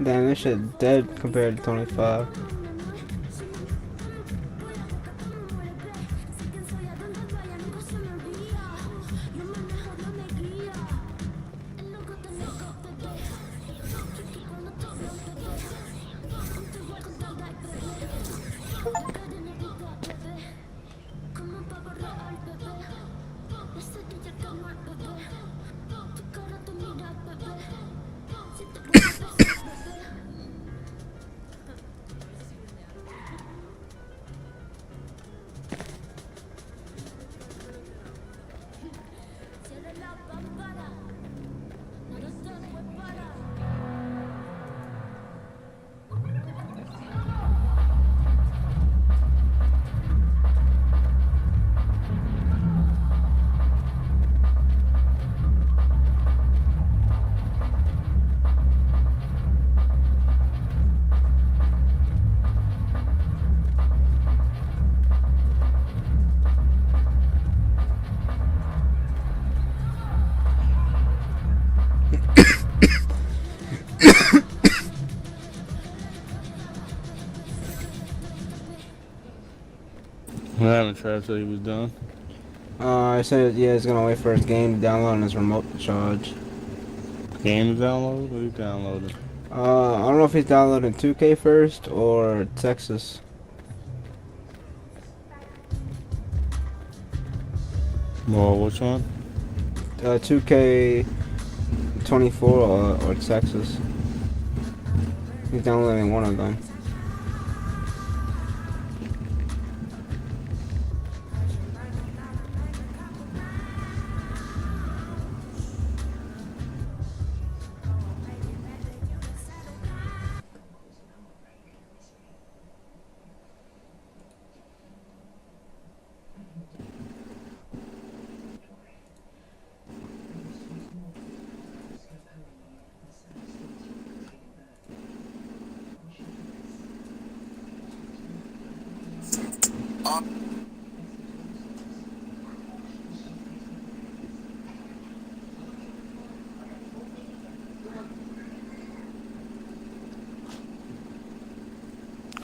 Damn, this shit dead compared to 25. What happened, Trav? Said he was done. I said, yeah, it's gonna wait for his game to download and his remote to charge. Game to download? What are you downloading? I don't know if he's downloading 2K first or Texas. Well, which one? 2K 24 or Texas. He's downloading one of them.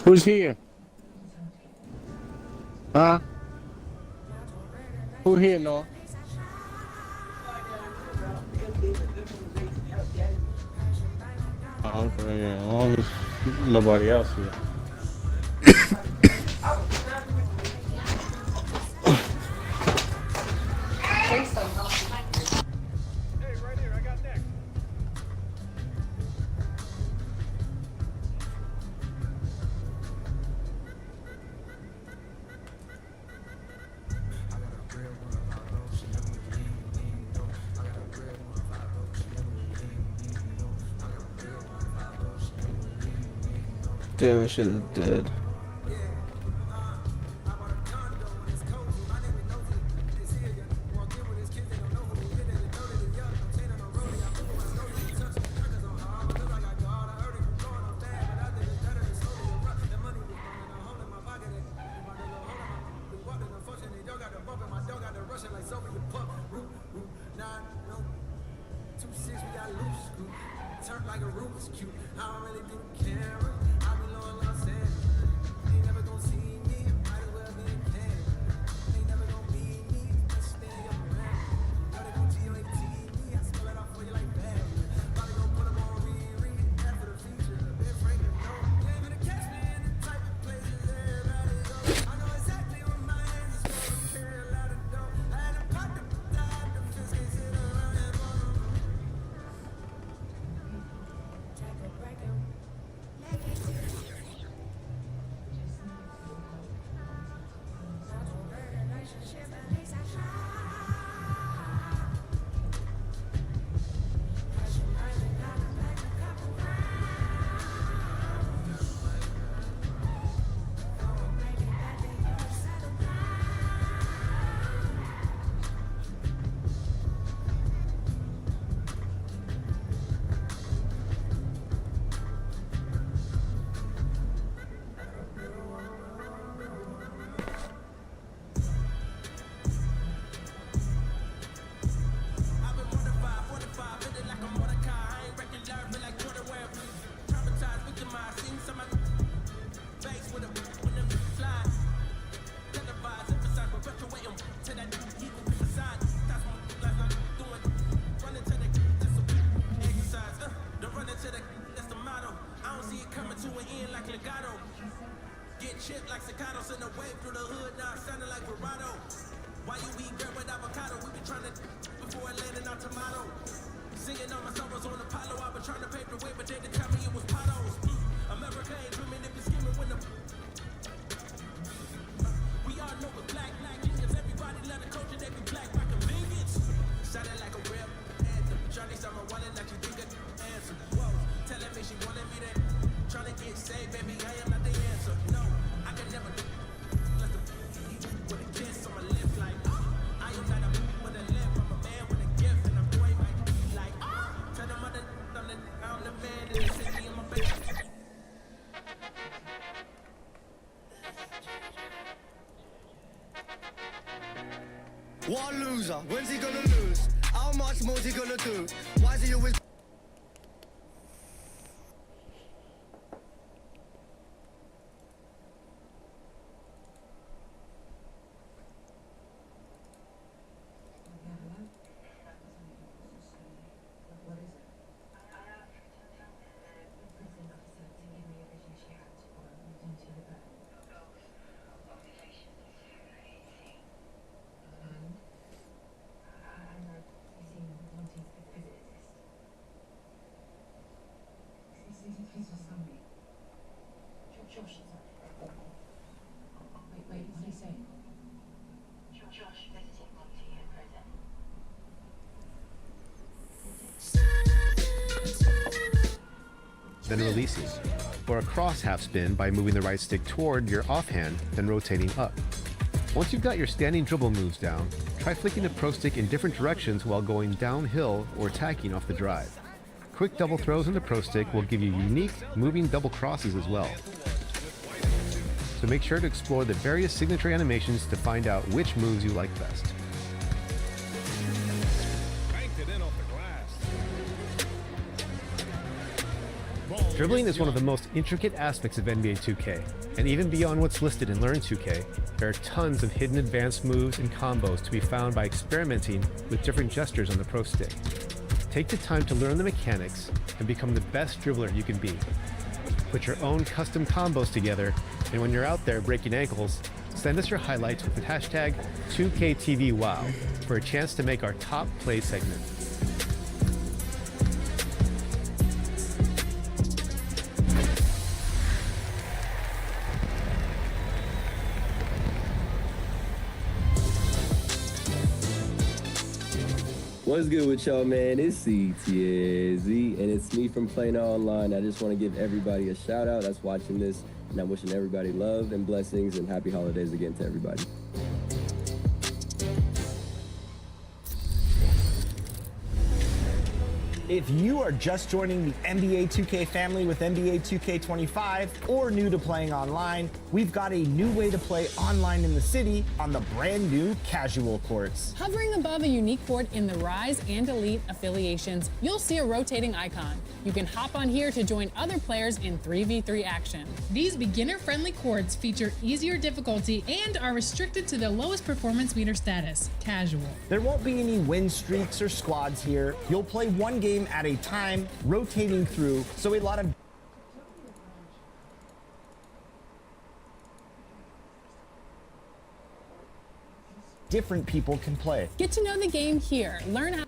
Who's here? Huh? Who here, Noah? Oh, okay, yeah. As long as nobody else here. Damn, this shit is dead. What a loser. When's he gonna lose? How much more is he gonna do? Why is he always... Wait, what did he say? Josh visiting Monty in prison. Then releasing, or a cross half spin by moving the right stick toward your offhand, then rotating up. Once you've got your standing dribble moves down, try flicking the pro stick in different directions while going downhill or tacking off the drive. Quick double throws on the pro stick will give you unique moving double crosses as well. So make sure to explore the various signature animations to find out which moves you like best. Dribbling is one of the most intricate aspects of NBA 2K, and even beyond what's listed in Learn 2K, there are tons of hidden advanced moves and combos to be found by experimenting with different gestures on the pro stick. Take the time to learn the mechanics and become the best dribbler you can be. Put your own custom combos together, and when you're out there breaking ankles, send us your highlights with the hashtag 2KTVWow for a chance to make our top play segment. What's good with y'all, man? It's CTZ, and it's me from Playing Online. I just want to give everybody a shout out that's watching this, and I'm wishing everybody love and blessings and happy holidays again to everybody. If you are just joining the NBA 2K family with NBA 2K25 or new to playing online, we've got a new way to play online in the city on the brand new casual courts. Hovering above a unique court in the Rise and Elite affiliations, you'll see a rotating icon. You can hop on here to join other players in 3v3 action. These beginner-friendly courts feature easier difficulty and are restricted to the lowest performance meter status, casual. There won't be any win streaks or squads here. You'll play one game at a time, rotating through, so a lot of different people can play. Get to know the game here. Learn how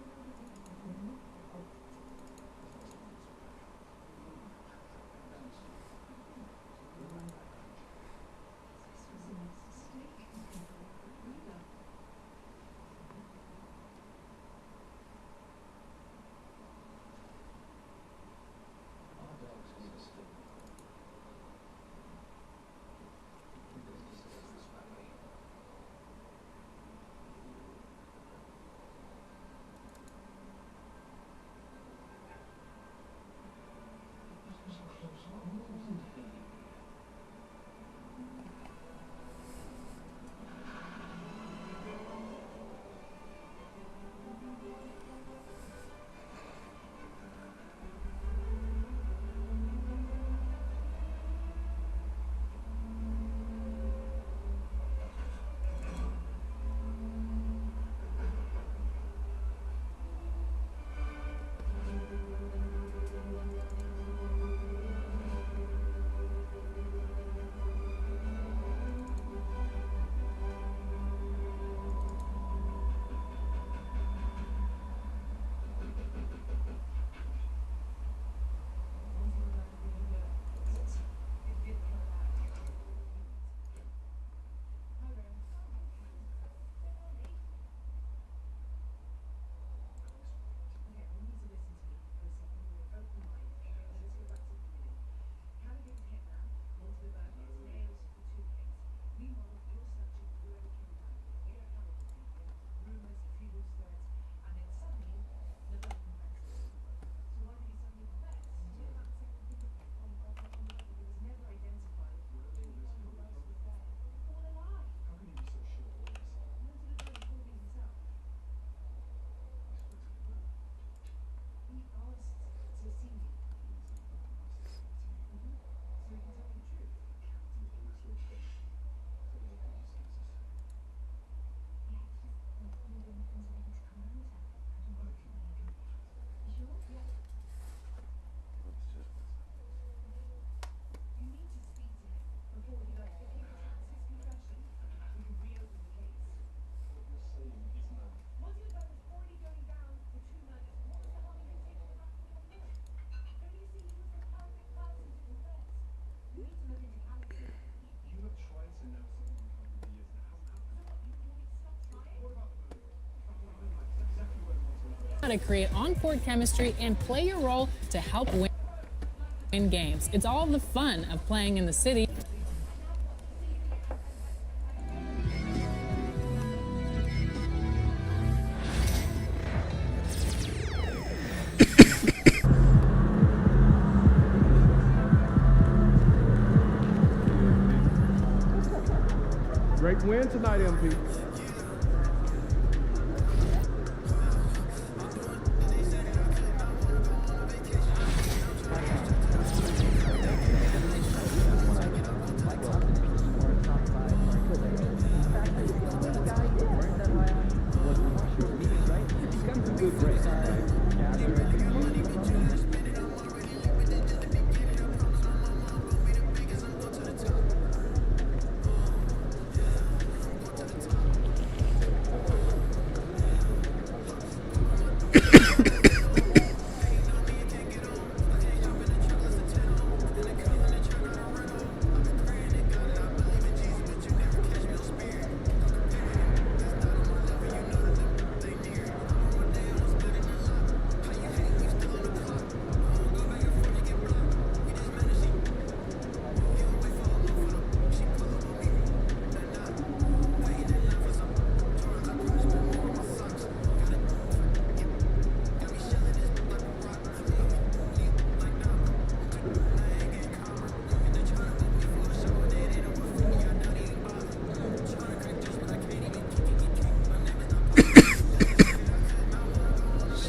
how to create on-court chemistry and play your role to help win games. It's all the fun of playing in the city. Great win tonight, MP.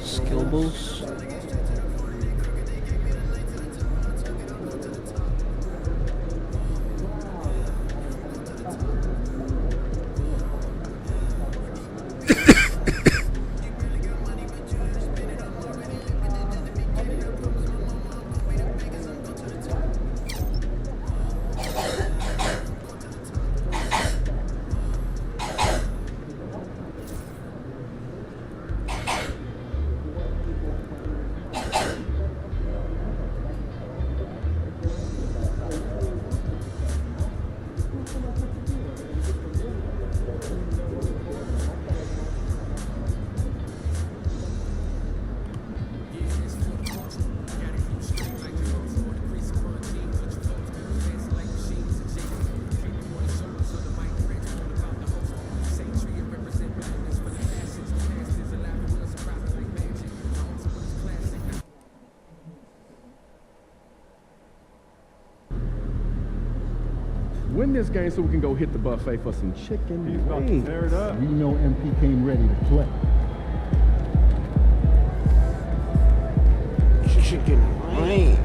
Skill boost. Win this game so we can go hit the buffet for some chicken wings. about to tear it up. You know MP came ready to play. Chicken wings.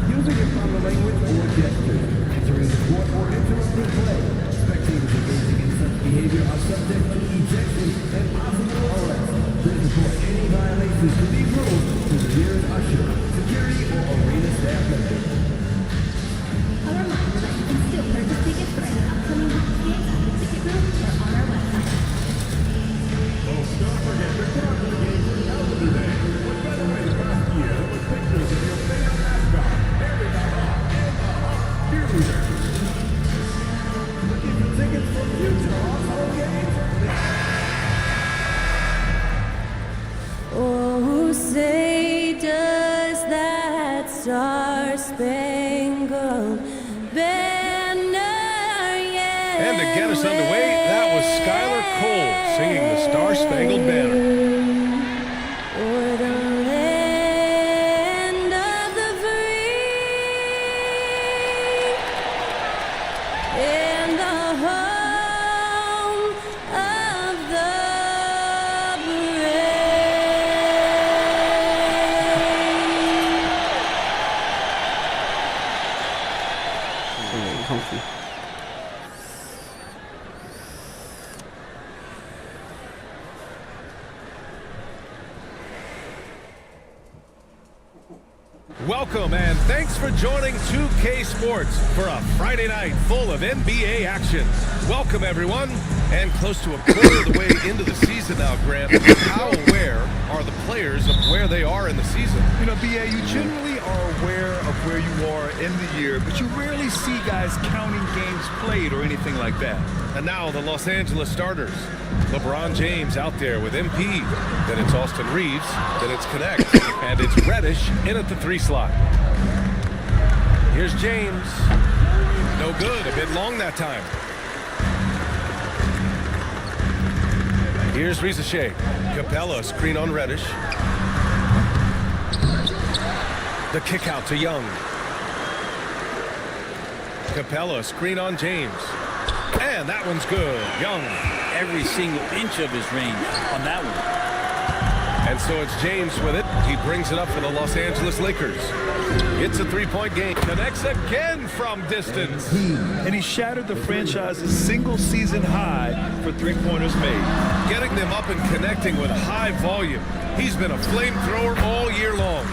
Using your proper language or gestures, entering the court or interrupting play. Spectators engaging in such behavior are subject to ejection and possible arrest. Please report any violations to these rules to the nearest usher, security, or arena staff member. A reminder that you can still purchase tickets for any upcoming hockey games at the ticket booth or on our website. Don't forget to cross the game out today. What better way to pass the year than with pictures of your favorite mascot, Harry the Hawk and the Hawk cheerleader. Looking for tickets for future Hawks games? Oh, say does that star-spangled banner yet? And to get us underway, that was Skylar Cole singing the Star-Spangled Banner. O'er the land of the free and the home of the brave. Comfy. Welcome and thanks for joining 2K Sports for a Friday night full of NBA action. Welcome everyone, and close to a quarter of the way into the season now, Grant. How aware are the players of where they are in the season? You know, BA, you generally are aware of where you are in the year, but you rarely see guys counting games played or anything like that. And now the Los Angeles starters. LeBron James out there with MP. Then it's Austin Reeves. Then it's Connect. And it's Reddish in at the 3 slot. Here's James. No good. A bit long that time. Here's Rizachet. Capella screen on Reddish. The kick out to Young. Capella screen on James. And that one's good. Young. Every single inch of his range on that one. And so it's James with it. He brings it up for the Los Angeles Lakers. It's a 3-point game. Connects again from distance. And he shattered the franchise's single-season high for three-pointers made. Getting them up and connecting with high volume. He's been a flamethrower all year long.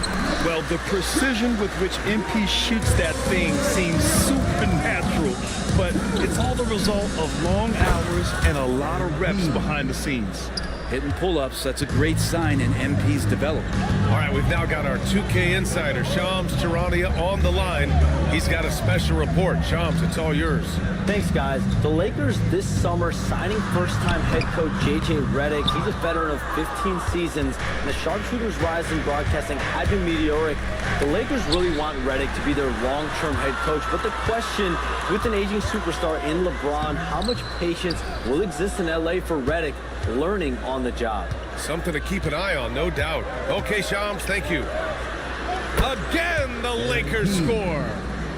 Well, the precision with which MP shoots that thing seems supernatural, but it's all the result of long hours and a lot of reps behind the scenes. Hitting pull-ups, that's a great sign in MP's development. All right, we've now got our 2K insider, Shams Charania, on the line. He's got a special report. Shams, it's all yours. Thanks, guys. The Lakers this summer signing first-time head coach J.J. Redick. He's a veteran of 15 seasons, and the sharpshooter's rise in broadcasting had been meteoric. The Lakers really want Redick to be their long-term head coach, but the question, with an aging superstar in LeBron, how much patience will exist in L.A. for Redick learning on the job? Something to keep an eye on, no doubt. Okay, Shams, thank you. Again, the Lakers score.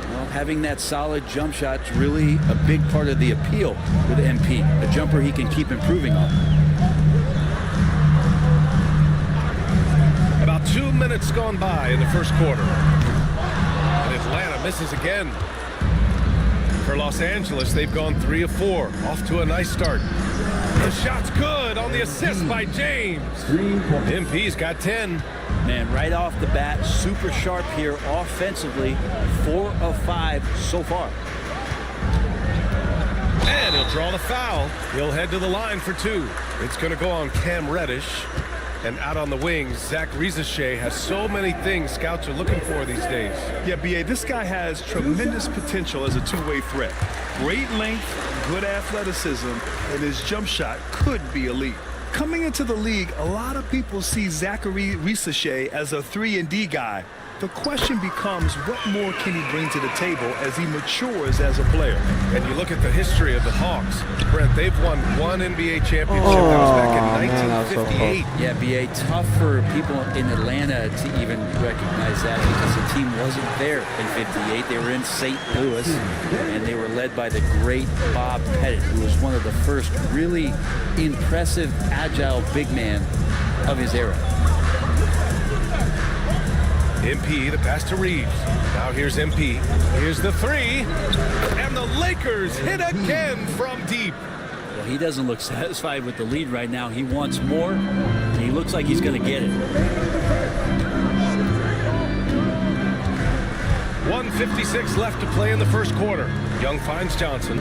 Well, having that solid jump shot's really a big part of the appeal with MP. A jumper he can keep improving on. About 2 minutes gone by in the first quarter. And Atlanta misses again. For Los Angeles, they've gone 3 of 4. Off to a nice start. The shot's good on the assist by James. MP's got 10. Man, right off the bat, super sharp here offensively. 4 of 5 so far. And he'll draw the foul. He'll head to the line for 2. It's going to go on Cam Reddish. And out on the wings, Zach Rizachet has so many things scouts are looking for these days. Yeah, BA, this guy has tremendous potential as a two-way threat. Great length, good athleticism, and his jump shot could be elite. Coming into the league, a lot of people see Zachary Rizachet as a 3-and-D guy. The question becomes, what more can he bring to the table as he matures as a player? And you look at the history of the Hawks. Brent, they've won 1 NBA championship. That was back in 1958. Yeah, BA, tough for people in Atlanta to even recognize that because the team wasn't there in 58. They were in St. Louis, and they were led by the great Bob Pettit, who was one of the first really impressive, agile big man of his era. MP, the pass to Reeves. Now here's MP. Here's the 3. And the Lakers hit again from deep. Well, he doesn't look satisfied with the lead right now. He wants more, and he looks like he's going to get it. 1:56 left to play in the first quarter. Young finds Johnson.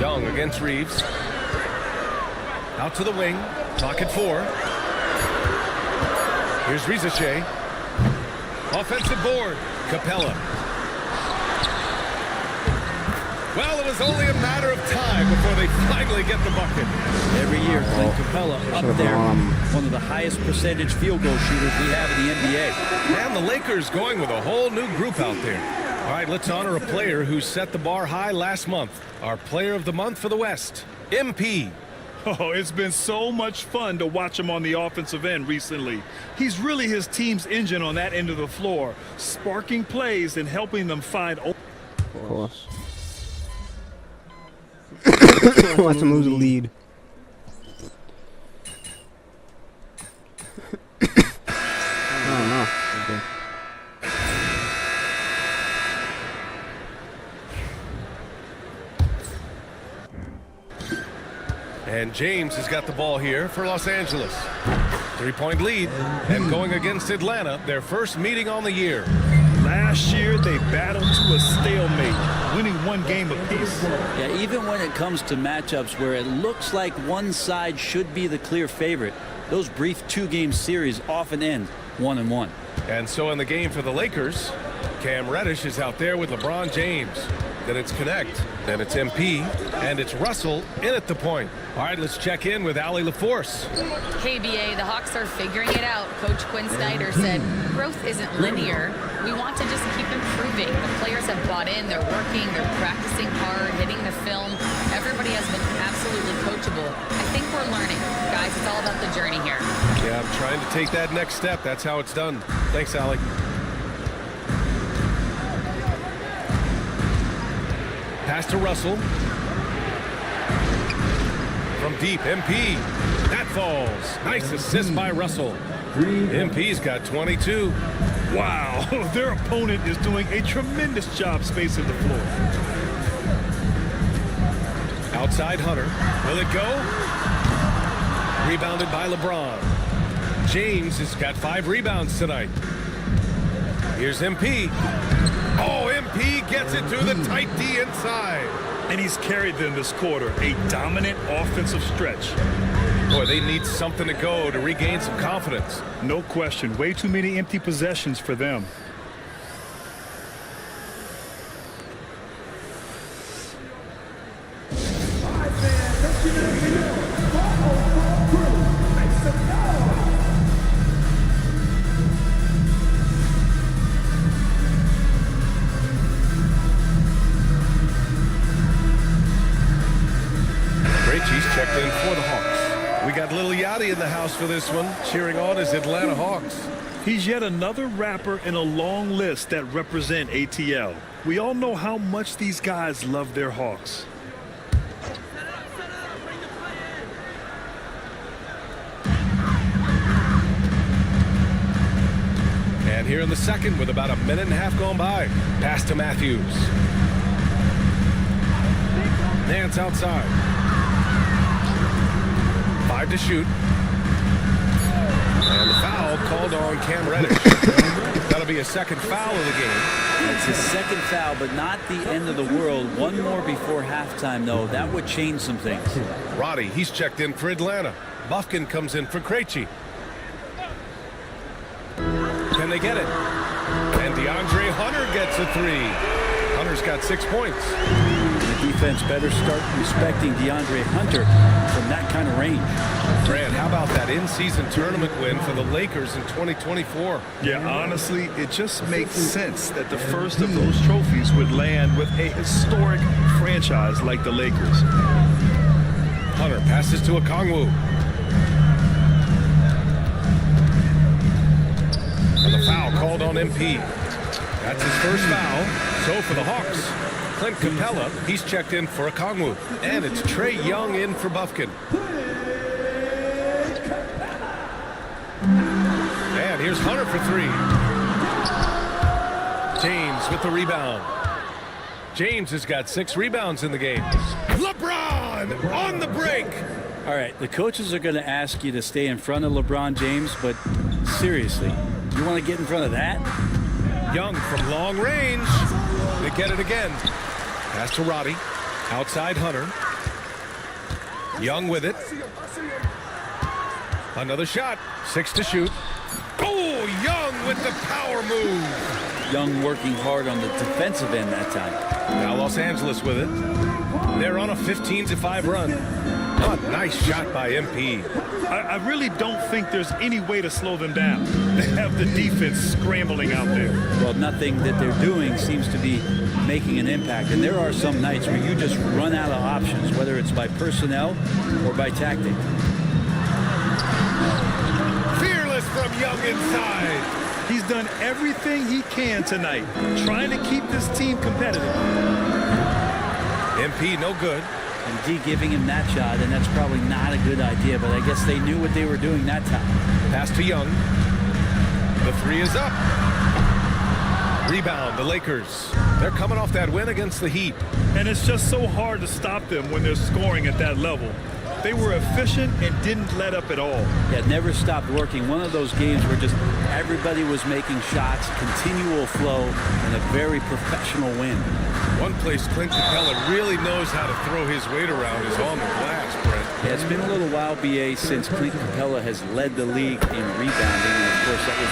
Young against Reeves. Out to the wing. Clock at 4. Here's Rizachet. Offensive board. Capella. Well, it was only a matter of time before they finally get the bucket. Every year, Clint Capella up there, one of the highest percentage field goal shooters we have in the NBA. And the Lakers going with a whole new group out there. All right, let's honor a player who set the bar high last month. Our player of the month for the West, MP. Oh, it's been so much fun to watch him on the offensive end recently. He's really his team's engine on that end of the floor, sparking plays and helping them find... Of course. Watch him lose the lead. I don't know. Okay. And James has got the ball here for Los Angeles. 3-point lead and going against Atlanta, their first meeting on the year. Last year, they battled to a stalemate, winning one game apiece. Yeah, even when it comes to matchups where it looks like one side should be the clear favorite, those brief two-game series often end 1-1. And so in the game for the Lakers, Cam Reddish is out there with LeBron James. Then it's Connect, then it's MP, and it's Russell in at the point. All right, let's check in with Allie LaForce. Hey, BA, the Hawks are figuring it out. Coach Quinn Snyder said growth isn't linear. We want to just keep improving. The players have bought in. They're working. They're practicing hard, hitting the film. Everybody has been absolutely coachable. I think we're learning. Guys, it's all about the journey here. Yeah, I'm trying to take that next step. That's how it's done. Thanks, Allie. Pass to Russell. From deep, MP. That falls. Nice assist by Russell. MP's got 22. Wow, their opponent is doing a tremendous job spacing the floor. Outside Hunter. Will it go? Rebounded by LeBron. James has got 5 rebounds tonight. Here's MP. Oh, MP gets it through the tight D inside. And he's carried them this quarter, a dominant offensive stretch. Boy, they need something to go to regain some confidence. No question, way too many empty possessions for them. Krejci's checked in for the Hawks. We got Lil Yachty in the house for this one, cheering on his Atlanta Hawks. He's yet another rapper in a long list that represent ATL. We all know how much these guys love their Hawks. And here in the second with about a minute and a half gone by. Pass to Matthews. Nance outside. 5 to shoot. And the foul called on Cam Reddish. That'll be a second foul of the game. It's his second foul, but not the end of the world. One more before halftime, though. That would change some things. Roddy, he's checked in for Atlanta. Bufkin comes in for Krejci. Can they get it? And DeAndre Hunter gets a 3. Hunter's got 6 points. The defense better start respecting DeAndre Hunter from that kind of range. Grant, how about that in-season tournament win for the Lakers in 2024? Yeah, honestly, it just makes sense that the first of those trophies would land with a historic franchise like the Lakers. Hunter passes to Okongwu. And the foul called on MP. That's his first foul. So for the Hawks, Clint Capella, he's checked in for Okongwu. And it's Trey Young in for Bufkin. And here's Hunter for 3. James with the rebound. James has got 6 rebounds in the game. LeBron on the break. All right, the coaches are going to ask you to stay in front of LeBron James, but seriously, you want to get in front of that? Young from long range. They get it again. Pass to Roddy. Outside Hunter. Young with it. Another shot. 6 to shoot. Oh, Young with the power move. Young working hard on the defensive end that time. Now Los Angeles with it. They're on a 15-5 run. Oh, nice shot by MP. I really don't think there's any way to slow them down. They have the defense scrambling out there. Well, nothing that they're doing seems to be making an impact. And there are some nights where you just run out of options, whether it's by personnel or by tactic. Fearless from Young inside. He's done everything he can tonight, trying to keep this team competitive. MP no good. And D giving him that shot, and that's probably not a good idea, but I guess they knew what they were doing that time. Pass to Young. The 3 is up. Rebound, the Lakers. They're coming off that win against the Heat. And it's just so hard to stop them when they're scoring at that level. They were efficient and didn't let up at all. Yeah, never stopped working. One of those games where just everybody was making shots, continual flow, and a very professional win. One place Clint Capella really knows how to throw his weight around is on the glass, Brent. Yeah, it's been a little while, BA, since Clint Capella has led the league in rebounding, and of course that was...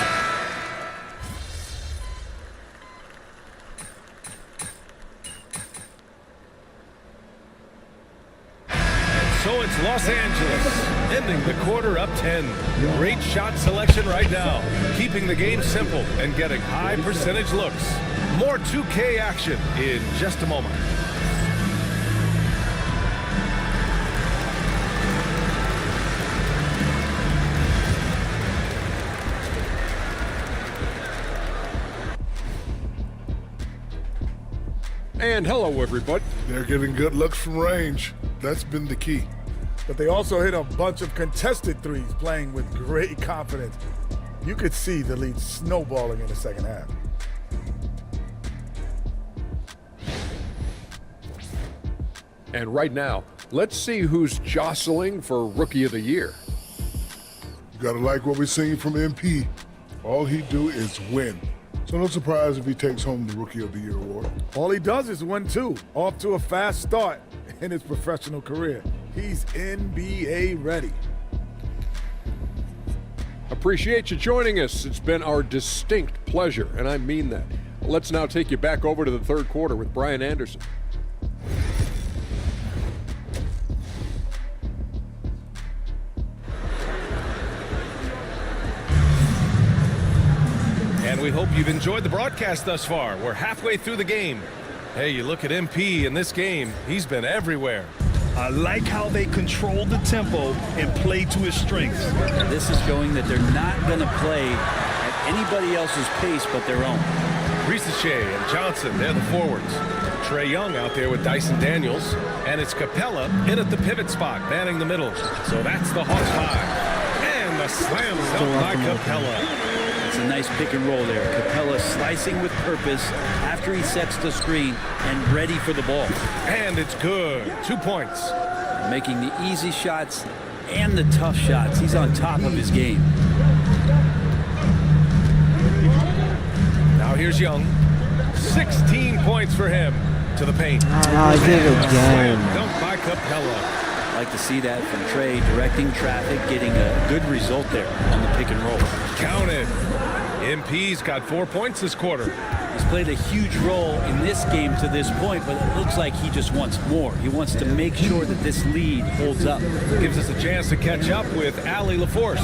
So it's Los Angeles, ending the quarter up 10. Great shot selection right now, keeping the game simple and getting high percentage looks. More 2K action in just a moment. And hello, everybody. They're getting good looks from range. That's been the key. But they also hit a bunch of contested threes, playing with great confidence. You could see the lead snowballing in the second half. And right now, let's see who's jostling for Rookie of the Year. You gotta like what we're seeing from MP. All he do is win. So no surprise if he takes home the Rookie of the Year award. All he does is win too, off to a fast start in his professional career. He's NBA ready. Appreciate you joining us. It's been our distinct pleasure, and I mean that. Let's now take you back over to the third quarter with Brian Anderson. And we hope you've enjoyed the broadcast thus far. We're halfway through the game. Hey, you look at MP in this game, he's been everywhere. I like how they control the tempo and play to his strengths. This is showing that they're not going to play at anybody else's pace but their own. Risache and Johnson, they're the forwards. Trae Young out there with Dyson Daniels. And it's Capella in at the pivot spot, manning the middle. So that's the Hawks 5. And the slam dunk by Capella. It's a nice pick and roll there. Capella slicing with purpose after he sets the screen and ready for the ball. And it's good. 2 points. Making the easy shots and the tough shots. He's on top of his game. Now here's Young. 16 points for him. To the paint. I did it again. Dunk by Capella. Like to see that from Trae, directing traffic, getting a good result there on the pick and roll. Count it. MP's got 4 points this quarter. He's played a huge role in this game to this point, but it looks like he just wants more. He wants to make sure that this lead holds up. Gives us a chance to catch up with Allie LaForce.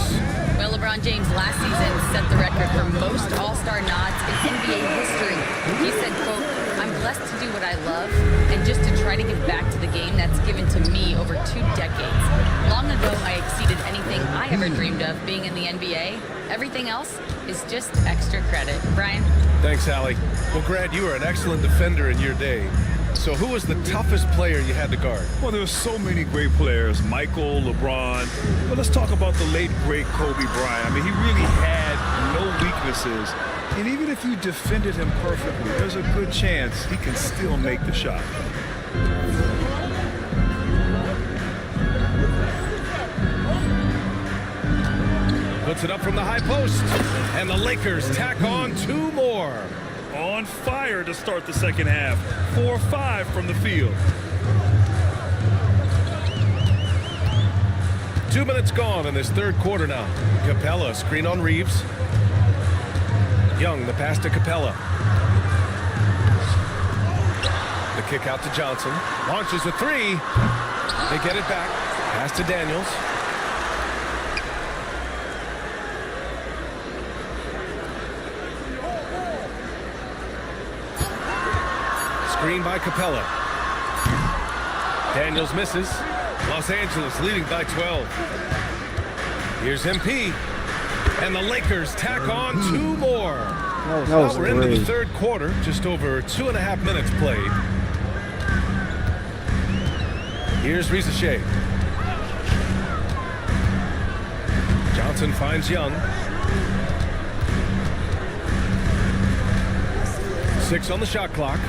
Well, LeBron James last season set the record for most All-Star nods in NBA history. He said, quote, "I'm blessed to do what I love and just to try to give back to the game that's given to me over 2 decades. Long ago, I exceeded anything I ever dreamed of being in the NBA. Everything else is just extra credit." Brian? Thanks, Allie. Well, Grant, you were an excellent defender in your day. So who was the toughest player you had to guard? Well, there were so many great players, Michael, LeBron. But let's talk about the late, great Kobe Bryant. I mean, he really had no weaknesses. And even if you defended him perfectly, there's a good chance he can still make the shot. Puts it up from the high post. And the Lakers tack on 2 more. On fire to start the second half. 4-5 from the field. 2 minutes gone in this third quarter now. Capella, screen on Reeves. Young, the pass to Capella. The kick out to Johnson. Launches a 3. They get it back. Pass to Daniels. Screen by Capella. Daniels misses. Los Angeles leading by 12. Here's MP. And the Lakers tack on 2 more. was We're into the great. third quarter. Just over 2.5 minutes played. Here's Risache. Johnson finds Young. 6 on the shot clock.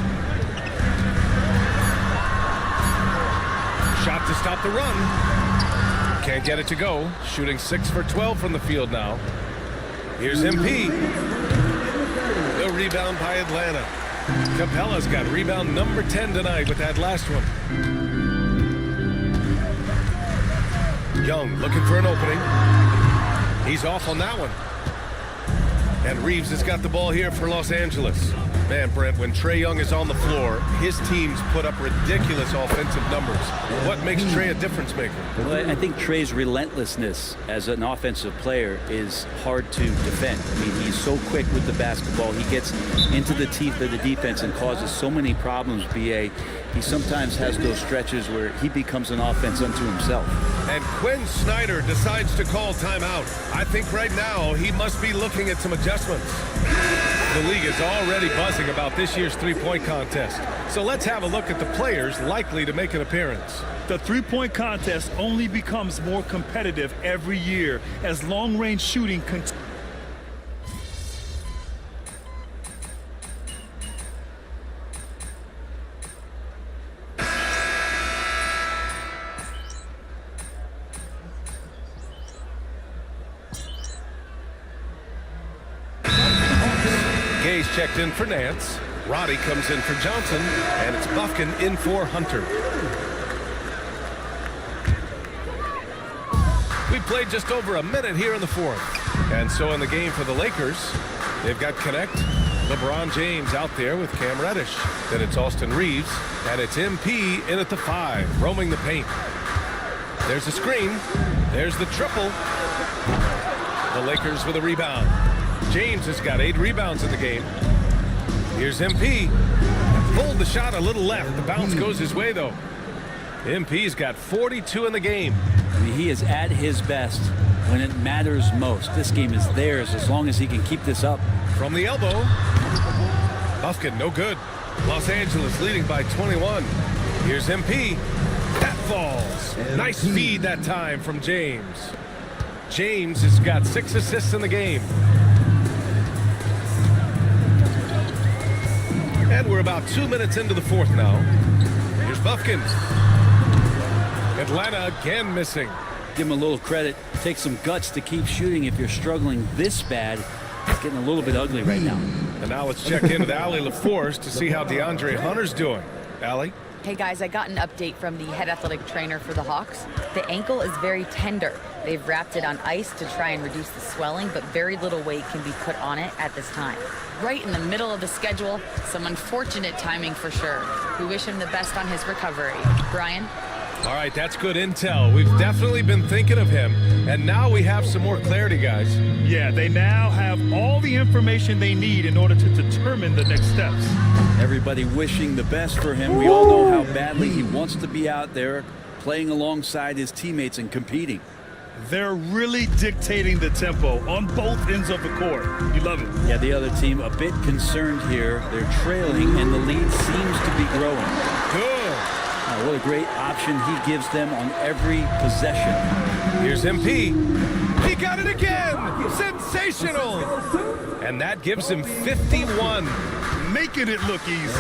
Shot to to stop the run. Can't get it to go. Shooting 6 for 12 from the field now. Here's MP. The rebound by Atlanta. Capella's got rebound number 10 tonight with that last one. Young looking for an opening. He's off on that one. And Reeves has got the ball here for Los Angeles. Man, Brent, when Trae Young is on the floor, his teams put up ridiculous offensive numbers. What makes Trae a difference maker? Well, I think Trae's relentlessness as an offensive player is hard to defend. I mean, he's so quick with the basketball. He gets into the teeth of the defense and causes so many problems, B.A. He sometimes has those stretches where he becomes an offense unto himself. And Quinn Snyder decides to call timeout. I think right now he must be looking at some adjustments. The league is already buzzing about this year's three-point contest. So let's have a look at the players likely to make an appearance. The three-point contest only becomes more competitive every year as long-range shooting continues. Gay's checked in for Nance. Roddy comes in for Johnson, and it's Bufkin in for Hunter. We played just over a minute here in the fourth. And so in the game for the Lakers, they've got Connect, LeBron James out there with Cam Reddish. Then it's Austin Reeves, and it's MP in at the 5, roaming the paint. There's a screen. There's the triple. The Lakers with a rebound. James has got 8 rebounds in the game. Here's MP. Pulled the shot a little left. The bounce goes his way, though. MP's got 42 in the game. I mean, he is at his best when it matters most. This game is theirs as long as he can keep this up. From the elbow. Bufkin, no good. Los Angeles leading by 21. Here's MP. That falls. Nice feed that time from James. James has got 6 assists in the game. And we're about 2 minutes into the fourth now. Here's Bufkin. Atlanta again missing. Give him a little credit. Take some guts to keep shooting if you're struggling this bad. It's getting a little bit ugly right now. And now let's check in with Allie LaForce to see how DeAndre Hunter's doing. Allie? Hey guys, I got an update from the head athletic trainer for the Hawks. The ankle is very tender. They've wrapped it on ice to try and reduce the swelling, but very little weight can be put on it at this time. Right in the middle of the schedule, some unfortunate timing for sure. We wish him the best on his recovery. Brian? All right, that's good intel. We've definitely been thinking of him, and now we have some more clarity, guys. Yeah, they now have all the information they need in order to determine the next steps. Everybody wishing the best for him. We all know how badly he wants to be out there playing alongside his teammates and competing. They're really dictating the tempo on both ends of the court. You love it. Yeah, the other team a bit concerned here. They're trailing, and the lead seems to be growing. Good. What a great option he gives them on every possession. Here's MP. He got it again. Sensational. And that gives him 51. Making it look easy.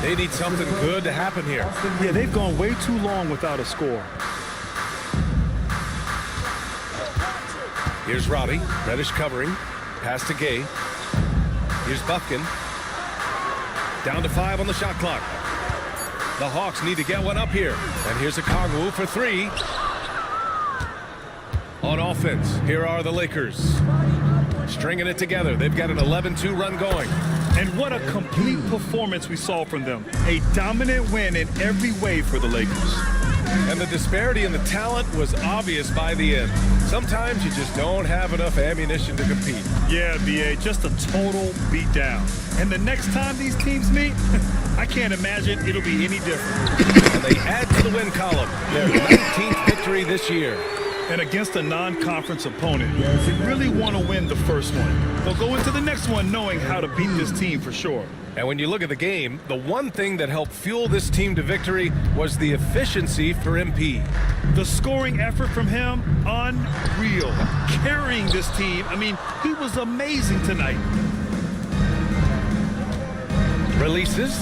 They need something good to happen here. Yeah, they've gone way too long without a score. Here's Roddy. Reddish covering. Pass to Gay. Here's Bufkin. Down to 5 on the shot clock. The Hawks need to get one up here. And here's a Okongwu for 3. On offense, here are the Lakers. Stringing it together. They've got an 11-2 run going. And what a complete performance we saw from them. A dominant win in every way for the Lakers. And the disparity in the talent was obvious by the end. Sometimes you just don't have enough ammunition to compete. Yeah, BA, just a total beatdown. And the next time these teams meet, I can't imagine it'll be any different. And they add to the win column. Their 19th victory this year. And against a non-conference opponent, they really want to win the first one. They'll go into the next one knowing how to beat this team for sure. And when you look at the game, the one thing that helped fuel this team to victory was the efficiency for MP. The scoring effort from him, unreal. Carrying this team, I mean, he was amazing tonight. Releases.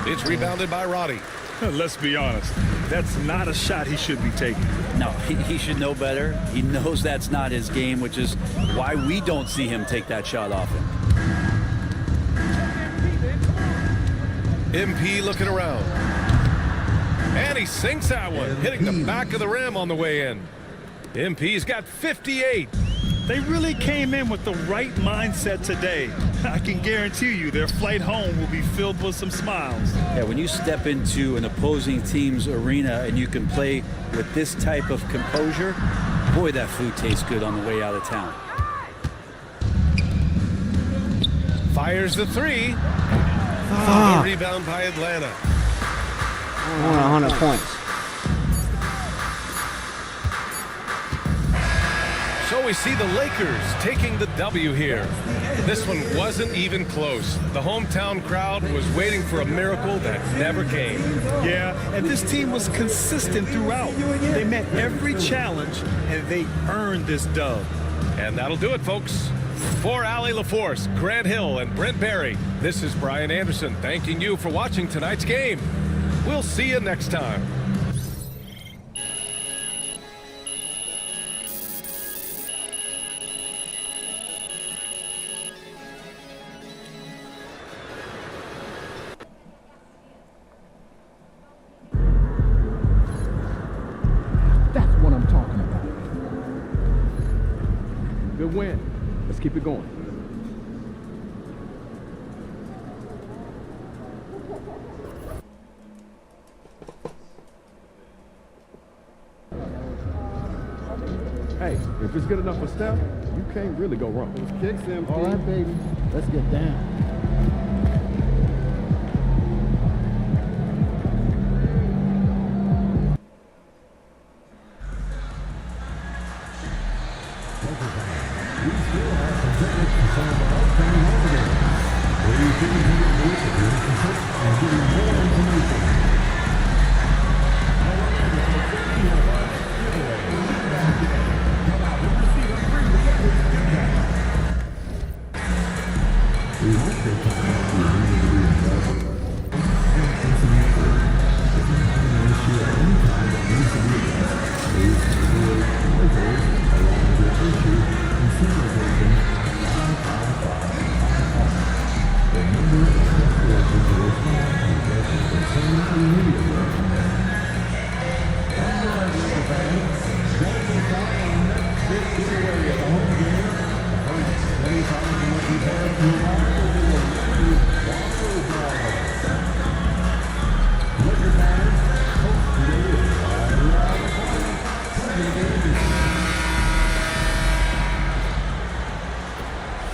It's rebounded by Roddy. Let's be honest. That's not a shot he should be taking. No, he should know better. He knows that's not his game, which is why we don't see him take that shot often. MP looking around. And he sinks that one, hitting the back of the rim on the way in. MP's got 58. They really came in with the right mindset today. I can guarantee you their flight home will be filled with some smiles. Yeah, when you step into an opposing team's arena and you can play with this type of composure, boy, that food tastes good on the way out of town. Fires the three. The rebound by Atlanta. I want 100 points. So we see the Lakers taking the W here. This one wasn't even close. The hometown crowd was waiting for a miracle that never came. Yeah, and this team was consistent throughout. They met every challenge, and they earned this dub. And that'll do it, folks. For Allie LaForce, Grant Hill, and Brent Barry, this is Brian Anderson thanking you for watching tonight's game. We'll see you next time. That's what I'm talking about. Good win. Let's keep it going. Hey, if it's good enough for Steph, you can't really go wrong. Kicks him. All right, baby. Let's get down.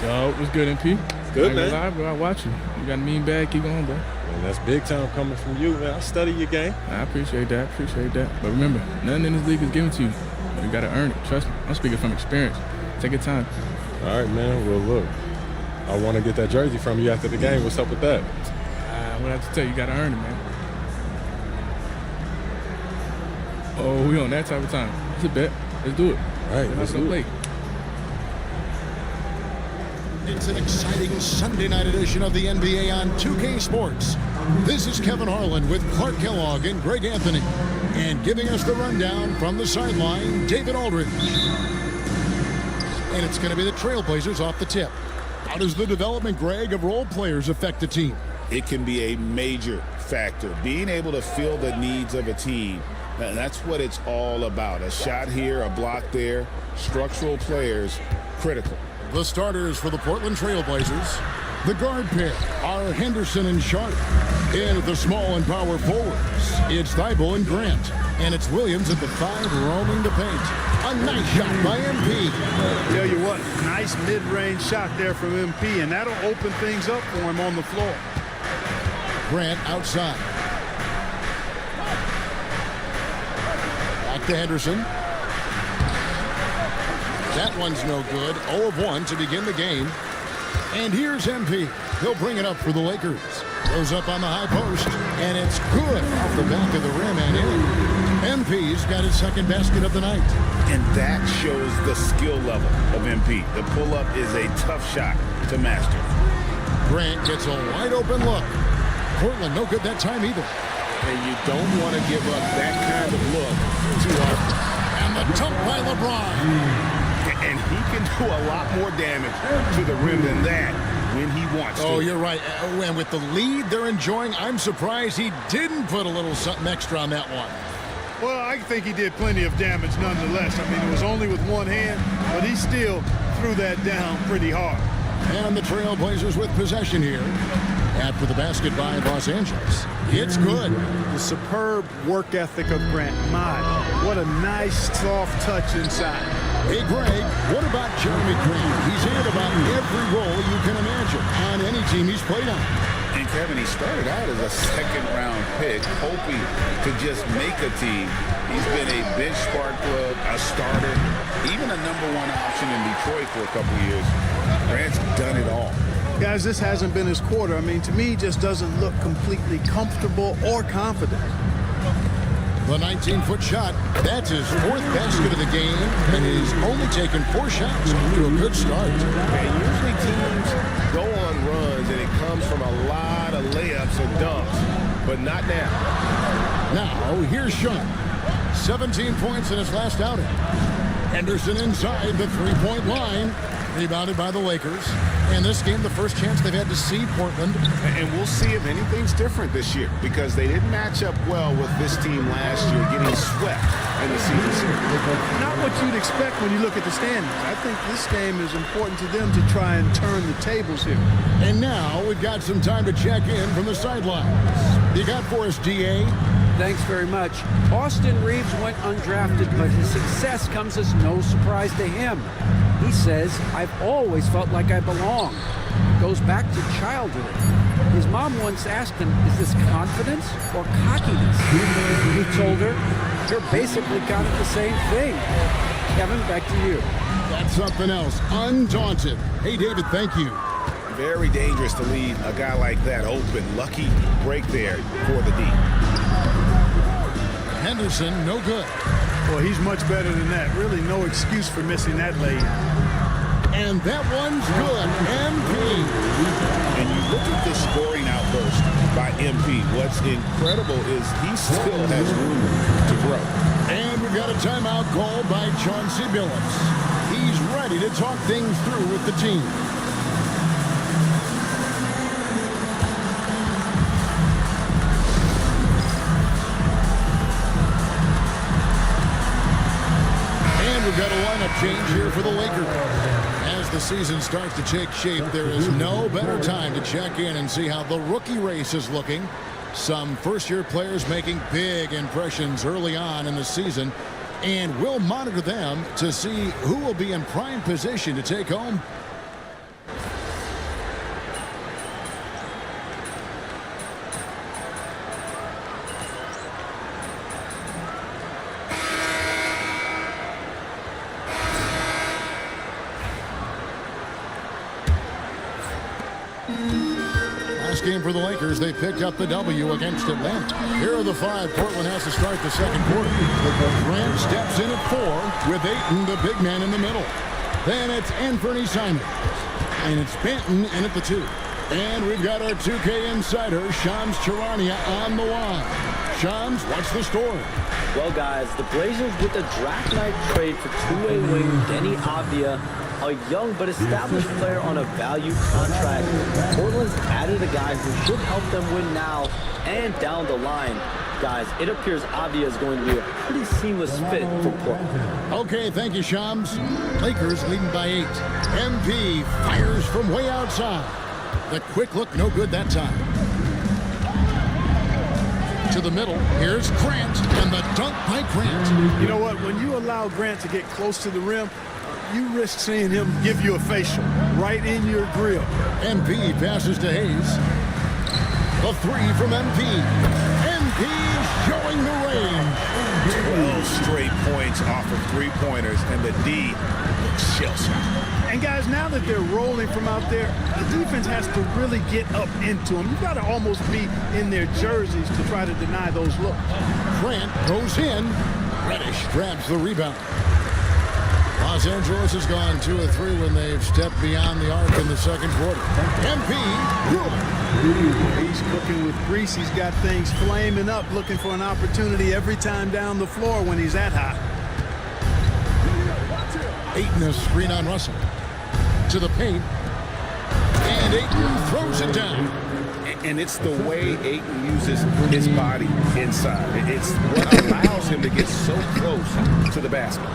Yo, what's good, MP? Good, man. Live, bro. I watch you. You got a mean bag. Keep going, bro. Man, that's big time coming from you, man. I study your game. I appreciate that. But remember, nothing in this league is given to you. You got to earn it. Trust me. I'm speaking from experience. Take your time. All right, man. Well, look, I want to get that jersey from you after the game. What's up with that? What I have to tell you, you got to earn it, man. Oh, we on that type of time. It's a bet. Let's do it. All right, let's play. It's an exciting Sunday night edition of the NBA on 2K Sports. This is Kevin Harlan with Clark Kellogg and Greg Anthony. And giving us the rundown from the sideline, David Aldridge. And it's going to be the Trailblazers off the tip. How does the development, Greg, of role players affect the team? It can be a major factor. Being able to fill the needs of a team, that's what it's all about. A shot here, a block there, structural players, critical. The starters for the Portland Trailblazers. The guard pair are Henderson and Sharp. In the small and power forwards, it's Thibault and Grant. And it's Williams at the 5 roaming the paint. A nice shot by MP. Tell you what, nice mid-range shot there from MP, and that'll open things up for him on the floor. Grant outside. Back to Henderson. That one's no good. 0 of 1 to begin the game. And here's MP. He'll bring it up for the Lakers. Goes up on the high post, and it's good off the back of the rim and in. MP's got his second basket of the night. And that shows the skill level of MP. The pull-up is a tough shot to master. Grant gets a wide open look. Portland no good that time either. And you don't want to give up that kind of look too often. And the dunk by LeBron. And he can do a lot more damage to the rim than that when he wants to. Oh, you're right. And with the lead they're enjoying, I'm surprised he didn't put a little something extra on that one. Well, I think he did plenty of damage nonetheless. I mean, it was only with one hand, but he still threw that down pretty hard. And the Trailblazers with possession here. After the basket by Los Angeles. It's good. The superb work ethic of Grant. My, what a nice, soft touch inside. Hey, Greg, what about Jeremy Grant? He's in about every role you can imagine on any team he's played on. And Kevin, he started out as a second-round pick, hoping to just make a team. He's been a bench spark plug, a starter, even a #1 option in Detroit for a couple years. Grant's done it all. Guys, this hasn't been his quarter. I mean, to me, he just doesn't look completely comfortable or confident. The 19-foot shot, that's his 4th basket of the game, and he's only taken 4 shots to a good start. And usually teams go on runs, and it comes from a lot of layups and dunks, but not now. Now, here's Sean. 17 points in his last outing. Henderson inside the three-point line. Rebounded by the Lakers. And this game, the first chance they've had to see Portland. And we'll see if anything's different this year, because they didn't match up well with this team last year, getting swept in the season series. Not what you'd expect when you look at the standings. I think this game is important to them to try and turn the tables here. And now we've got some time to check in from the sidelines. You got for us, DA? Thanks very much. Austin Reeves went undrafted, but his success comes as no surprise to him. He says, I've always felt like I belong. Goes back to childhood. His mom once asked him, is this confidence or cockiness? He told her, you're basically kind of the same thing. Kevin, back to you. That's something else. Undaunted. Hey, David, thank you. Very dangerous to leave a guy like that open. Lucky break there for the D. Henderson, no good. Well, he's much better than that. Really no excuse for missing that lead. And that one's good. MP. And you look at this scoring outburst by MP. What's incredible is he still has room to grow. And we've got a timeout called by Chauncey Billups. He's ready to talk things through with the team. We've got a lineup change here for the Lakers. As the season starts to take shape, there is no better time to check in and see how the rookie race is looking. Some first-year players making big impressions early on in the season, and we'll monitor them to see who will be in prime position to take home. Game for the Lakers. They picked up the W against Atlanta. Here are the 5 Portland has to start the second quarter. Grant steps in at 4 with Ayton, the big man, in the middle. Then it's Anthony Simons. And it's Benton in at the 2. And we've got our 2K insider, Shams Charania, on the line. Shams, what's the story? Well, guys, the Blazers with the draft night trade for two-way wing Denny Avdia, a young but established player on a value contract. Portland's added a guy who should help them win now and down the line. Guys, it appears Avdia is going to be a pretty seamless fit for Portland. Okay, thank you, Shams. Lakers leading by 8. MP fires from way outside. The quick look, no good that time. To the middle, here's Grant, and the dunk by Grant. You know what? When you allow Grant to get close to the rim, you risk seeing him give you a facial right in your grill. MP passes to Hayes. The 3 from MP. MP showing the range. 12 straight points off of 3-pointers, and the D looks shell-shocked. And guys, now that they're rolling from out there, the defense has to really get up into them. You've got to almost be in their jerseys to try to deny those looks. Grant goes in. Reddish grabs the rebound. Los Angeles has gone 2 of 3 when they've stepped beyond the arc in the second quarter. MP, he's cooking with grease. He's got things flaming up, looking for an opportunity every time down the floor when he's that hot. Ayton has screen on Russell. To the paint. And Ayton throws it down. And it's the way Ayton uses his body inside. It's what allows him to get so close to the basket.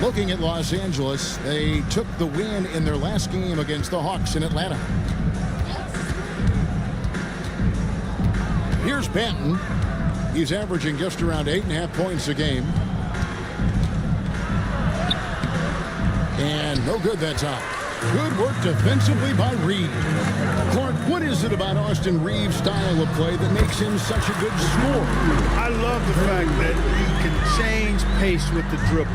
Looking at Los Angeles, they took the win in their last game against the Hawks in Atlanta. Here's Banton. He's averaging just around 8.5 points a game. And no good that time. Good work defensively by Reed. Clark, what is it about Austin Reeves' style of play that makes him such a good scorer? I love the fact that he can change pace with the dribble.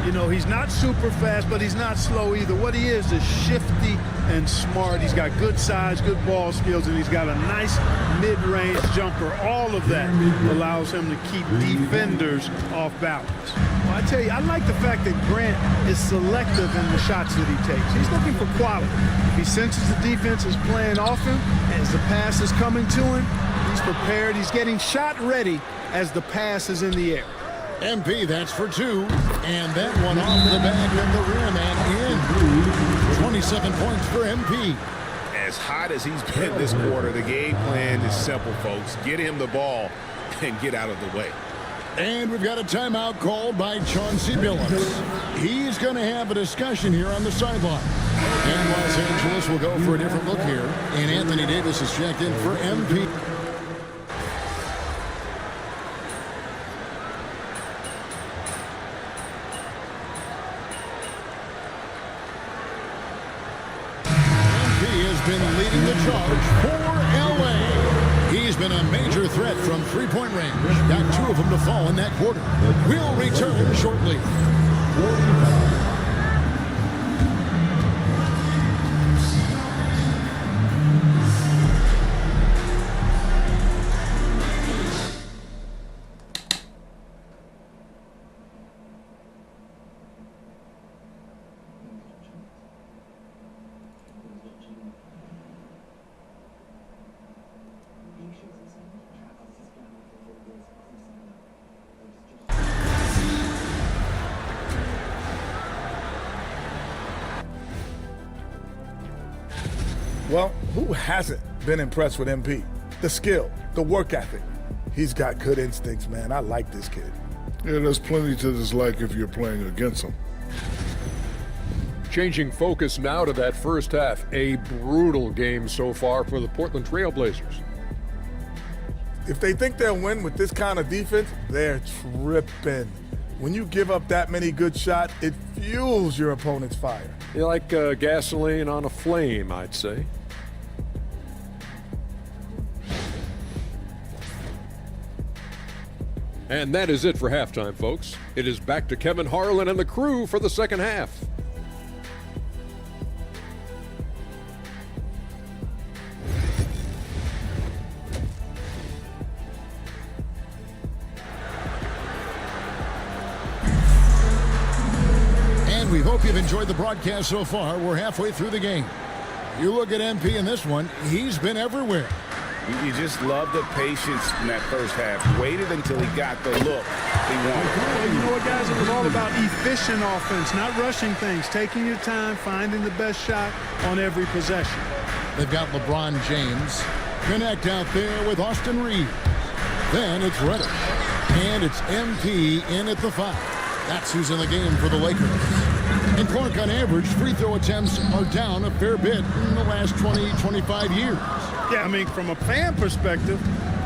You know, he's not super fast, but he's not slow either. What he is shifty and smart. He's got good size, good ball skills, and he's got a nice mid-range jumper. All of that allows him to keep defenders off balance. Well, I tell you, I like the fact that Grant is selective in the shots that he takes. He's looking for quality. If he senses the defense is playing off him, as the pass is coming to him, he's prepared. He's getting shot ready as the pass is in the air. MP, that's for 2. And that one off the back of the rim and in. 27 points for MP. As hot as he's been this quarter, the game plan is simple, folks. Get him the ball and get out of the way. And we've got a timeout called by Chauncey Billups. He's going to have a discussion here on the sideline. And Los Angeles will go for a different look here. And Anthony Davis is checked in for MP. Been leading the charge for LA. He's been a major threat from three-point range. Got 2 of them to fall in that quarter. We'll return shortly. Well, who hasn't been impressed with MP? The skill, the work ethic. He's got good instincts, man. I like this kid. Yeah, there's plenty to dislike if you're playing against him. Changing focus now to that first half. A brutal game so far for the Portland Trailblazers. If they think they'll win with this kind of defense, they're tripping. When you give up that many good shots, it fuels your opponent's fire. You like gasoline on a flame, I'd say. And that is it for halftime, folks. It is back to Kevin Harlan and the crew for the second half. And we hope you've enjoyed the broadcast so far. We're halfway through the game. You look at MP in this one, he's been everywhere. You just love the patience in that first half. Waited until he got the look he wanted. You know what, guys? It was all about efficient offense, not rushing things, taking your time, finding the best shot on every possession. They've got LeBron James. Connect out there with Austin Reeves. Then it's Reddish. And it's MP in at the 5. That's who's in the game for the Lakers. And Clark, on average, free throw attempts are down a fair bit in the last 20, 25 years. Yeah, I mean, from a fan perspective,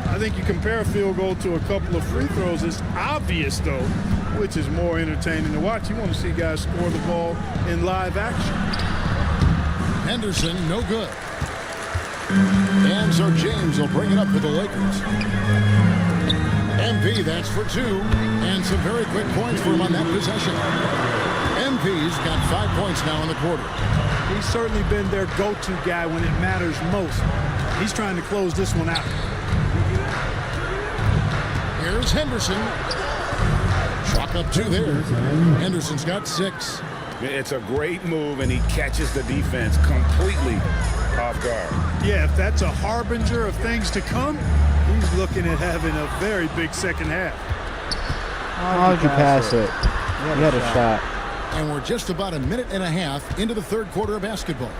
I think you compare a field goal to a couple of free throws. It's obvious, though, which is more entertaining to watch. You want to see guys score the ball in live action. Henderson, no good. And so James will bring it up for the Lakers. MP, that's for 2. And some very quick points for him on that possession. MP's got 5 points now in the quarter. He's certainly been their go-to guy when it matters most. He's trying to close this one out. Here's Henderson. Shot Pick up 2 there. Henderson's got 6. It's a great move, and he catches the defense completely off guard. Yeah, if that's a harbinger of things to come, he's looking at having a very big second half. How'd you pass it? You had a shot. And we're just about a minute and a half into the third quarter of basketball.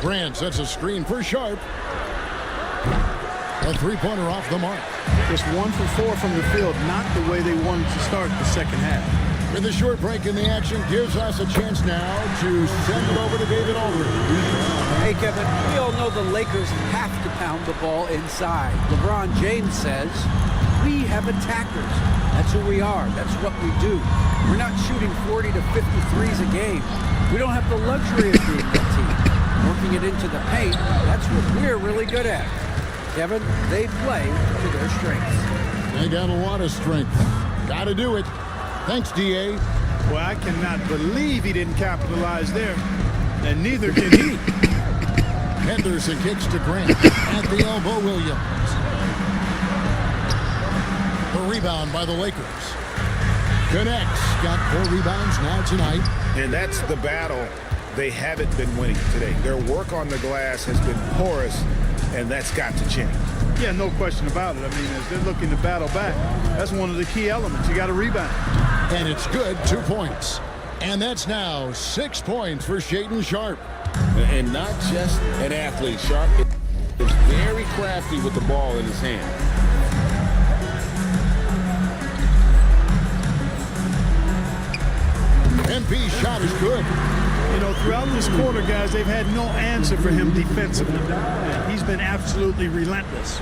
Grant sets a screen for Sharp. A three-pointer off the mark. Just 1 for 4 from the field, not the way they wanted to start the second half. With a short break in the action, gives us a chance now to send it over to David Aldridge. Hey, Kevin, we all know the Lakers have to pound the ball inside. LeBron James says, we have attackers. That's who we are. That's what we do. We're not shooting 40 to 53s a game. We don't have the luxury of being that team. Working it into the paint, that's what we're really good at. Kevin, they play to their strengths. They got a lot of strength. Got to do it. Thanks, D.A. Well, I cannot believe he didn't capitalize there, and neither can he. Henderson kicks to Grant. At the elbow, Williams. The rebound by the Lakers. Connects. Got 4 rebounds now tonight. And that's the battle they haven't been winning today. Their work on the glass has been porous, and that's got to change. Yeah, no question about it. I mean, as they're looking to battle back, that's one of the key elements. You got to rebound. And it's good, 2 points. And that's now 6 points for Shaedon Sharpe. And not just an athlete. Sharpe is very crafty with the ball in his hand. MP's shot is good. You know, throughout this quarter, guys, they've had no answer for him defensively. He's been absolutely relentless.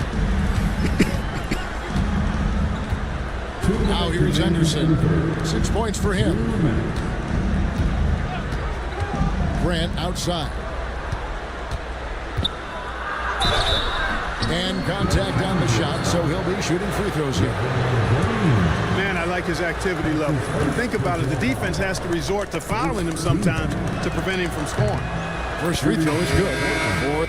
Now here's Henderson. 6 points for him. Grant outside. And contact on the shot, so he'll be shooting free throws here. Man, I like his activity level. Think about it. The defense has to resort to fouling him sometimes to prevent him from scoring. First free throw is good.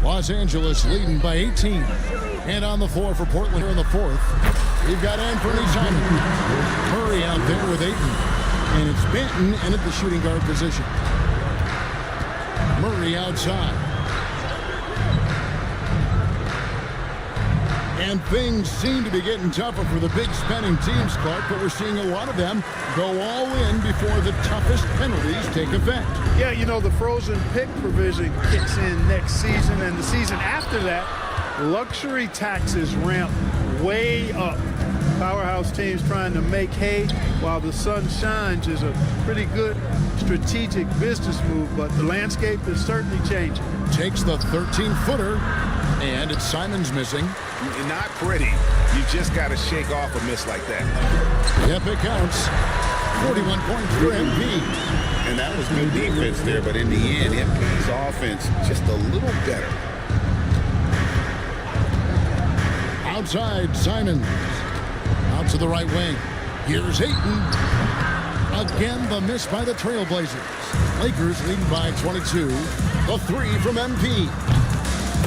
Los Angeles leading by 18. And on the floor for Portland here in the fourth, we've got Anthony Simons. Murray out there with Ayton. And it's Benton in at the shooting guard position. Murray outside. And things seem to be getting tougher for the big spending teams, Clark, but we're seeing a lot of them go all in before the toughest penalties take effect. Yeah, you know, the frozen pick provision kicks in next season, and the season after that, luxury taxes ramp way up. Powerhouse teams trying to make hay while the sun shines is a pretty good strategic business move, but the landscape is certainly changing. Takes the 13-footer, and it's Simons missing. Not pretty. You just got to shake off a miss like that. Yep, it counts. 41 points for MP. And that was good defense there, but in the end, MP's offense just a little better. Outside, Simons. Out to the right wing. Here's Ayton. Again, the miss by the Trailblazers. Lakers leading by 22. The three from MP.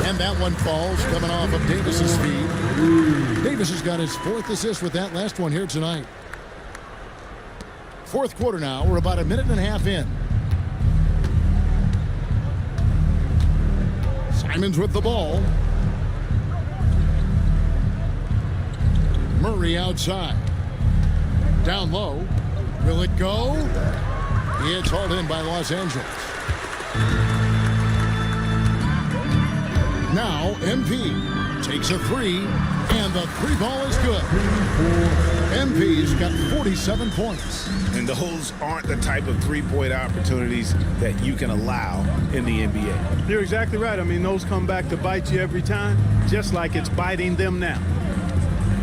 And that one falls, coming off of Davis's feed. Davis has got his 4th assist with that last one here tonight. Fourth quarter now. We're about a minute and a half in. Simons with the ball. Murray outside. Down low. Will it go? It's hauled in by Los Angeles. Now MP takes a 3, and the 3 ball is good. MP's got 47 points. And those aren't the type of three-point opportunities that you can allow in the NBA. You're exactly right. I mean, those come back to bite you every time, just like it's biting them now.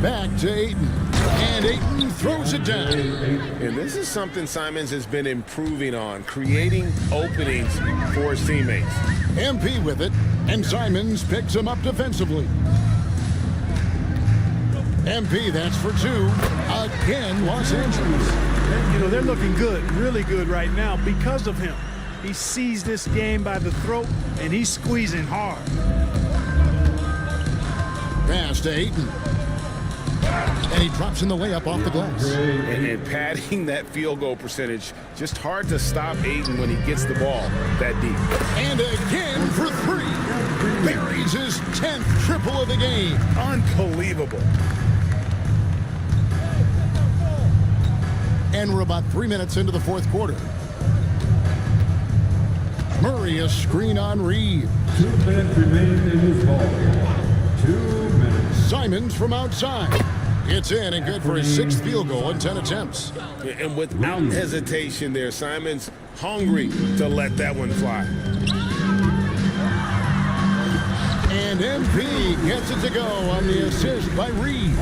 Back to Ayton. And Ayton throws it down. And this is something Simons has been improving on, creating openings for his teammates. MP with it, and Simons picks him up defensively. MP, that's for two. Again, Los Angeles. You know, they're looking good, really good right now because of him. He sees this game by the throat, and he's squeezing hard. Pass to Ayton. And he drops in the layup off the glass. And padding that field goal percentage, just hard to stop Ayton when he gets the ball that deep. And again for three. Buries his 10th triple of the game. Unbelievable. And we're about 3 minutes into the fourth quarter. Murray, a screen on Reed. 2 minutes remain in this ball game. 2 minutes. Simons from outside. It's in and good for his 6th field goal in 10 attempts. And without hesitation there, Simons hungry to let that one fly. And MP gets it to go on the assist by Reeves.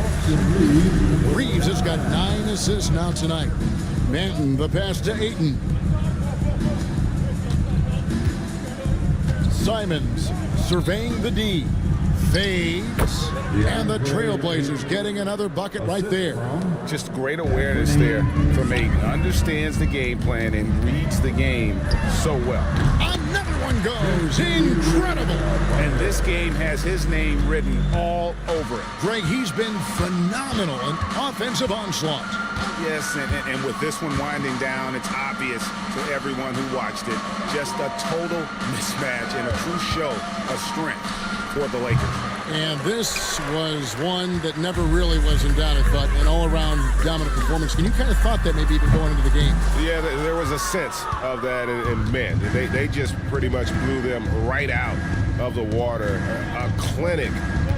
Reeves has got 9 assists now tonight. Manton, the pass to Ayton. Simons surveying the D. Fades. And the Trailblazers getting another bucket right there. Just great awareness there from Ayton. Understands the game plan and reads the game so well. Another one goes. Incredible. And this game has his name written all over it. Greg, he's been phenomenal in offensive onslaught. Yes, and with this one winding down, it's obvious to everyone who watched it. Just a total mismatch and a true show of strength for the Lakers. And this was one that never really was in doubt, I thought, an all-around dominant performance. And you kind of thought that maybe even going into the game. Yeah, there was a sense of that in men. They just pretty much blew them right out of the water. A clinic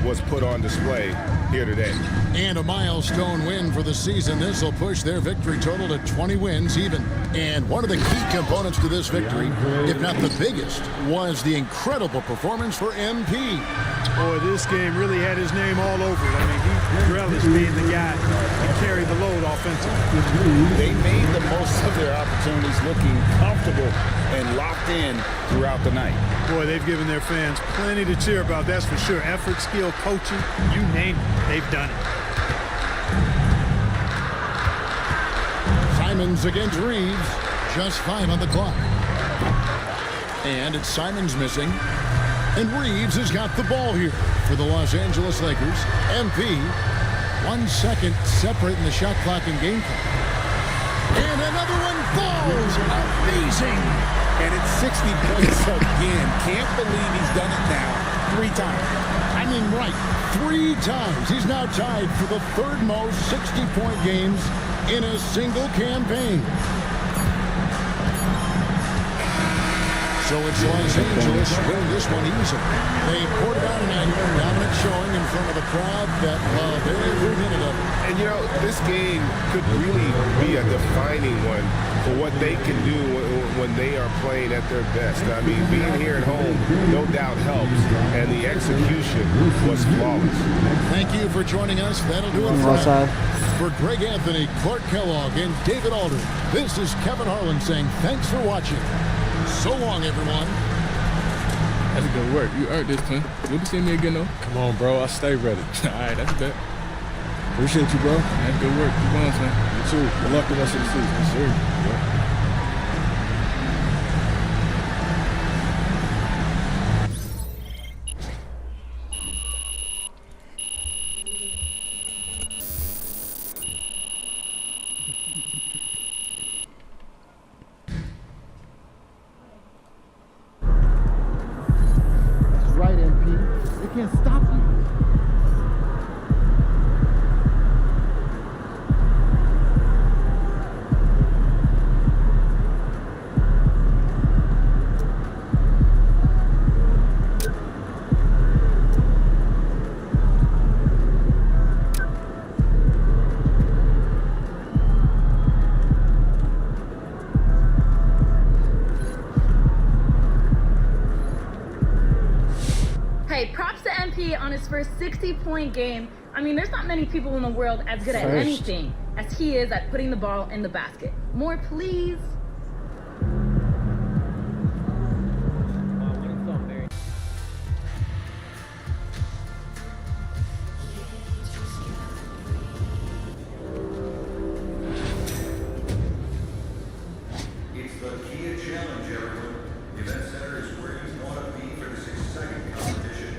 was put on display here today. And a milestone win for the season. This will push their victory total to 20 wins even. And one of the key components to this victory, if not the biggest, was the incredible performance for MP. Boy, this game really had his name all over it. I mean, he relished being the guy to carry the load offensively. They made the most of their opportunities, looking comfortable and locked in throughout the night. Boy, they've given their fans plenty to cheer about, that's for sure. Effort, skill, coaching, you name it, they've done it. Simons against Reeves, just 5 on the clock. And it's Simons missing. And Reeves has got the ball here for the Los Angeles Lakers. MP, 1 second separating the shot clock and game clock. And another one falls. Amazing. And it's 60 points again. Can't believe he's done it now 3 times. I mean, right, 3 times. He's now tied for the 3rd most 60-point games in a single campaign. So it's Los Angeles winning this one easily. They poured it out tonight, dominant showing in front of a crowd that loved every minute of it. And you know, this game could really be a defining one for what they can do when they are playing at their best. I mean, being here at home no doubt helps, and the execution was flawless. Thank you for joining us. That'll do it for Greg Anthony, Clark Kellogg, and David Alder. This is Kevin Harlan saying thanks for watching. So long, everyone. That's good work. You earned this, Clint. You'll be seeing me again, though. Come on, bro. I stay ready. All right, that's a bet. Appreciate you, bro. That's good work. Keep on, son. You too. Good luck the rest of the season. Yes, sir. Yeah. Right, MP. They can't stop you. Hey, props to MP on his first 60-point game. I mean, there's not many people in the world as good at First. anything as he is at putting the ball in the basket. More, please. It's the Kia Challenge, everyone. The event center is where you want to be for this exciting competition.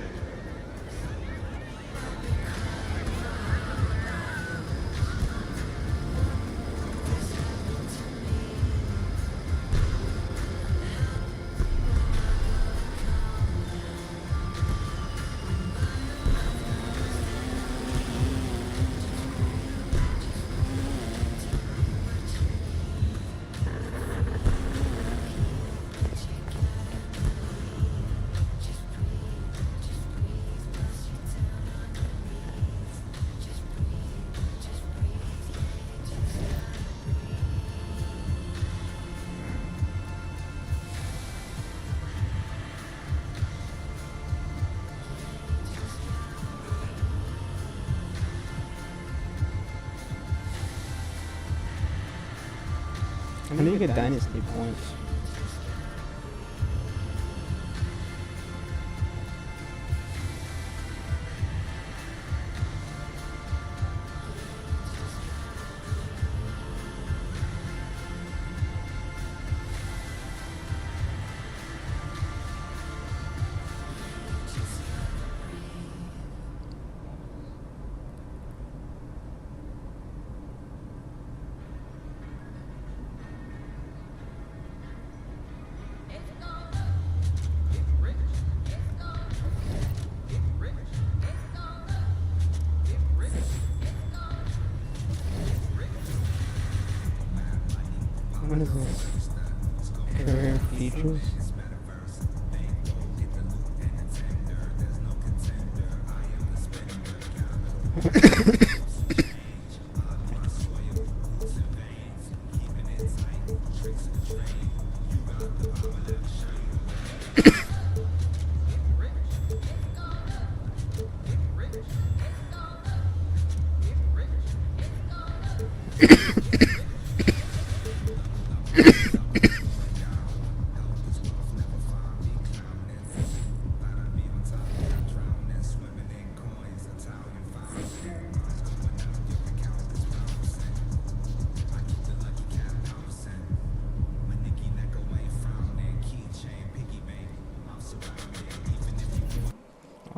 How do you get dynasty points? What is this? Career features?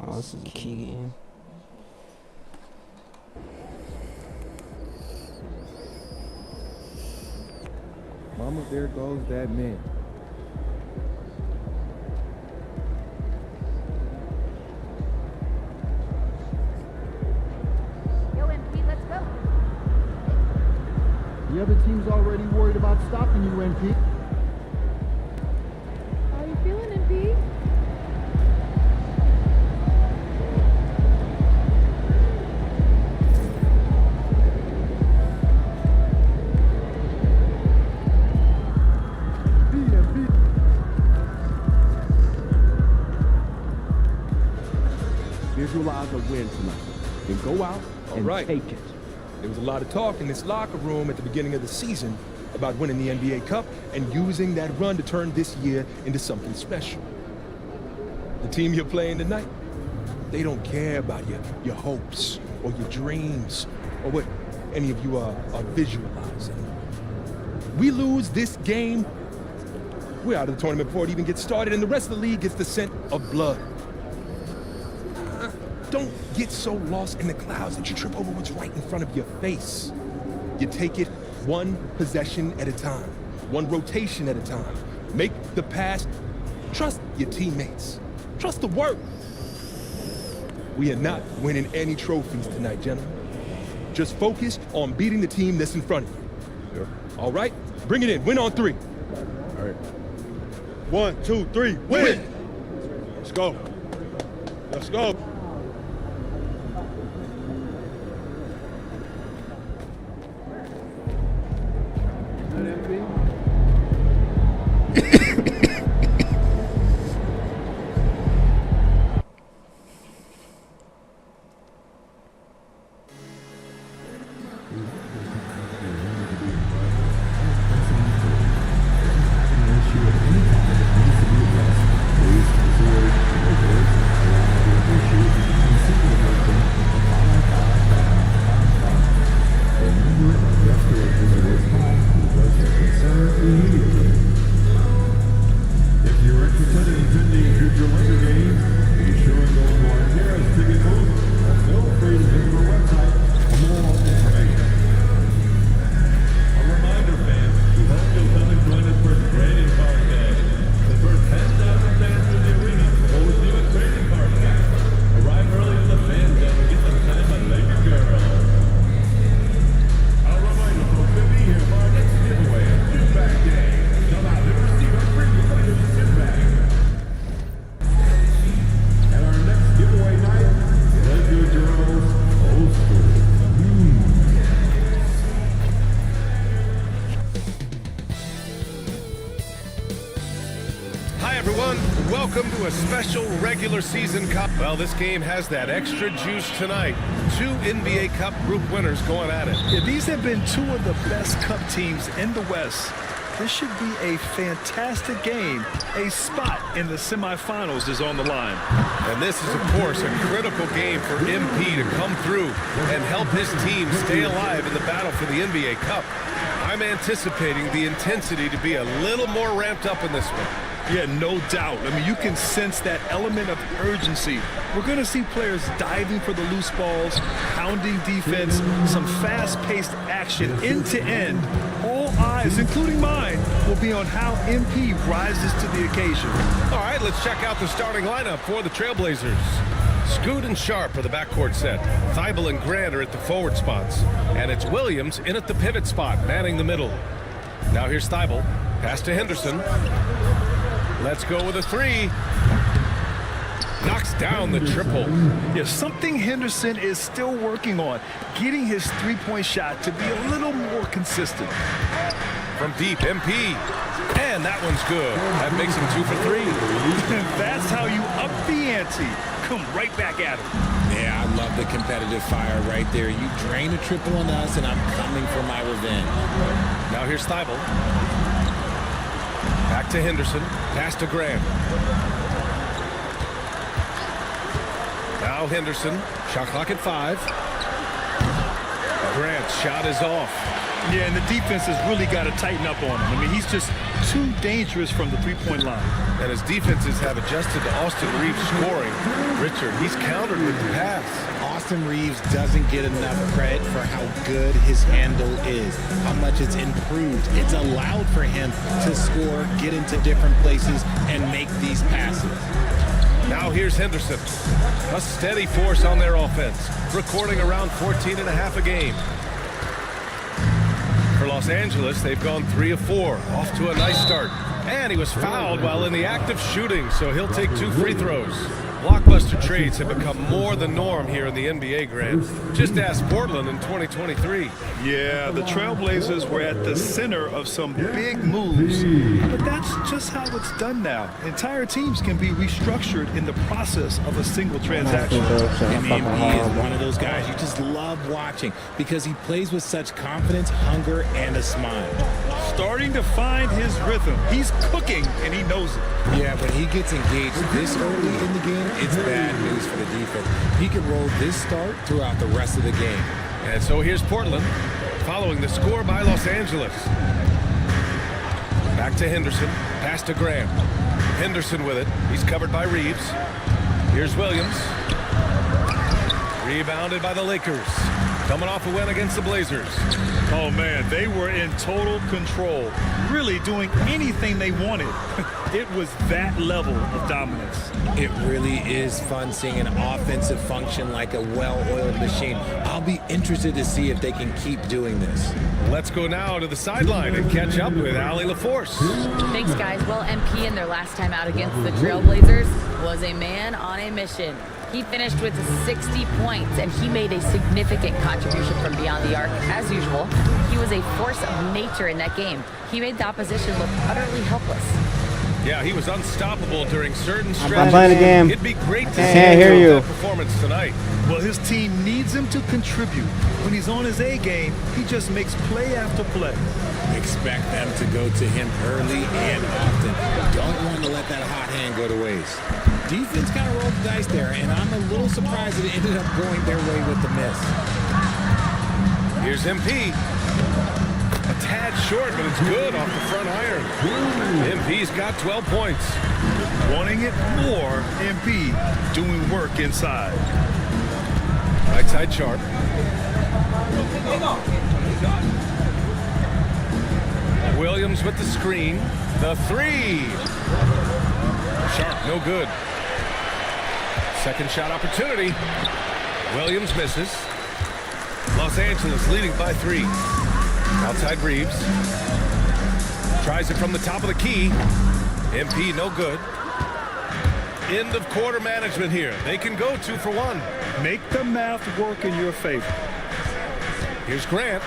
Oh, this is a key game. Mama, there goes that man. Yo, MP, let's go. The other team's already worried about stopping you, MP. How you feeling, MP? Visualize a win tonight. Then go out and take it. There was a lot of talk in this locker room at the beginning of the season about winning the NBA Cup and using that run to turn this year into something special. The team you're playing tonight, they don't care about your hopes or your dreams or what any of you are visualizing. We lose this game, we're out of the tournament before it even gets started, and the rest of the league gets the scent of blood. Don't get so lost in the clouds that you trip over what's right in front of your face. You take it one possession at a time, one rotation at a time. Make the pass. Trust your teammates. Trust the work. We are not winning any trophies tonight, gentlemen. Just focus on beating the team that's in front of you. Sure. All right? Bring it in. Win on three. All right. 1, 2, 3, win! Let's go. Let's go. Hi, everyone. Welcome to a special regular season cup. Well, this game has that extra juice tonight. 2 NBA Cup group winners going at it. Yeah, these have been 2 of the best Cup teams in the West. This should be a fantastic game. A spot in the semifinals is on the line. And this is, of course, a critical game for MP to come through and help his team stay alive in the battle for the NBA Cup. I'm anticipating the intensity to be a little more ramped up in this one. Yeah, no doubt. I mean, you can sense that element of urgency. We're going to see players diving for the loose balls, pounding defense, some fast-paced action end to end. All eyes, including mine, will be on how MP rises to the occasion. All right, let's check out the starting lineup for the Trailblazers. Scoot and Sharp are the backcourt set. Thibault and Grant are at the forward spots. And it's Williams in at the pivot spot, manning the middle. Now here's Thibault. Pass to Henderson. Let's go with a 3. Knocks down the triple. Yeah, something Henderson is still working on, getting his three-point shot to be a little more consistent. From deep, MP. And that one's good. That makes him 2 for 3. That's how you up the ante. Come right back at him. Yeah, I love the competitive fire right there. You drain a triple on us, and I'm coming for my revenge. Now here's Thibault. Back to Henderson. Pass to Grant. Now Henderson. Shot clock at 5. Grant's shot is off. Yeah, and the defense has really got to tighten up on him. I mean, he's just too dangerous from the three-point line. And his defenses have adjusted to Austin Reeves scoring. Richard, he's countered with the pass. Austin Reeves doesn't get enough credit for how good his handle is, how much it's improved. It's allowed for him to score, get into different places, and make these passes. Now here's Henderson. A steady force on their offense, recording around 14.5 a game. For Los Angeles, they've gone 3 of 4, off to a nice start. And he was fouled while in the act of shooting, so he'll take 2 free throws. Blockbuster trades have become more the norm here in the NBA, Grant. Just ask Portland in 2023. Yeah, the Trailblazers were at the center of some big moves, but that's just how it's done now. Entire teams can be restructured in the process of a single transaction. And MP is one of those guys you just love watching because he plays with such confidence, hunger, and a smile. Starting to find his rhythm. He's cooking, and he knows it. Yeah, when he gets engaged this early in the game, it's bad news for the defense. He can roll this start throughout the rest of the game. And so here's Portland, following the score by Los Angeles. Back to Henderson, pass to Grant. Henderson with it. He's covered by Reeves. Here's Williams. Rebounded by the Lakers. Coming off a win against the Blazers. Oh, man, they were in total control, really doing anything they wanted. It was that level of dominance. It really is fun seeing an offensive function like a well-oiled machine. I'll be interested to see if they can keep doing this. Let's go now to the sideline and catch up with Allie LaForce. Thanks, guys. Well, MP in their last time out against the Trailblazers was a man on a mission. He finished with 60 points, and he made a significant contribution from beyond the arc. As usual, he was a force of nature in that game. He made the opposition look utterly helpless. Yeah, he was unstoppable during certain stretches. I'm playing the game. It'd be great to see Can't hear you. that performance tonight. Well, his team needs him to contribute. When he's on his A game, he just makes play after play. Expect them to go to him early and often. Don't want to let that hot hand go to waste. Defense kind of rolled the dice there, and I'm a little surprised that it ended up going their way with the miss. Here's MP. A tad short, but it's good off the front iron. MP's got 12 points. Wanting it more, MP doing work inside. Right side Sharp. Williams with the screen. The 3. Sharp, no good. Second shot opportunity. Williams misses. Los Angeles leading by 3. Outside Reeves. Tries it from the top of the key. MP no good. End of quarter management here. They can go 2 for 1. Make the math work in your favor. Here's Grant.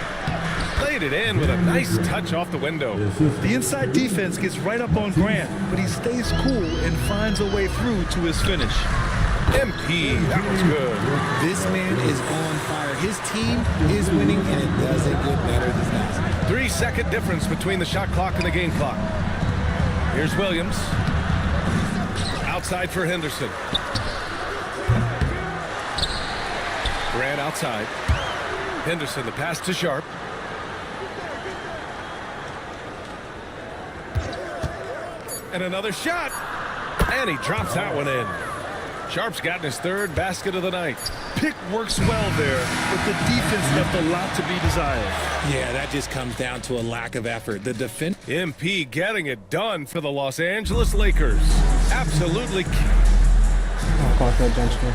Laid it in with a nice touch off the window. The inside defense gets right up on Grant, but he stays cool and finds a way through to his finish. MP, that was good. This man is on fire. His team is winning, and it doesn't get better than that. 3-second difference between the shot clock and the game clock. Here's Williams. Outside for Henderson. Grant outside. Henderson, the pass to Sharp. And another shot. And he drops that one in. Sharp's gotten his third basket of the night. Pick works well there, but the defense left a lot to be desired. Yeah, that just comes down to a lack of effort. The defense. MP getting it done for the Los Angeles Lakers. Absolutely. I'll call for a bench here.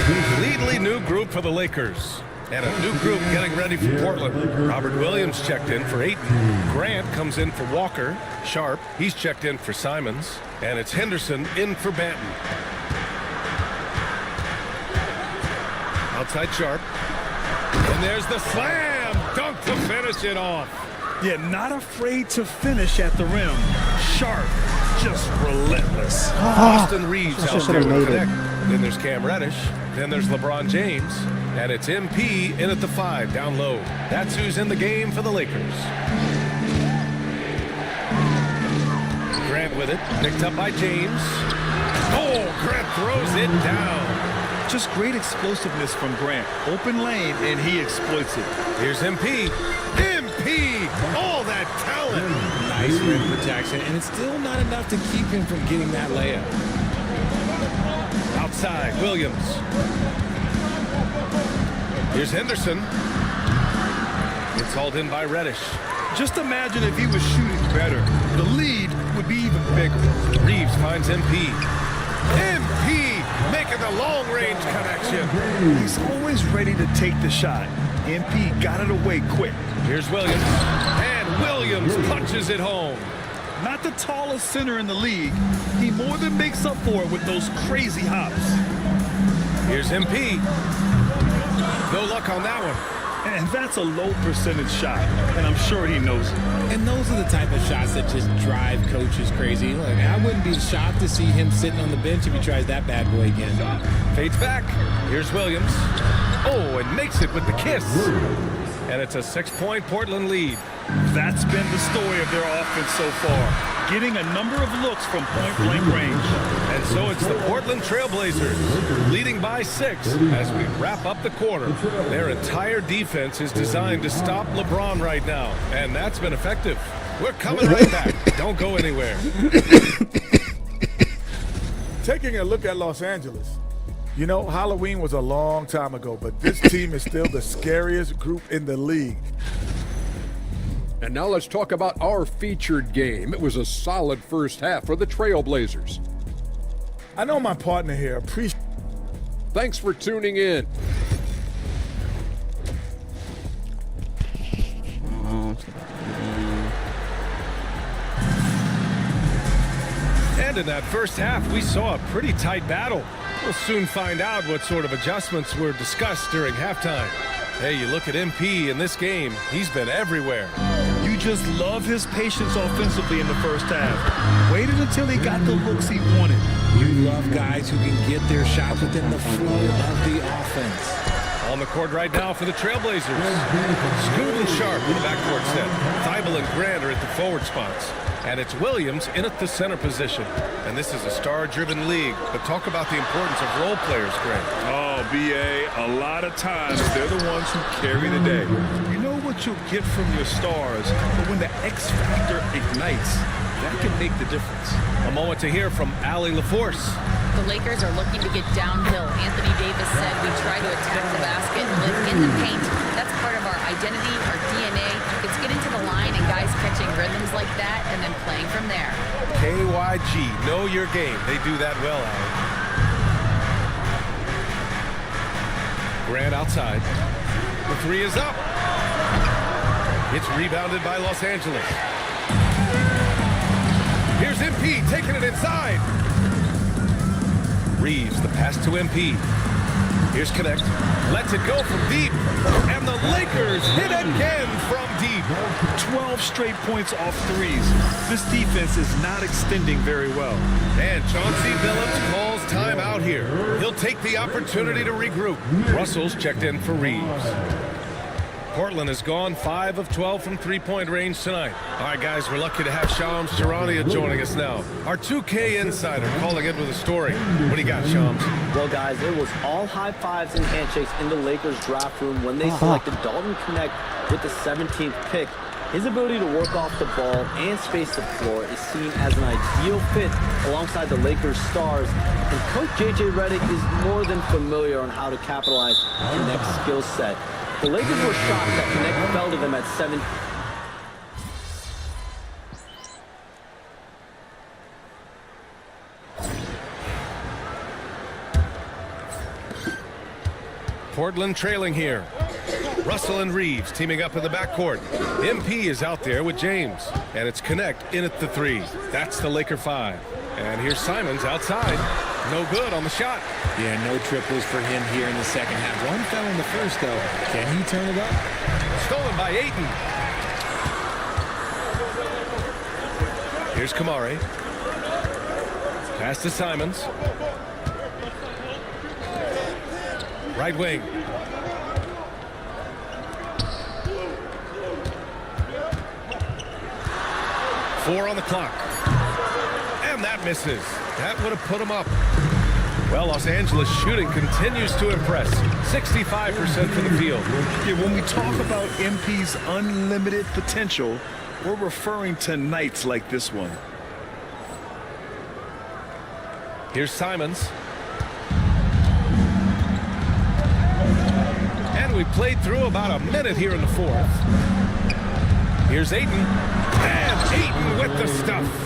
Completely new group for the Lakers. And a new group getting ready for Portland. Robert Williams checked in for Ayton. Grant comes in for Walker. Sharp, he's checked in for Simons. And it's Henderson in for Banton. Outside Sharp. And there's the slam dunk to finish it off. Yeah, not afraid to finish at the rim. Sharp, just relentless. Austin Reeves out there to connect. Then there's Cam Reddish. Then there's LeBron James. And it's MP in at the 5, down low. That's who's in the game for the Lakers. Grant with it. Picked up by James. Oh, Grant throws it down. Just great explosiveness from Grant. Open lane, and he exploits it. Here's MP. MP! All that talent. Nice rim protection, and it's still not enough to keep him from getting that layup. Outside, Williams. Here's Henderson. It's hauled in by Reddish. Just imagine if he was shooting better. The lead would be even bigger. Reeves finds MP. MP making the long-range connection. He's always ready to take the shot. MP got it away quick. Here's Williams. And Williams punches it home. Not the tallest center in the league. He more than makes up for it with those crazy hops. Here's MP. No luck on that one. And that's a low percentage shot, and I'm sure he knows it. And those are the type of shots that just drive coaches crazy. Like, I wouldn't be shocked to see him sitting on the bench if he tries that bad boy again. Fades back. Here's Williams. Oh, and makes it with the kiss. And it's a 6-point Portland lead. That's been the story of their offense so far. Getting a number of looks from point-blank range. And so it's the Portland Trailblazers leading by 6 as we wrap up the quarter. Their entire defense is designed to stop LeBron right now, and that's been effective. We're coming right back. Don't go anywhere. Taking a look at Los Angeles. You know, Halloween was a long time ago, but this team is still the scariest group in the league. And now let's talk about our featured game. It was a solid first half for the Trailblazers. I know my partner here appreciates. Thanks for tuning in. And in that first half, we saw a pretty tight battle. We'll soon find out what sort of adjustments were discussed during halftime. Hey, you look at MP in this game, he's been everywhere. You just love his patience offensively in the first half. Waited until he got the looks he wanted. You love guys who can get their shots within the flow of the offense. On the court right now for the Trailblazers. Scoot and Sharp in the backcourt set. Thybulle and Grant are at the forward spots. And it's Williams in at the center position. And this is a star-driven league. But talk about the importance of role players, Grant. Oh, B.A., a lot of times they're the ones who carry the day. You know what you'll get from your stars, but when the X factor ignites, that can make the difference. A moment to hear from Allie LaForce. The Lakers are looking to get downhill. Anthony Davis said we try to attack the basket and live in the paint. That's part of our identity, our DNA. It's getting to the line and guys catching rhythms like that and then playing from there. KYG, know your game. They do that well, Allie. Grant outside. The three is up. It's rebounded by Los Angeles. Here's MP taking it inside. Reeves, the pass to MP. Here's Connect. Lets it go from deep. And the Lakers hit again from deep. 12 straight points off threes. This defense is not extending very well. And Chauncey Billups calls timeout here. He'll take the opportunity to regroup. Russell's checked in for Reeves. Portland has gone 5 of 12 from three-point range tonight. All right, guys, we're lucky to have Shams Charania joining us now. Our 2K insider calling in with a story. What do you got, Shams? Well, guys, it was all high fives and handshakes in the Lakers draft room when they selected Dalton Connect with the 17th pick. His ability to work off the ball and space the floor is seen as an ideal fit alongside the Lakers stars. And Coach J.J. Redick is more than familiar on how to capitalize on Connect's skill set. The Lakers were shocked that Connect fell to them at 7. Portland trailing here. Russell and Reeves teaming up in the backcourt. MP is out there with James. And it's Connect in at the three. That's the Laker 5. And here's Simons outside. No good on the shot. Yeah, no triples for him here in the second half. One fell in the first, though. Can he turn it up? Stolen by Ayton. Here's Kamari. Pass to Simons. Right wing. Four on the clock. And that misses. That would have put him up. Well, Los Angeles shooting continues to impress. 65% from the field. Yeah, when we talk about MP's unlimited potential, we're referring to nights like this one. Here's Simons. And we played through about a minute here in the fourth. Here's Ayton. And Ayton with the stuff.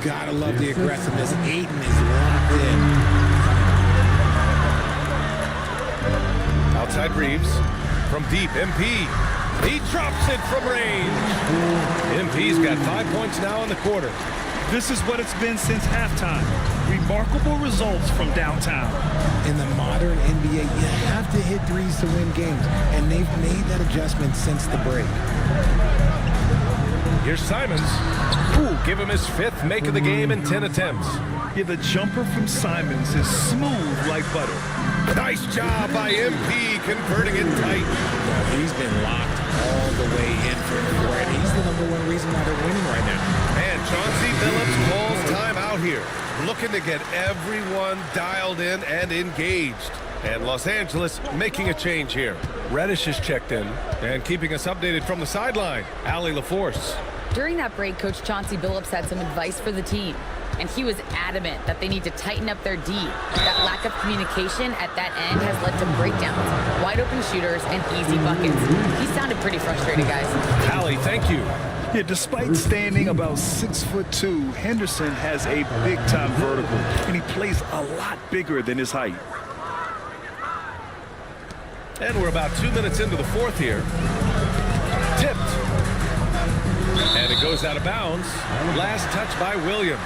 Gotta love the aggressiveness. Ayton is locked in. Outside Reeves. From deep, MP. He drops it from range. MP's got 5 points now in the quarter. This is what it's been since halftime. Remarkable results from downtown. In the modern NBA, you have to hit threes to win games, and they've made that adjustment since the break. Here's Simons. Ooh, give him his 5th make of the game in 10 attempts. Yeah, the jumper from Simons is smooth like butter. Nice job by MP converting it tight. Well, he's been locked all the way in for it. He's the #1 reason why they're winning right now. And Chauncey Billups calls time out here. Looking to get everyone dialed in and engaged. And Los Angeles making a change here. Reddish is checked in and keeping us updated from the sideline. Allie LaForce. During that break, Coach Chauncey Billups had some advice for the team. And he was adamant that they need to tighten up their D. That lack of communication at that end has led to breakdowns, wide open shooters, and easy buckets. He sounded pretty frustrated, guys. Allie, thank you. Yeah, despite standing about 6'2", Henderson has a big-time vertical, and he plays a lot bigger than his height. And we're about 2 minutes into the fourth here. Tipped. And it goes out of bounds. Last touch by Williams.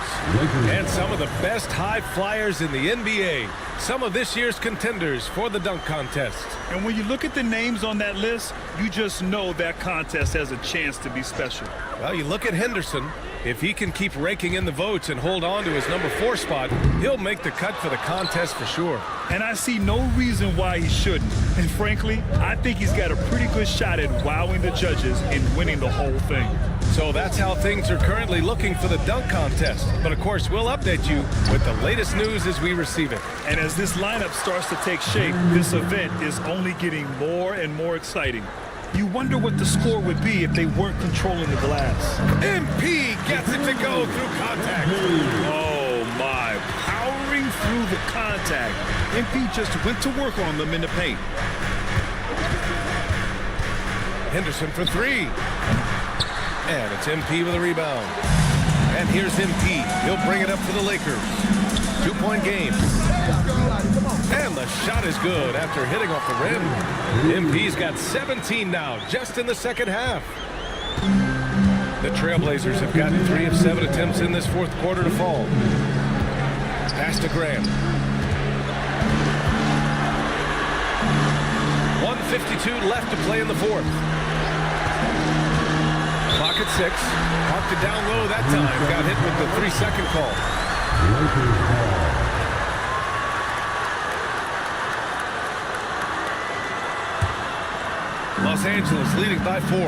And some of the best high flyers in the NBA. Some of this year's contenders for the dunk contest. And when you look at the names on that list, you just know that contest has a chance to be special. Well, you look at Henderson. If he can keep raking in the votes and hold on to his #4 spot, he'll make the cut for the contest for sure. And I see no reason why he shouldn't. And frankly, I think he's got a pretty good shot at wowing the judges and winning the whole thing. So that's how things are currently looking for the dunk contest. But of course, we'll update you with the latest news as we receive it. And as this lineup starts to take shape, this event is only getting more and more exciting. You wonder what the score would be if they weren't controlling the glass. MP gets it to go through contact. Oh my, powering through the contact. MP just went to work on them in the paint. Henderson for 3. And it's MP with a rebound. And here's MP. He'll bring it up to the Lakers. 2-point game. And the the shot is good after hitting off the rim. MP's got 17 now, just in the second half. The Trailblazers have gotten 3 of 7 attempts in this fourth quarter to fall. Pass to Graham. 1:52 left to play in the fourth. Clock at 6. Parked it down low that time. Got hit with the 3-second call. Los Angeles leading by 4.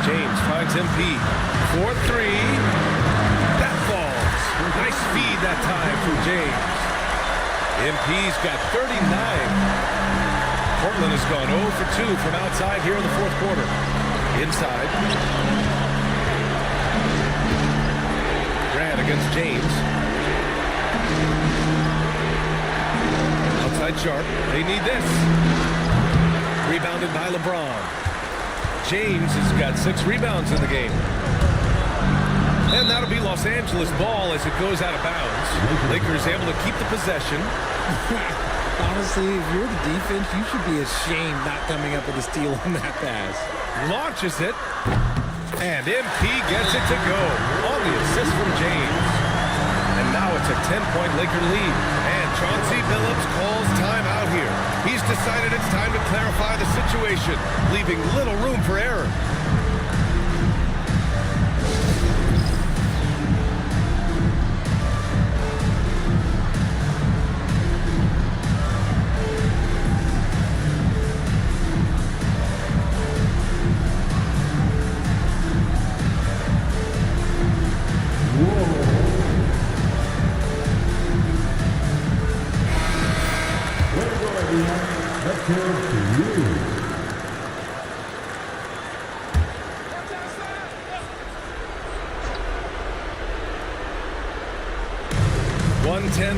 James finds MP. 4-3. That falls. Nice feed that time from James. MP's got 39. Portland has gone 0 for 2 from outside here in the fourth quarter. Inside. Grant against James. Outside Sharp. They need this. Rebounded by LeBron. James has got 6 rebounds in the game. And that'll be Los Angeles ball as it goes out of bounds. Lakers able to keep the possession. Honestly, if you're the defense, you should be ashamed not coming up with a steal on that pass. Launches it. And MP gets it to go on the assist from James. And now it's a 10-point Laker lead. And Chauncey Billups calls time out here. He's decided it's time to clarify the situation, leaving little room for error.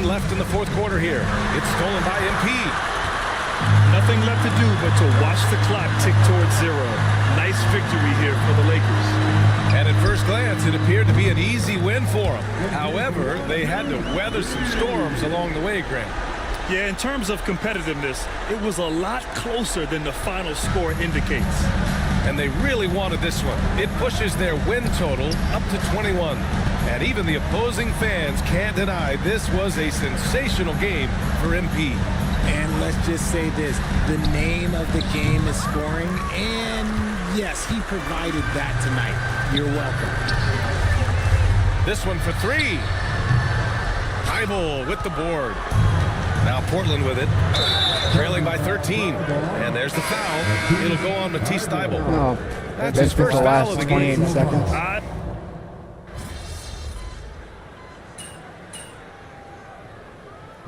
Left in the fourth quarter here. It's stolen by MP. Nothing left to do but to watch the clock tick towards 0. Nice victory here for the Lakers. And at first glance, it appeared to be an easy win for them. However, they had to weather some storms along the way, Grant. Yeah, in terms of competitiveness, it was a lot closer than the final score indicates. And they really wanted this one. It pushes their win total up to 21. And even the opposing fans can't deny this was a sensational game for MP. And let's just say this, the name of the game is scoring, and yes, he provided that tonight. You're welcome. This one for 3. Thibault with the board. Now Portland with it, trailing by 13. And there's the foul. It'll go on Matisse Thibault. Oh, that's his first foul of the game. 28 seconds.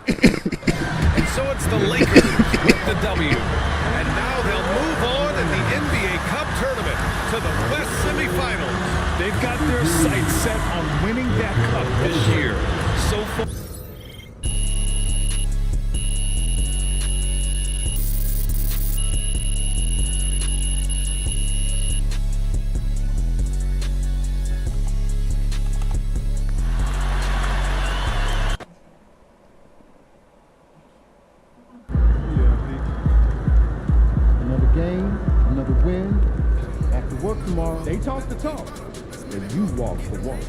And so it's the Lakers with the W. And now they'll move on in the NBA Cup tournament to the West semifinals. They've got their sights set on winning that cup this year. So far. Tomorrow, they talk the talk, and you walk the walk.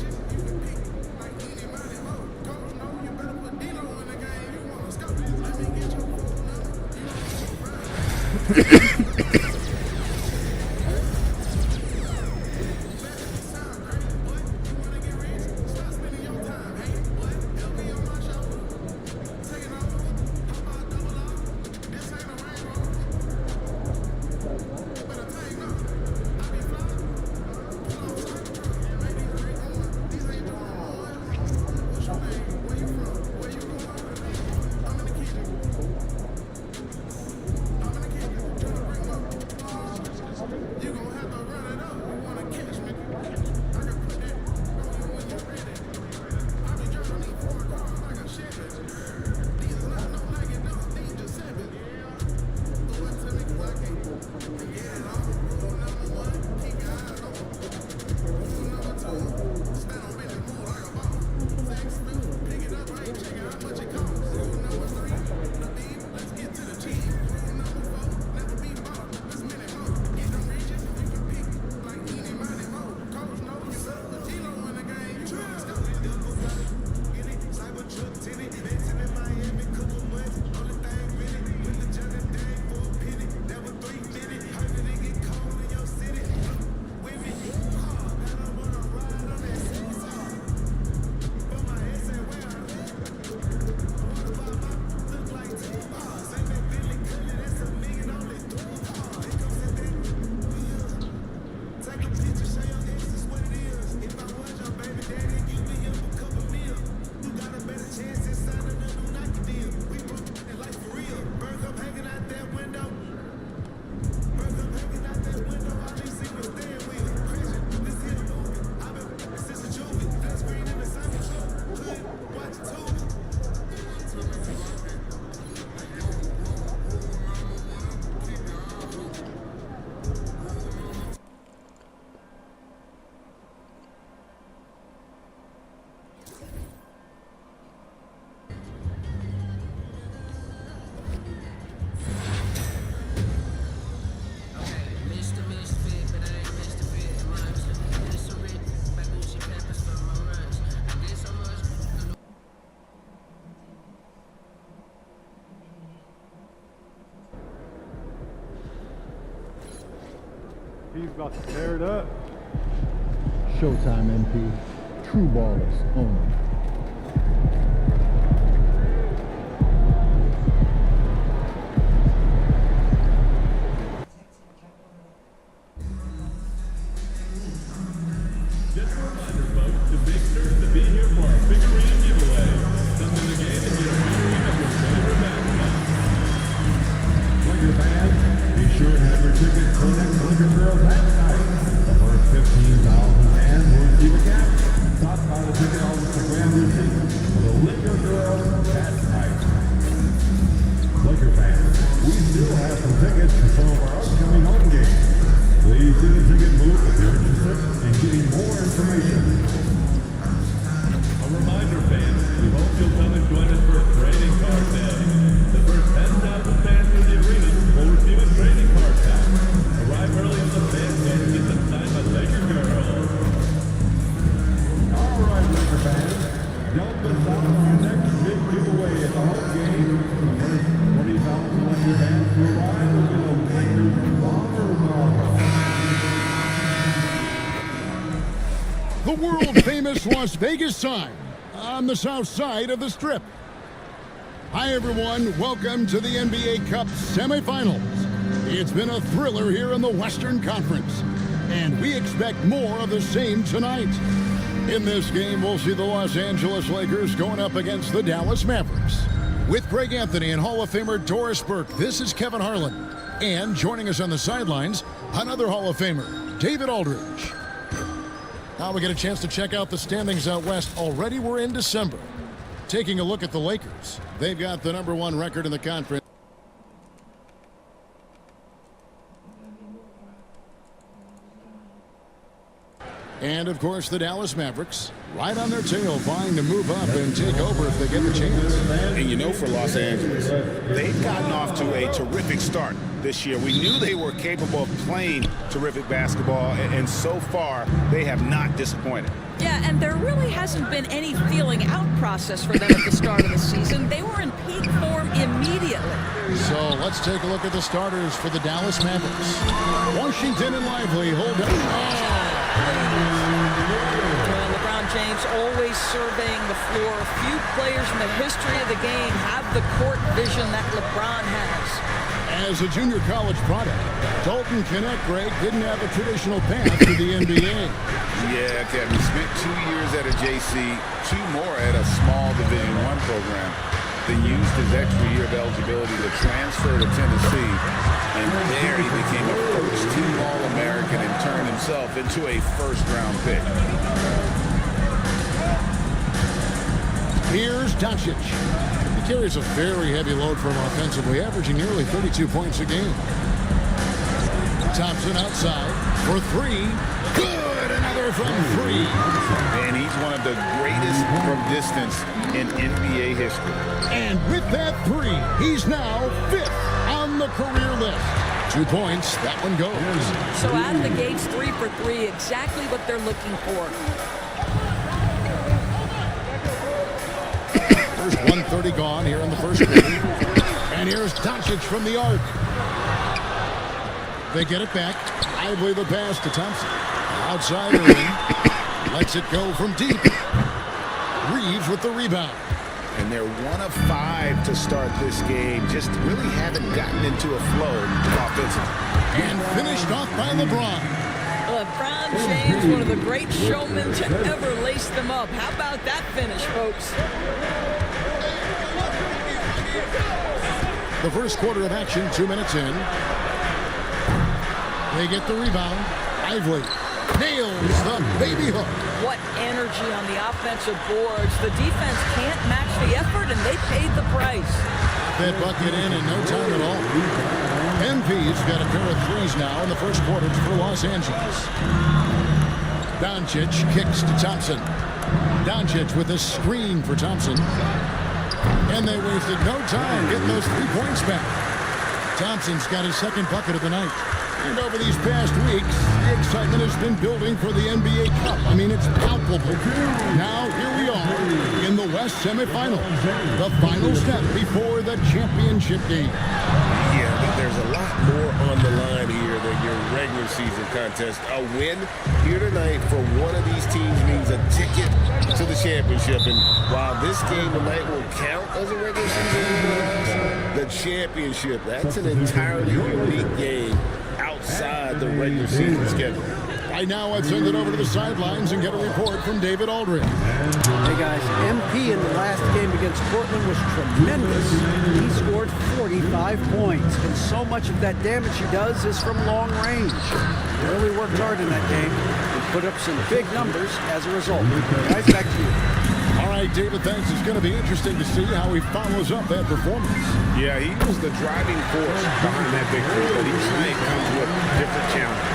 about to tear it up. Showtime, MP. True ballers only. Just a reminder, folks, to make sure to be here for our big arena giveaway. Come to the game and get a free game of your favorite basketball. Laker fans, be sure to have your tickets for next Laker Girls Hat Night. The first 15,000 fans will receive a cap. Stop by the ticket office to grab your ticket for the Laker Girls Hat Night. Laker fans, we still have some tickets for some of our upcoming home games. Please see the ticket booth if you're interested in getting more information. A reminder, fans, we hope you'll come and join us for a trading card day. The first 10,000 fans in the arena will receive a trading card pack. Arrive early on the fan gate and get them signed by Laker Girls. All right, Laker fans, don't miss out on our next big giveaway at the home game. The first 20,000 Laker fans to arrive will get a Lakers bomber ball. The world-famous Las Vegas sign on the south side of the Strip. Hi, everyone. Welcome to the NBA Cup semifinals. It's been a thriller here in the Western Conference, and we expect more of the same tonight. In this game, we'll see the Los Angeles Lakers going up against the Dallas Mavericks. With Greg Anthony and Hall of Famer Doris Burke, this is Kevin Harlan. And joining us on the sidelines, another Hall of Famer, David Aldridge. Now we get a chance to check out the standings out west. Already we're in December. Taking a look at the Lakers. They've got the #1 record in the conference. And, of course, the Dallas Mavericks, right on their tail, vying to move up and take over if they get the chance. And you know, for Los Angeles, they've gotten off to a terrific start this year. We knew they were capable of playing terrific basketball, and so far, they have not disappointed. Yeah, and there really hasn't been any feeling out process for them at the start of the season. They were in peak form immediately. So let's take a look at the starters for the Dallas Mavericks. Washington and Lively hold up. LeBron James always surveying the floor. Few players in the history of the game have the court vision that LeBron has. As a junior college product, Dalton Knecht, Greg, didn't have a traditional path to the NBA. Yeah, Kevin, he spent 2 years at a JC, 2 more at a small Division I program, then used his extra year of eligibility to transfer to Tennessee, and there he became a first-team All-American and turned himself into a first-round pick. Here's Doncic. He carries a very heavy load for him offensively, averaging nearly 32 points a game. Thompson outside for 3. Good! Another from 3. And he's one of the greatest from distance in NBA history. And with that 3, he's now 5th on the career list. 2 points, that one goes. So out of the gates, 3 for 3, exactly what they're looking for. First 1:30 gone here in the first quarter. And here's Doncic from the arc. They get it back. Lively the pass to Thompson. Outside Irving. Lets it go from deep. Reeves with the rebound. And they're 1 of 5 to start this game. Just really haven't gotten into a flow offensively. And finished off by LeBron. LeBron James, one of the great showmen to ever lace them up. How about that finish, folks? The first quarter of action, 2 minutes in. They get the rebound. Lively nails the baby hook. What energy on the offensive boards. The defense can't match the effort, and they paid the price. That bucket in no time at all. MP's got a pair of 3s now in the first quarter for Los Angeles. Doncic kicks to Thompson. Doncic with a screen for Thompson. And they wasted no time getting those 3 points back. Thompson's got his second bucket of the night. And over these past weeks, the excitement has been building for the NBA Cup. I mean, it's palpable. Now, here we are in the West semifinal, the final step before the championship game. Yeah, but there's a lot more on the line here than your regular season contest. A win here tonight for one of these teams means a ticket to the championship. And while this game tonight will count as a regular season win, the championship, that's an entirely unique game outside the regular season schedule. Right now, let's send it over to the sidelines and get a report from David Aldridge. Hey guys, MP in the last game against Portland was tremendous. He scored 45 points, and so much of that damage he does is from long range. He really worked hard in that game and put up some big numbers as a result. Guys, back to you. All right, David, thanks. It's going to be interesting to see how he follows up that performance. Yeah, he was the driving force behind that victory, but each night comes with different challenges.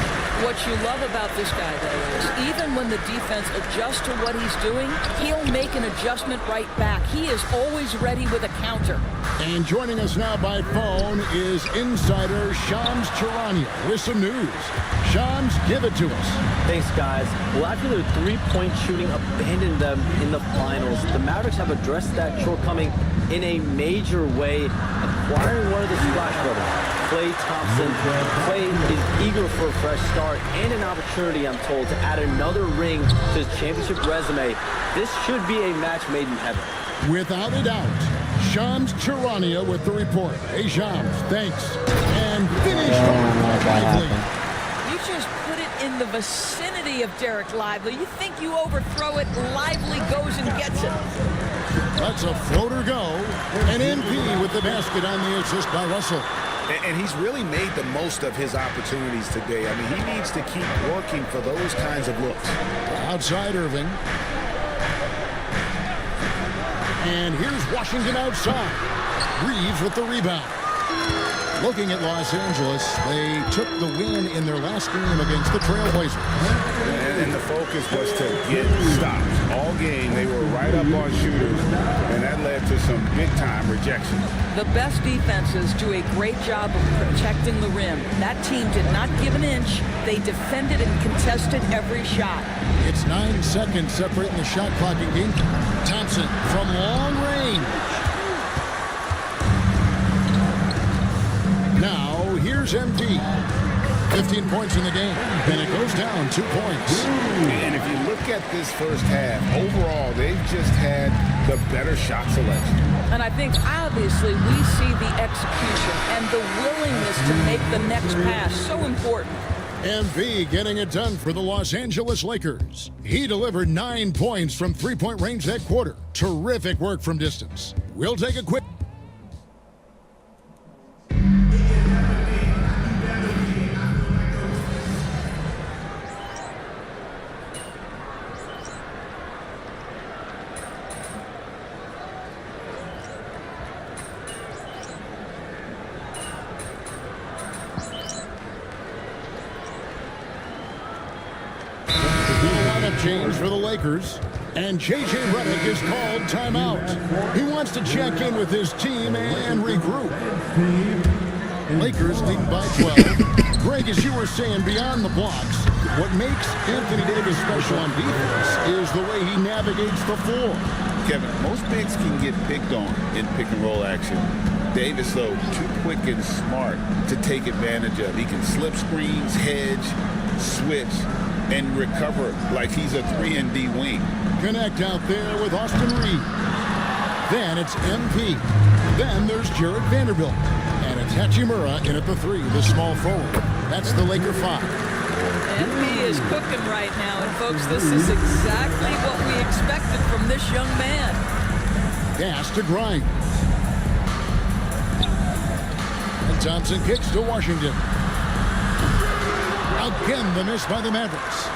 What you love about this guy, though, is even when the defense adjusts to what he's doing, he'll make an adjustment right back. He is always ready with a counter. And joining us now by phone is insider Shams Charania with some news. Shams, give it to us. Thanks, guys. Well, after their three-point shooting abandoned them in the finals, the Mavericks have addressed that shortcoming in a major way, acquiring one of the Splash Brothers, Klay Thompson. Klay is eager for a fresh start and an opportunity, I'm told, to add another ring to his championship resume. This should be a match made in heaven. Without a doubt, Shams Charania with the report. Hey, Shams, thanks. And finish Lively. You just put it in the vicinity of Derek Lively. You think you overthrow it, Lively goes and gets it. That's a floater go. And MP with the basket on the assist by Russell. And he's really made the most of his opportunities today. I mean, he needs to keep working for those kinds of looks. Outside Irving. And here's Washington outside. Reeves with the rebound. Looking at Los Angeles, they took the win in their last game against the Trailblazers. And the focus was to get stops. All game, they were right up on shooters, and that led to some big-time rejection. The best defenses do a great job of protecting the rim. That team did not give an inch. They defended and contested every shot. It's 9 seconds separating the shot clock and game. Thompson from long range. Now, here's MD. 15 points in the game, and it goes down 2 points. And if you look at this first half, overall, they've just had the better shot selection. And I think, obviously, we see the execution and the willingness to make the next pass so important. MV getting it done for the Los Angeles Lakers. He delivered 9 points from three-point range that quarter. Terrific work from distance. We'll take a quick... change for the Lakers, and J.J. Redick is called timeout. He wants to check in with his team and regroup. Lakers lead by 12. Greg, as you were saying, beyond the blocks, what makes Anthony Davis special on defense is the way he navigates the floor. Kevin, most bigs can get picked on in pick-and-roll action. Davis, though, too quick and smart to take advantage of. He can slip screens, hedge, switch, and recover like he's a 3-and-D wing. Connect out there with Austin Reed. Then it's MP. Then there's Jared Vanderbilt. And it's Hachimura in at the 3, the small forward. That's the Laker 5. MP is cooking right now, and folks, this is exactly what we expected from this young man. Gas to Grimes. And Thompson kicks to Washington. Again, the miss by the Mavericks.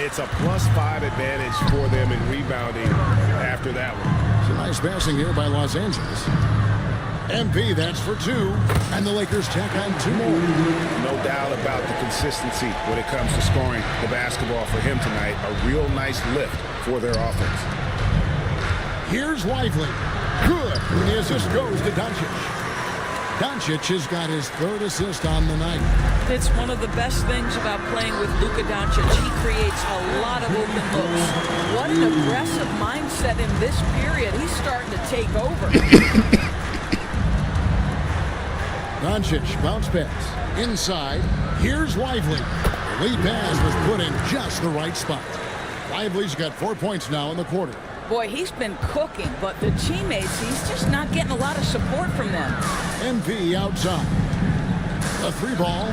It's a +5 advantage for them in rebounding after that one. Some nice passing here by Los Angeles. MP, that's for 2. And the Lakers tack on 2 more. No doubt about the consistency when it comes to scoring the basketball for him tonight. A real nice lift for their offense. Here's Lively. Good. And the assist goes to Doncic. Doncic has got his 3rd assist on the night. It's one of the best things about playing with Luka Doncic. He creates a lot of open looks. What got an aggressive mindset in this period. He's starting to take over. Doncic bounce pass inside. Here's Lively. The lead pass was put in just the right spot. Lively's got 4 points now in the quarter. Boy, he's been cooking, but the teammates, he's just not getting a lot of support from them. MP outside. A three ball.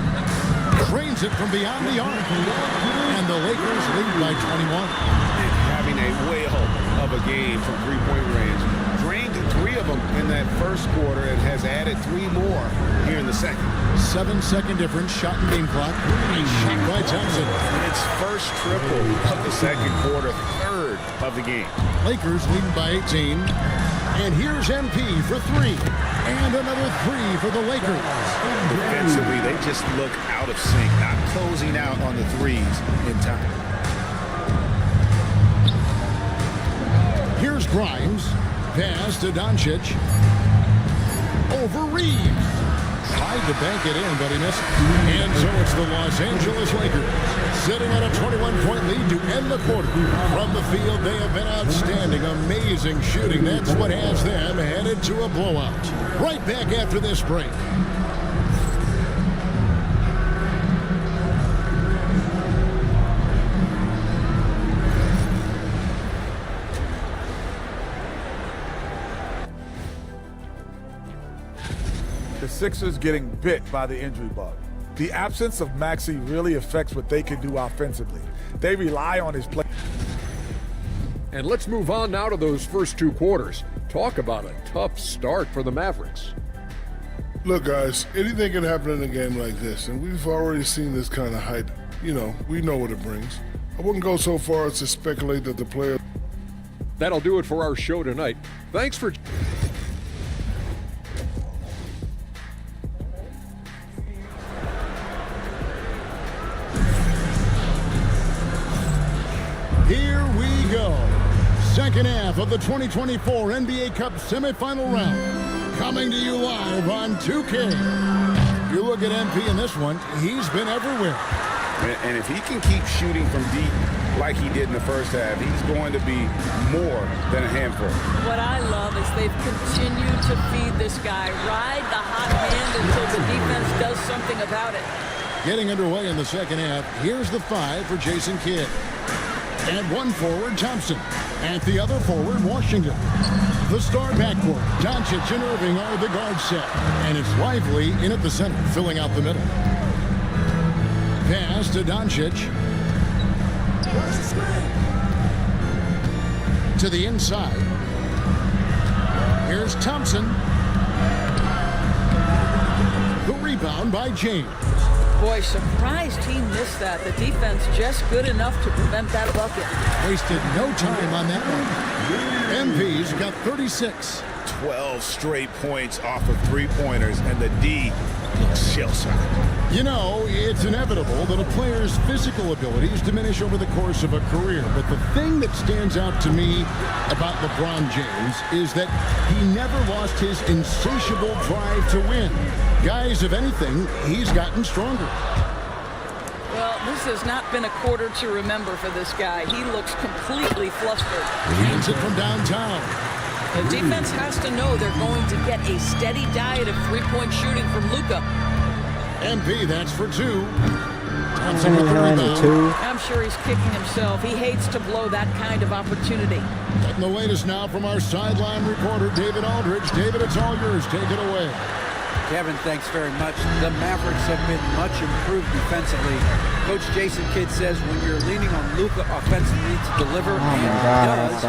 Drains it from beyond the arc. And the Lakers lead by 21. Having a whale of a game from three-point range. Drained 3 of them in that first quarter and has added 3 more here in the second. 7-second difference, shot and game clock. Nice shot by Thompson. It's first triple of the second quarter, third of the game. Lakers leading by 18. And here's MP for 3. And another 3 for the Lakers. Defensively, they just look out of sync, not closing out on the threes in time. Here's Grimes. Pass to Doncic. Over Reeves. Tried to bank it in, but he missed. And so it's the Los Angeles Lakers sitting at a 21-point lead to end the quarter. From the field, they have been outstanding. Amazing shooting. That's what has them headed to a blowout. Right back after this break. The Sixers getting bit by the injury bug. The absence of Maxey really affects what they can do offensively. They rely on his play. And let's move on now to those first 2 quarters. Talk about a tough start for the Mavericks. Look, guys, anything can happen in a game like this, and we've already seen this kind of height. You know, we know what it brings. I wouldn't go so far as to speculate that the player... That'll do it for our show tonight. Thanks for... Here we go. Second half of the 2024 NBA Cup semifinal round. Coming to you live on 2K. If you look at MP in this one, he's been everywhere. And if he can keep shooting from deep like he did in the first half, he's going to be more than a handful. What I love is they've continued to feed this guy. Ride the hot hand until the defense does something about it. Getting underway in the second half, here's the 5 for Jason Kidd. At one forward, Thompson. At the other forward, Washington. The star backcourt, Doncic and Irving are the guard set. And it's Lively in at the center, filling out the middle. Pass to Doncic. To the inside. Here's Thompson. The rebound by James. Boy, surprised he missed that. The defense just good enough to prevent that bucket. Wasted no time on that one. MP's got 36. 12 straight points off of 3-pointers, and the D looks shell-shocked. You know, it's inevitable that a player's physical abilities diminish over the course of a career. But the thing that stands out to me about LeBron James is that he never lost his insatiable drive to win. Guys, if anything, he's gotten stronger. Well, this has not been a quarter to remember for this guy. He looks completely flustered. Hands it from downtown. The defense has to know they're going to get a steady diet of three-point shooting from Luka. MP, that's for 2. Thompson with the rebound. I'm sure he's kicking himself. He hates to blow that kind of opportunity. Getting the latest now from our sideline reporter, David Aldridge. David, it's all yours. Take it away. Kevin, thanks very much. The Mavericks have been much improved defensively. Coach Jason Kidd says when you're leaning on Luka offensively to deliver, and he does,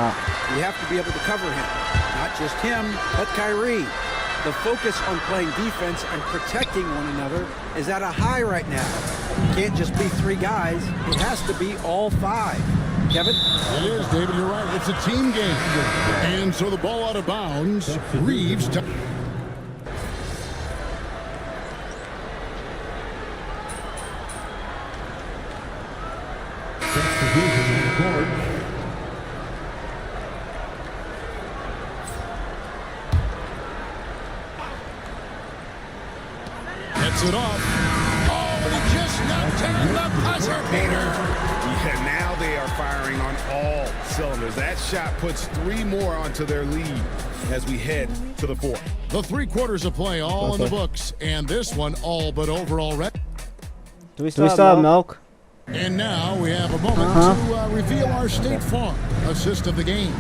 you have to be able to cover him. Not just him, but Kyrie. The focus on playing defense and protecting one another is at a high right now. It can't just be 3 guys. It has to be all 5. Kevin? It is, David. You're right. It's a team game. And so the ball out of bounds. Reeves. Gets it off. Oh, but he just knocked down the buzzer beater. Yeah, now they are firing firing on all cylinders. That shot puts 3 more onto their lead as we head to the 4th. The 3 quarters of play all in the books, and this one all but over already. Do we still have milk? And now we have a moment to reveal our State Farm assist of the game.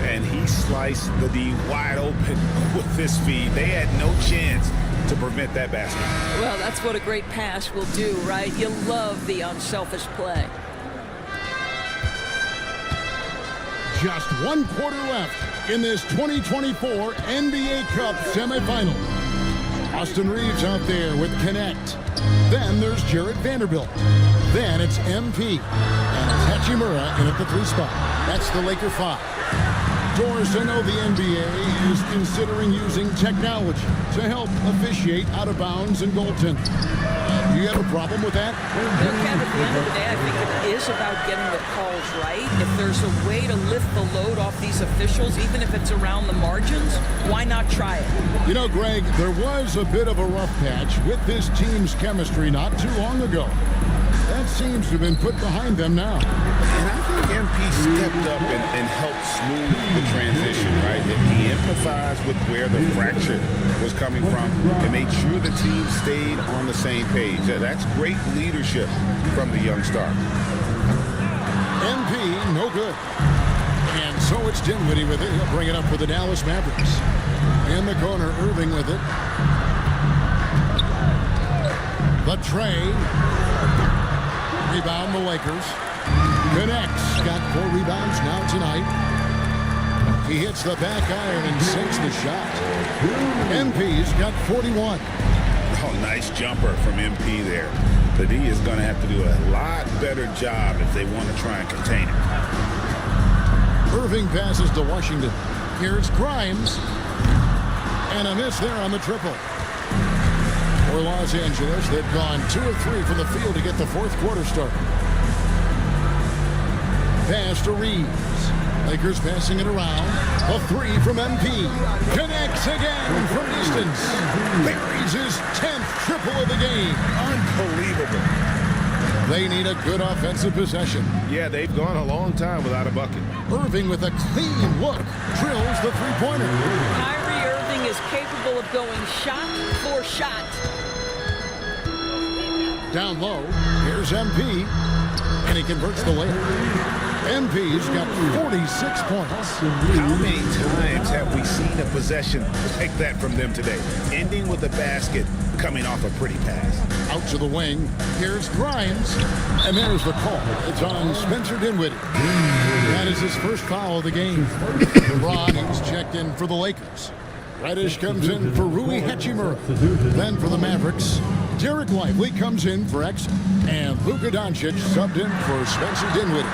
And he sliced the D wide open with this feed. They had no chance to prevent that basket. Well, that's what a great pass will do, right? You love the unselfish play. Just 1 quarter left in this 2024 NBA Cup semifinal. Austin Reeves out there with Connect. Then there's Jarred Vanderbilt. Then it's MP. And it's Hachimura in at the 3 spot. That's the Laker 5. Doris, I know the NBA is considering using technology to help officiate out of bounds and goaltending. Do you have a problem with that? Look, at the end of the day, I think it is about getting the calls right. If there's a way to lift the load off these officials, even if it's around the margins, why not try it? You know, Greg, there was a bit of a rough patch with this team's chemistry not too long ago. That seems to have been put behind them now. And I think MP stepped up and helped smooth the transition, right? He empathized with where the fracture was coming from and made sure the team stayed on the same page. That's great leadership from the young star. MP, no good. And so it's Dinwiddie with it. He'll bring it up for the Dallas Mavericks. In the corner, Irving with it. The tray. Rebound the Lakers. Connects. Got 4 rebounds now tonight. He hits the back iron and sinks the shot. MP's got 41. Oh, nice jumper from MP there. The D is going to have to do a lot better job if they want to try and contain him. Irving passes to Washington. Here's Grimes. And a miss there on the triple. For Los Angeles, they've gone 2 of 3 from the field to get the 4th quarter started. Pass to Reeves. Lakers passing it around. A 3 from MP. Connects again from distance. Buries his 10th triple of the game. Unbelievable. They need a good offensive possession. Yeah, they've gone a long time without a bucket. Irving with a clean look. Drills the 3-pointer. Kyrie Irving is capable of going shot for shot. Down low, here's MP, and he converts the layup. MP's got 46 points. How many times have we seen a possession like that from them today? Ending with a basket, coming off a pretty pass. Out to the wing, here's Grimes, and there's the call. It's on Spencer Dinwiddie. That is his first foul of the game. LeBron is checked in for the Lakers. Reddish comes in for Rui Hachimura. Then for the Mavericks, Derek Lively comes in for X, and Luka Doncic subbed in for Spencer Dinwiddie.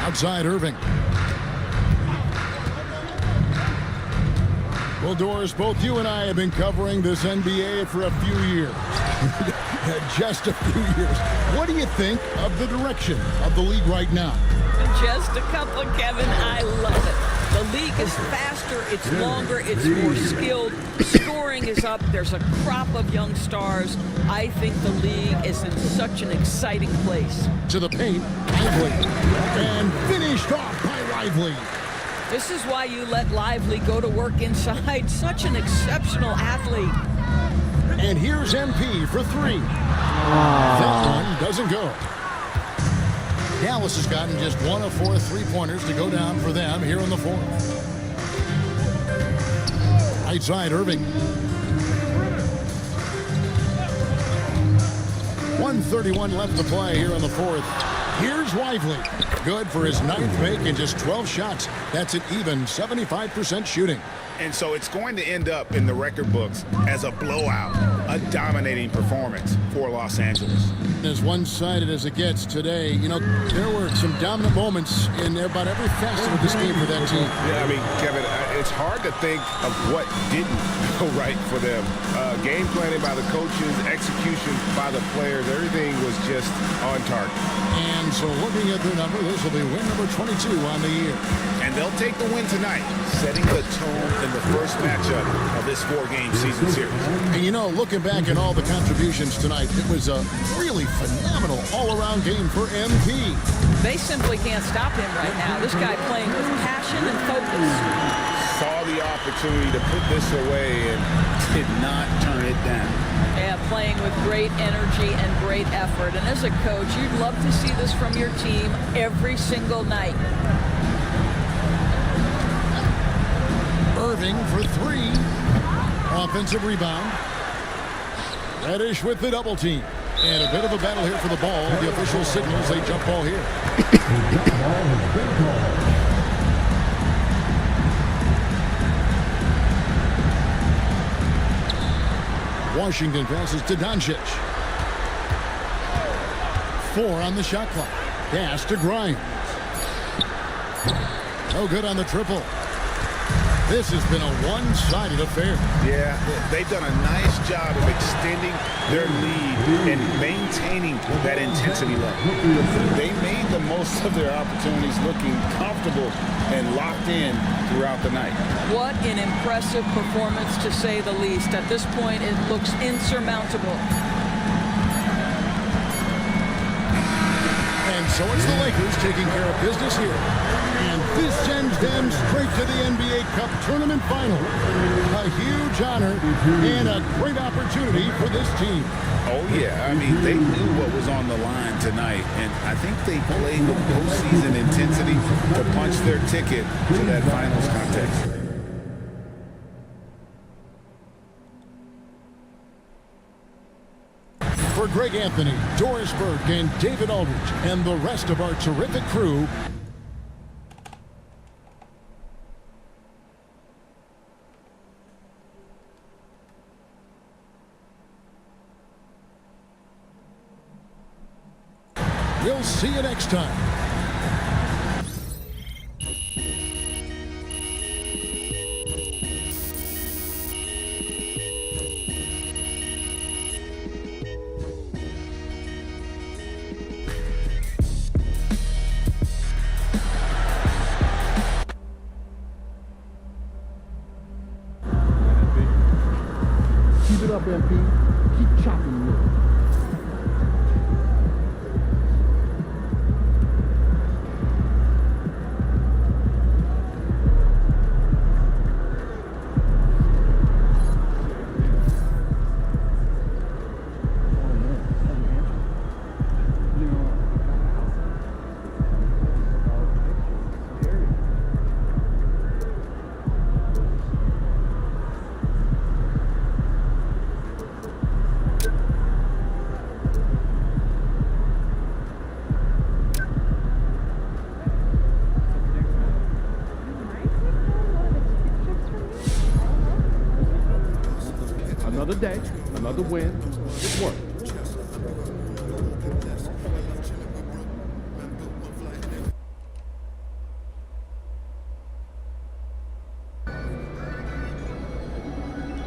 Outside Irving. Well, Doris, both you and I have been covering this NBA for a few years. Just a few years. What do you think of the direction of the league right now? Just a couple, Kevin. I love it. The league is faster, it's longer, it's more skilled. Scoring is up. There's a crop of young stars. I think the league is in such an exciting place. To the paint, Lively. And finished off by Lively. This is why you let Lively go to work inside. Such an exceptional athlete. And here's MP for 3. That one doesn't go. Dallas has gotten just 1 of 4 3-pointers to go down for them here in the 4th. Right side, Irving. 1:31 left to play here in the 4th. Here's Lively. Good for his 9th make and just 12 shots. That's an even 75% shooting. And so it's going to end up in the record books as a blowout, a dominating performance for Los Angeles. As one-sided as it gets today, you know, there were some dominant moments in about every facet of this game for that team. Yeah, I mean, Kevin, it's hard to think of what didn't go right for them. Game planning by the coaches, execution by the players, everything was just on target. And so looking at their number, this will be win number 22 on the year. And they'll take the win tonight, setting the tone in the first matchup of this 4-game season series. And you know, looking back at all the contributions tonight, it was a really phenomenal all-around game for MP. They simply can't stop him right now. This guy playing with passion and focus. Saw the opportunity to put this away and did not turn it down. Yeah, playing with great energy and great effort. And as a coach, you'd love to see this from your team every single night. Irving for 3. Offensive rebound. Reddish with the double team. And a bit of a battle here for the ball. The official signals a jump ball here. Washington passes to Doncic. 4 on the shot clock. Pass to Grimes. No good on the triple. This has been a one-sided affair. Yeah, they've done a nice job of extending their lead and maintaining that intensity level. They made the most of their opportunities, looking comfortable and locked in throughout the night. What an impressive performance, to say the least. At this point, it looks insurmountable. And so it's the Lakers taking care of business here. And this sends them straight to the NBA Cup Tournament Final. A huge honor and a great opportunity for this team. Oh, yeah. I mean, they knew what was on the line tonight, and I think they played with postseason intensity to punch their ticket to that finals contest. For Greg Anthony, Doris Burke, and David Aldridge, and the rest of our terrific crew, we'll see you next time. Keep it up, MP. Keep chopping it. Another day, another win. Good work.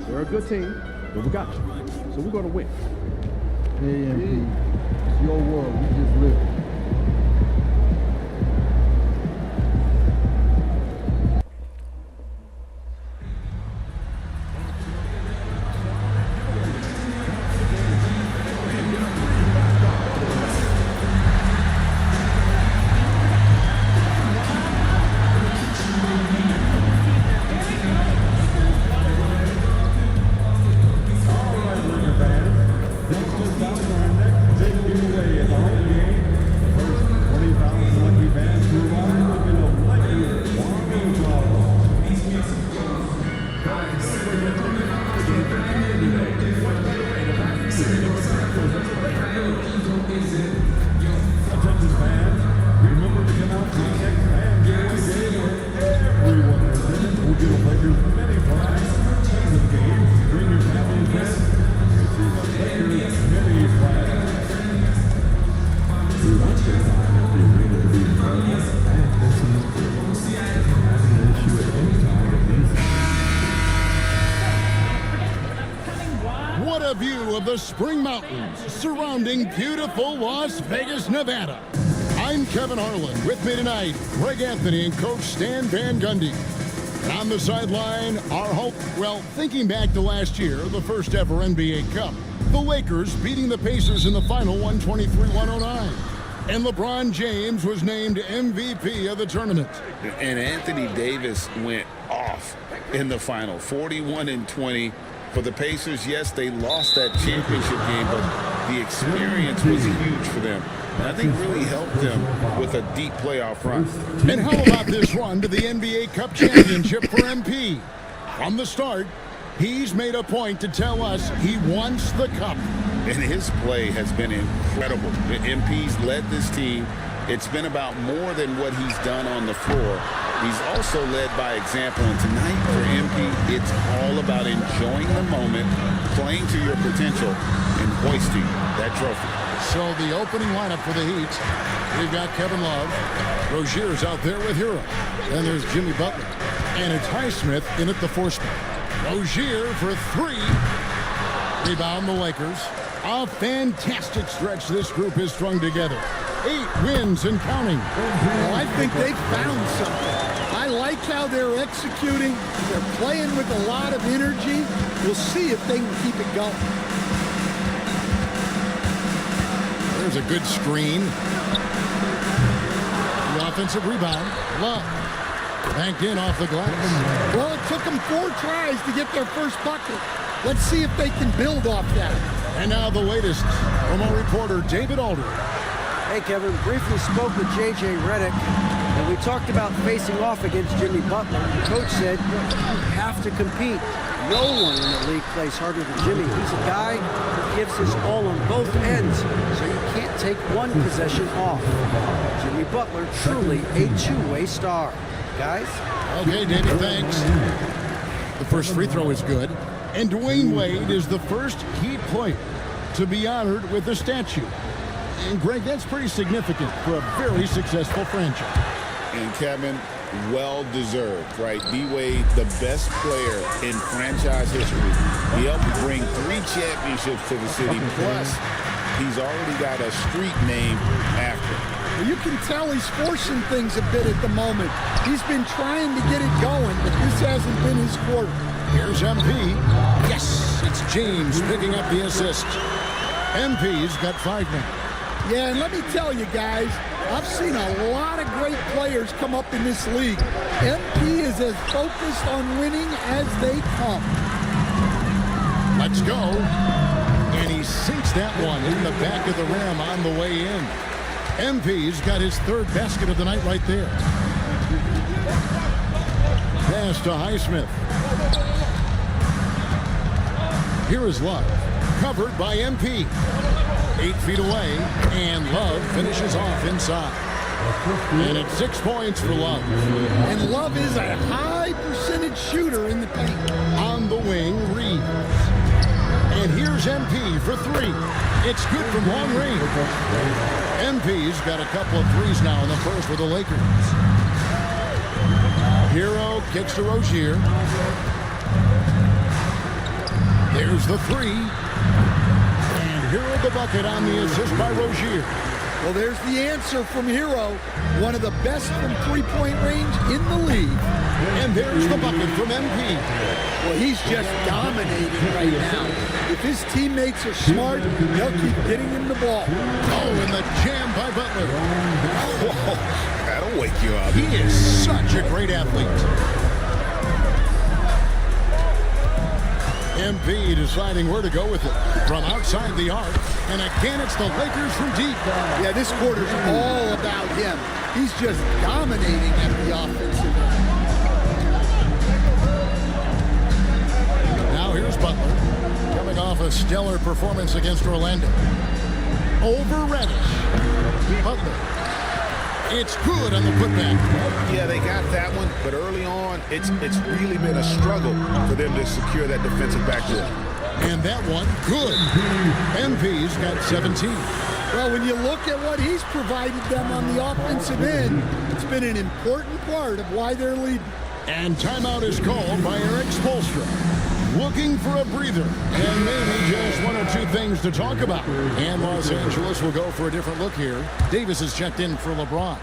They're a good team, but we got you. So we're going to win. Hey, MP. It's your world. We just live it. of the Spring Mountains surrounding beautiful Las Vegas, Nevada. I'm Kevin Harlan. With me tonight, Greg Anthony and Coach Stan Van Gundy. And on the sideline, our hope, well, thinking back to last year, the first ever NBA Cup, the Lakers beating the Pacers in the final 123-109. And LeBron James was named MVP of the tournament. And Anthony Davis went off in the final, 41-20 for the Pacers. Yes, they lost that championship game, but the experience was huge for them. And I think really helped them with a deep playoff run. And how about this run to the NBA Cup championship for MP? From the start, he's made a point to tell us he wants the cup. And his play has been incredible. The MP's led this team. It's been about more than what he's done on the floor. He's also led by example. And tonight for MP, it's all about enjoying the moment, playing to your potential, and hoisting that trophy. So the opening lineup for the Heat, we've got Kevin Love. Rozier's out there with Hero. Then there's Jimmy Butler. And it's Highsmith in at the 4 spot. Rozier for 3. Rebound the Lakers. A fantastic stretch this group has strung together. 8 wins and counting. Well, I think they found something. I like how they're executing. They're playing with a lot of energy. We'll see if they can keep it going. There's a good screen. The offensive rebound. Love. Banked in off the glass. Well, it took them 4 tries to get their first bucket. Let's see if they can build off that. And now the latest from our reporter, David Aldridge. Hey, Kevin, briefly spoke with J.J. Redick, and we talked about facing off against Jimmy Butler. The coach said, you have to compete. No one in the league plays harder than Jimmy. He's a guy who gives his all on both ends, so you can't take one possession off. Jimmy Butler, truly a two-way star. Guys? Okay, David, thanks. The first free throw is good. And Dwayne Wade is the first Heat player to be honored with a statue. And Greg, that's pretty significant for a very successful franchise. And Kevin, well deserved, right? D-Wade, the best player in franchise history. He helped bring 3 championships to the city. Plus, he's already got a street named after him. Well, you can tell he's forcing things a bit at the moment. He's been trying to get it going, but this hasn't been his quarter. Here's MP. Yes, it's James picking up the assist. MP's got 5 now. Yeah, and let me tell you guys, I've seen a lot of great players come up in this league. MP is as focused on winning as they come. Let's go. And he sinks that one in the back of the rim on the way in. MP's got his 3rd basket of the night right there. Pass to Highsmith. Here is Love, covered by MP. 8 feet away, and Love finishes off inside. And it's 6 points for Love. And Love is a high percentage shooter in the paint. On the wing, Reeves. And here's MP for 3. It's good from long range. MP's got a couple of threes now in the first for the Lakers. Hero kicks to Rozier. There's the 3. And Hero the bucket on the assist by Rozier. Well, there's the answer from Hero. One of the best from three-point range in the league. And there's the bucket from MP. Well, he's just dominating right now. If his teammates are smart, they'll keep getting him the ball. Oh, and the jam by Butler. Whoa, that'll wake you up. He is such a great athlete. MP deciding where to go with it. From outside the arc. And again, it's the Lakers from deep. Yeah, this quarter's all about him. He's just dominating at the offensive end. Now here's Butler. Coming off a stellar performance against Orlando. Over Reddish. Butler. It's good on the putback. Yeah, they got that one, but early on, it's really been a struggle for them to secure that defensive backdoor. And that one, good. MP's got 17. Well, when you look at what he's provided them on the offensive end, it's been an important part of why they're leading. And timeout is called by Eric Spoelstra. looking for a breather and maybe just one or two things to talk about. And Los Angeles will go for a different look here. Davis is checked in for LeBron.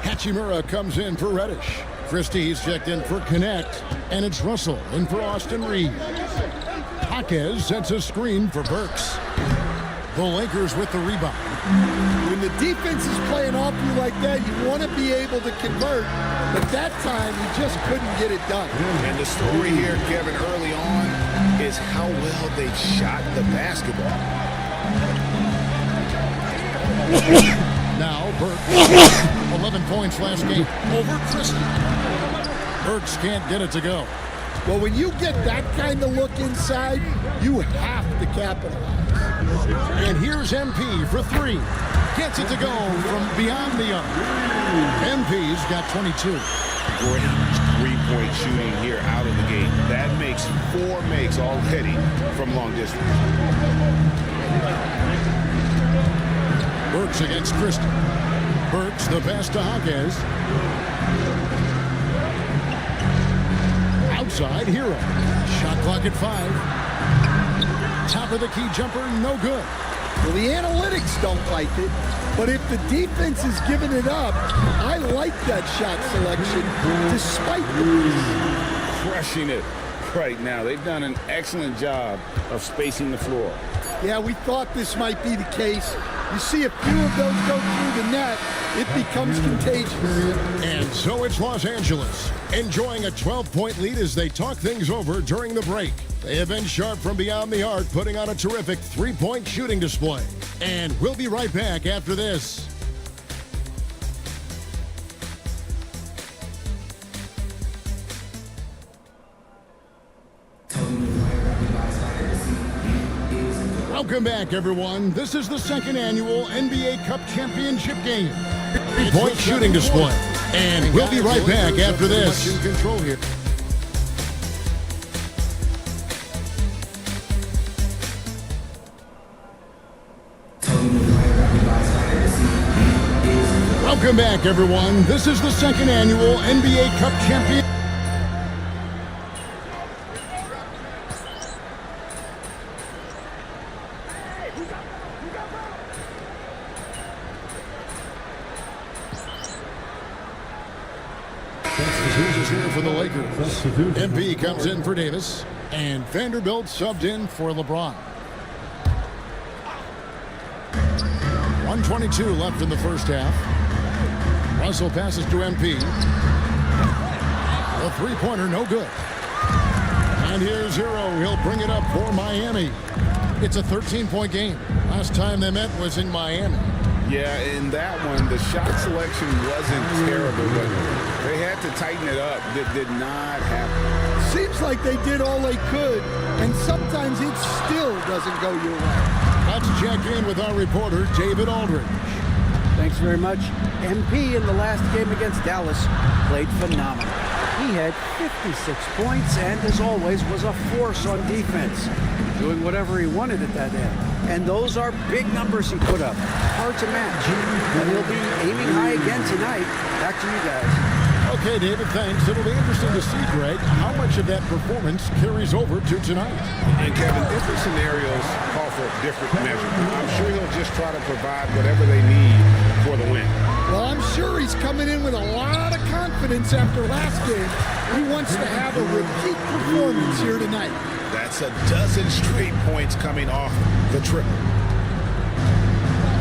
Hachimura comes in for Reddish. Christie's checked in for Connect. And it's Russell in for Austin Reeves. Jaquez sets a screen for Burks. The Lakers with the rebound. When the defense is playing off you like that, you want to be able to convert. But that time, he just couldn't get it done. And the story here, Kevin, early on is how well they shot the basketball. Now Burks, 11 points last game over Christie. Burks can't get it to go. Well, when you get that kind of look inside, you have to capitalize. And here's MP for three. Gets it to go from beyond the arc. MP's got 22. Great three-point shooting here out of the gate. That makes 4 makes already from long distance. Burks against Christie. Burks the pass to Jaquez. Outside Hero. Shot clock at 5. Top of the key jumper, no good. Well, the analytics don't like it, but if the defense is giving it up, I like that shot selection despite the Crushing it right now. They've done an excellent job of spacing the floor. Yeah, we thought this might be the case. You see a few of those go through the net, it becomes contagious. And so it's Los Angeles, enjoying a 12-point lead as they talk things over during the break. They have been sharp from beyond the arc, putting on a terrific three-point shooting display. And we'll be right back after this. Welcome back, everyone. This is the second annual NBA Cup Championship game. Three-point shooting display. And we'll be right back after this. In control here. Welcome back, everyone. This is the second annual NBA Cup Champion. Substitutions here for the Lakers. MP comes in for Davis, and Vanderbilt subbed in for LeBron. 1:22 left in the first half. Russell passes to MP. A three-pointer, no good. And here's Hero. He'll bring it up for Miami. It's a 13-point game. Last time they met was in Miami. Yeah, in that one, the shot selection wasn't terrible, but they had to tighten it up. That did not happen. Seems like they did all they could, and sometimes it still doesn't go your way. Let's check in with our reporter, David Aldridge. Thanks very much. MP in the last game against Dallas played phenomenal. He had 56 points and, as always, was a force on defense, doing whatever he wanted at that end. And those are big numbers he put up. Hard to match. And he'll be aiming high again tonight. Back to you guys. Okay, David, thanks. It'll be interesting to see, Greg, how much of that performance carries over to tonight. And Kevin, different scenarios call for different measures. I'm sure he'll just try to provide whatever they need for the win. Well, I'm sure he's coming in with a lot of confidence after last game. He wants to have a repeat performance here tonight. That's a dozen straight points coming off the triple.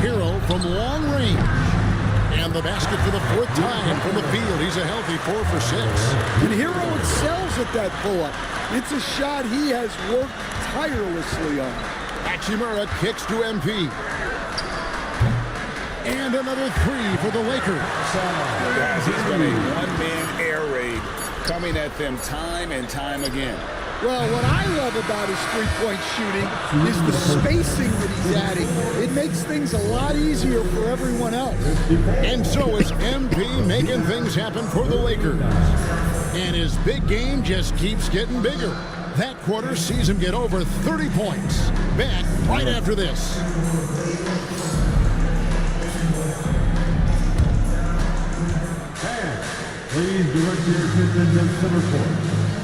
Hero from long range. And the basket for the fourth time from the field. He's a healthy 4 for 6. And Hero excels at that pull-up. It's a shot he has worked tirelessly on. Hachimura kicks to MP. And another 3 for the Lakers. Guys, he's got a one-man air raid coming at them time and time again. Well, what I love about his three-point shooting is the spacing that he's adding. It makes things a lot easier for everyone else. And so is MP making things happen for the Lakers. And his big game just keeps getting bigger. That quarter sees him get over 30 points. Back right after this. Please direct your attention to center court.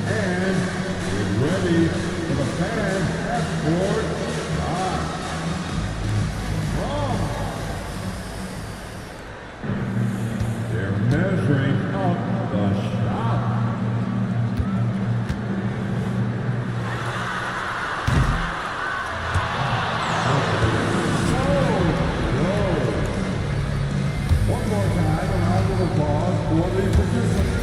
And ready fans have scored 5. They're measuring up the shot. One more time, a round of applause for the participants.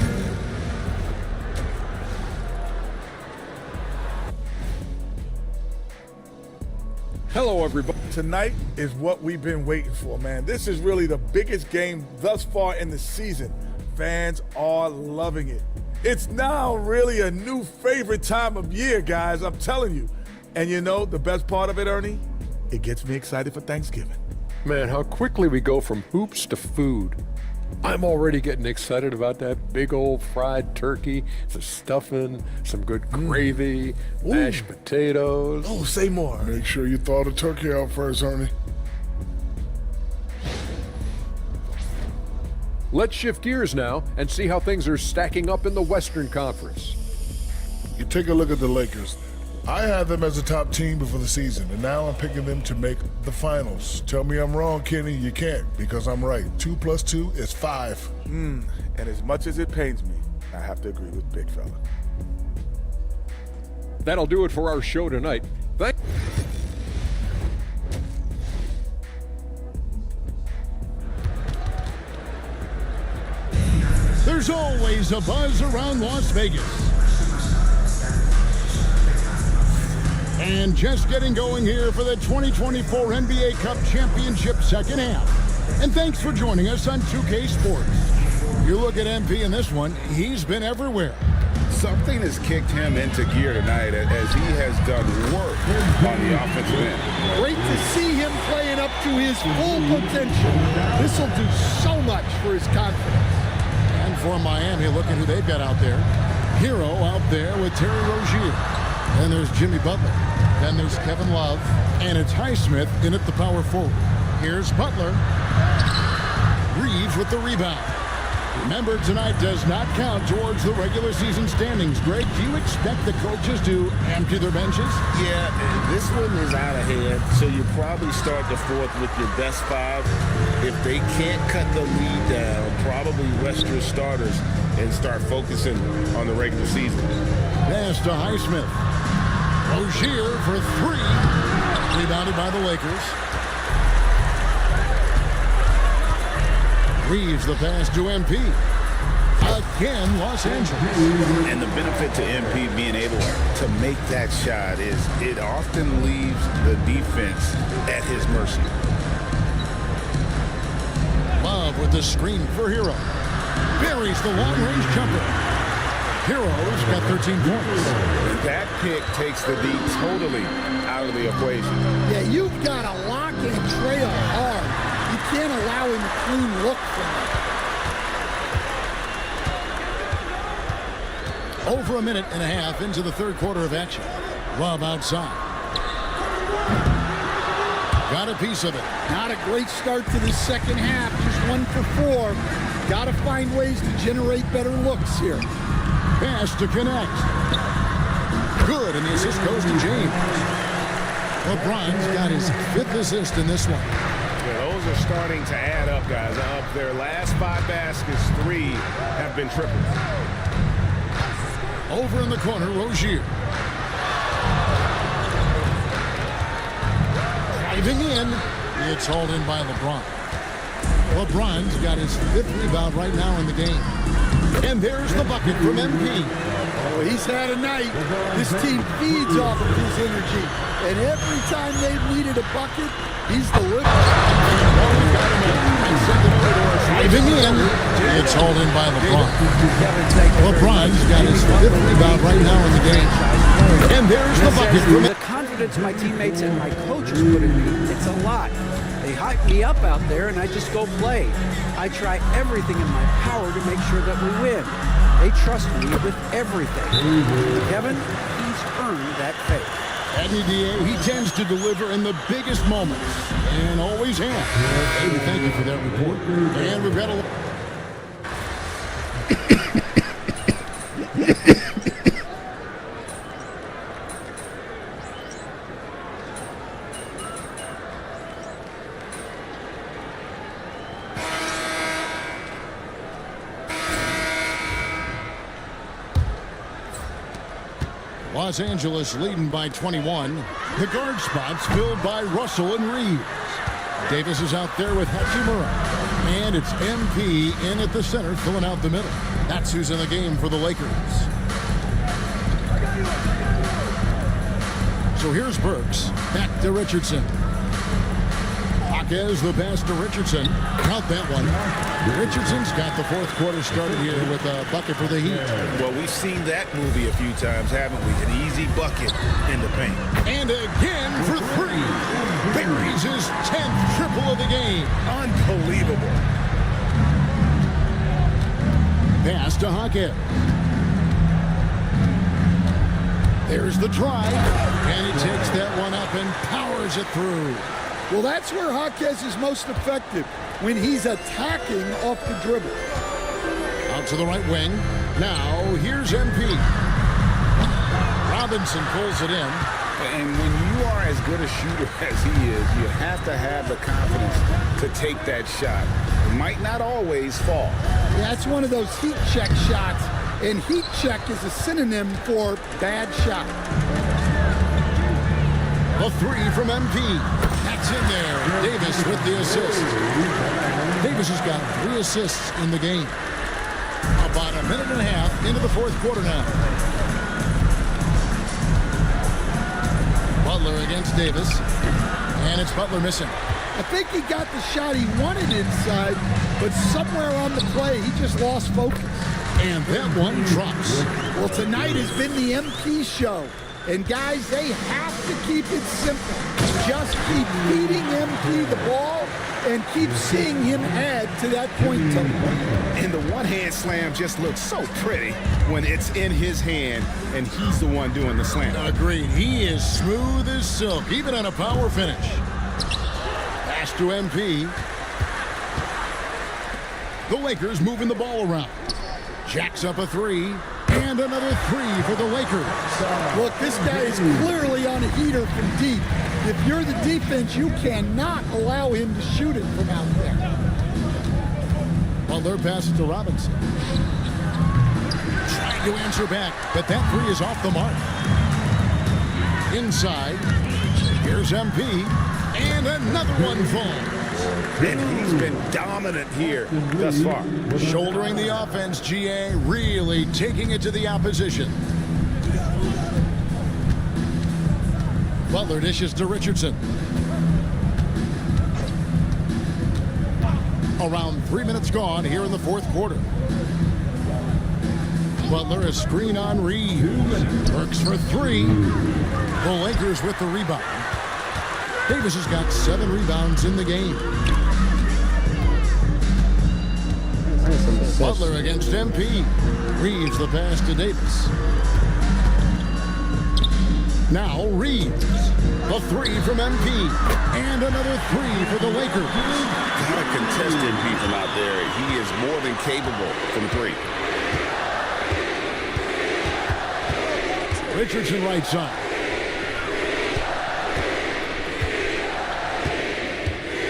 Hello, everybody. Tonight is what we've been waiting for, man. This is really the biggest game thus far in the season. Fans are loving it. It's now really a new favorite time of year, guys, I'm telling you. And you know, the best part of it, Ernie? It gets me excited for Thanksgiving. Man, how quickly we go from hoops to food. I'm already getting excited about that big old fried turkey, the stuffing, some good gravy, mashed potatoes. Oh, say more. Make sure you thaw the turkey out first, Ernie. Let's shift gears now and see how things are stacking up in the Western Conference. You take a look at the Lakers. I had them as a top team before the season, and now I'm picking them to make the finals. Tell me I'm wrong, Kenny. You can't, because I'm right. 2 + 2 is 5. And as much as it pains me, I have to agree with Big Fella. That'll do it for our show tonight. There's always a buzz around Las Vegas. And just getting going here for the 2024 NBA Cup Championship second half. And thanks for joining us on 2K Sports. You look at MP in this one, he's been everywhere. Something has kicked him into gear tonight as he has done work on the offensive end. Great to see him playing up to his full potential. This will do so much for his confidence. And for Miami, look at who they've got out there. Hero out there with Terry Rozier. Then there's Jimmy Butler. Then there's Kevin Love. And it's Highsmith in at the power forward. Here's Butler. Reeves with the rebound. Remember, tonight does not count towards the regular season standings. Greg, do you expect the coaches to empty their benches? Yeah, this one is out of hand, so you probably start the fourth with your best 5. If they can't cut the lead down, probably rest your starters and start focusing on the regular season. Pass to Highsmith. Rozier for 3. Rebounded by the Lakers. Reeves the pass to MP. Again, Los Angeles. And the benefit to MP being able to make that shot is it often leaves the defense at his mercy. Love with the screen for Hero. Buries the long-range jumper. Hero's got 13 points. That pick takes the D totally out of the equation. Yeah, you've got to lock and trail hard. You can't allow him a clean look from that. Over a minute and a half into the third quarter of action. Love outside. Got a piece of it. Not a great start to the second half. Just 1 for 4. Got to find ways to generate better looks here. Pass to connect. Good, and the assist goes to James. LeBron's got his 5th assist in this one. Yeah, those are starting to add up, guys. Up their last 5 baskets, 3 have been triples. Over in the corner, Rozier. Driving in. It's hauled in by LeBron. LeBron's got his 5th rebound right now in the game. And there's the bucket from MP. Oh, he's had a night. This team feeds off of his energy. And every time they've needed a bucket, he's delivered. Driving in. It's hauled in by LeBron. LeBron's got his 5th rebound right now in the game. And there's the bucket from The confidence my teammates and my coaches put in me, it's a lot. They hype me up out there, and I just go play. I try everything in my power to make sure that we win. They trust me with everything. Kevin, he's earned that faith. At EDA, he tends to deliver in the biggest moments, and always has. Hey, thank you for that report. And we've got a... Los Angeles leading by 21. The guard spots filled by Russell and Reeves. Davis is out there with Hachimura. And it's MP in at the center, filling out the middle. That's who's in the game for the Lakers. So here's Burks. Back to Richardson. Jaquez the pass to Richardson. Count that one. Richardson's got the fourth quarter started here with a bucket for the Heat. Well, we've seen that movie a few times, haven't we? An easy bucket in the paint. And again for three. Buries his 10th triple of the game. Unbelievable. Pass to Jaquez. There's the drive. And he takes that one up and powers it through. Well, that's where Jaquez is most effective, when he's attacking off the dribble. Out to the right wing. Now, here's MP. Robinson pulls it in. And when you are as good a shooter as he is, you have to have the confidence to take that shot. It might not always fall. Yeah, that's one of those heat check shots, and heat check is a synonym for bad shot. A three from MP. That's in there. Davis with the assist. Davis has got 3 assists in the game. About a minute and a half into the fourth quarter now. Butler against Davis. And it's Butler missing. I think he got the shot he wanted inside, but somewhere on the play, he just lost focus. And that one drops. Well, tonight has been the MP show. And guys, they have to keep it simple. Just keep feeding MP the ball and keep seeing him add to that point total. And the one-hand slam just looks so pretty when it's in his hand and he's the one doing the slam. Agreed. He is smooth as silk, even on a power finish. Pass to MP. The Lakers moving the ball around. Jacks up a three. And another three for the Lakers. Look, this guy is clearly on a heater from deep. If you're the defense, you cannot allow him to shoot it from out there. Butler passes to Robinson. Trying to answer back, but that three is off the mark. Inside, here's MP, and another one falls. And he's been dominant here thus far. Shouldering the offense, GA really taking it to the opposition. Butler dishes to Richardson. Around 3 minutes gone here in the fourth quarter. Butler a screen on Reeves. Works for three. The Lakers with the rebound. Davis has got 7 rebounds in the game. Butler against MP. Reeves the pass to Davis. Now Reeves. The three from MP. And another three for the Lakers. Gotta contest MP from out there. He is more than capable from three. Richardson right side.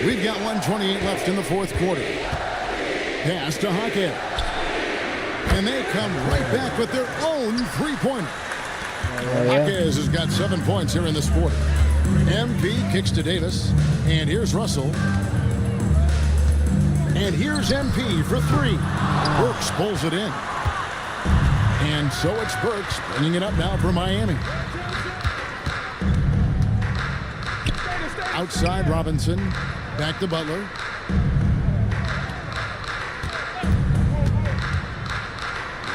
We've got 1:28 left in the fourth quarter. Pass to Jaquez. And they come right back with their own three-pointer. Jaquez has got 7 points here in this quarter. MP kicks to Davis. And here's Russell. And here's MP for three. Burks pulls it in. And so it's Burks bringing it up now for Miami. Outside Robinson. Back to Butler.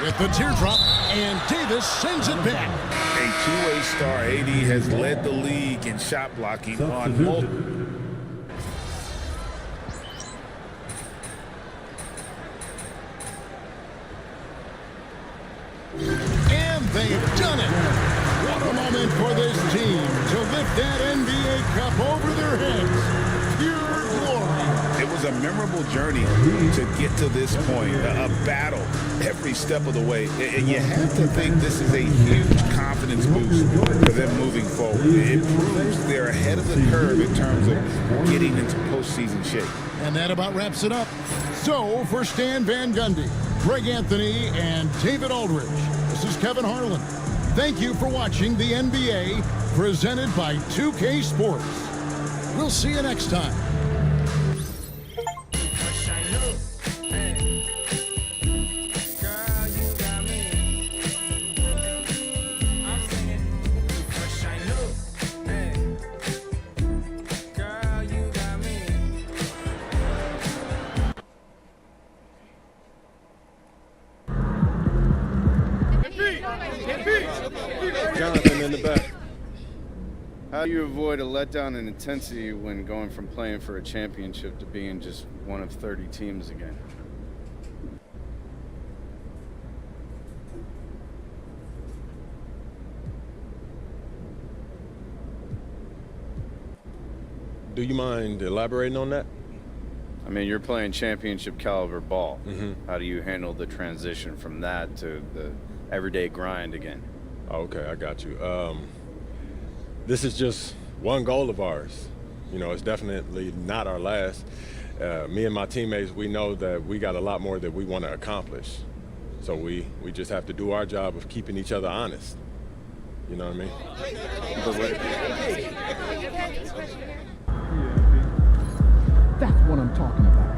With the teardrop, and Davis sends it back. A two-way star, AD has led the league in shot blocking on multiple. And they've done it. What a moment for this team to lift that NBA Cup over their heads. Pure glory. It was a memorable journey to get to this point, a battle every step of the way. And you have to think this is a huge confidence boost for them moving forward. It proves they're ahead of the curve in terms of getting into postseason shape. And that about wraps it up. So for Stan Van Gundy, Greg Anthony, and David Aldridge, this is Kevin Harlan. Thank you for watching the NBA, presented by 2K Sports. We'll see you next time. Jonathan in the back. How do you avoid a letdown in intensity when going from playing for a championship to being just one of 30 teams again? Do you mind elaborating on that? I mean, you're playing championship caliber ball. How do you handle the transition from that to the everyday grind again? Okay, I got you. This is just one goal of ours. You know, it's definitely not our last. Me and my teammates, we know that we got a lot more that we want to accomplish. So we just have to do our job of keeping each other honest. You know what I mean? That's what I'm talking about.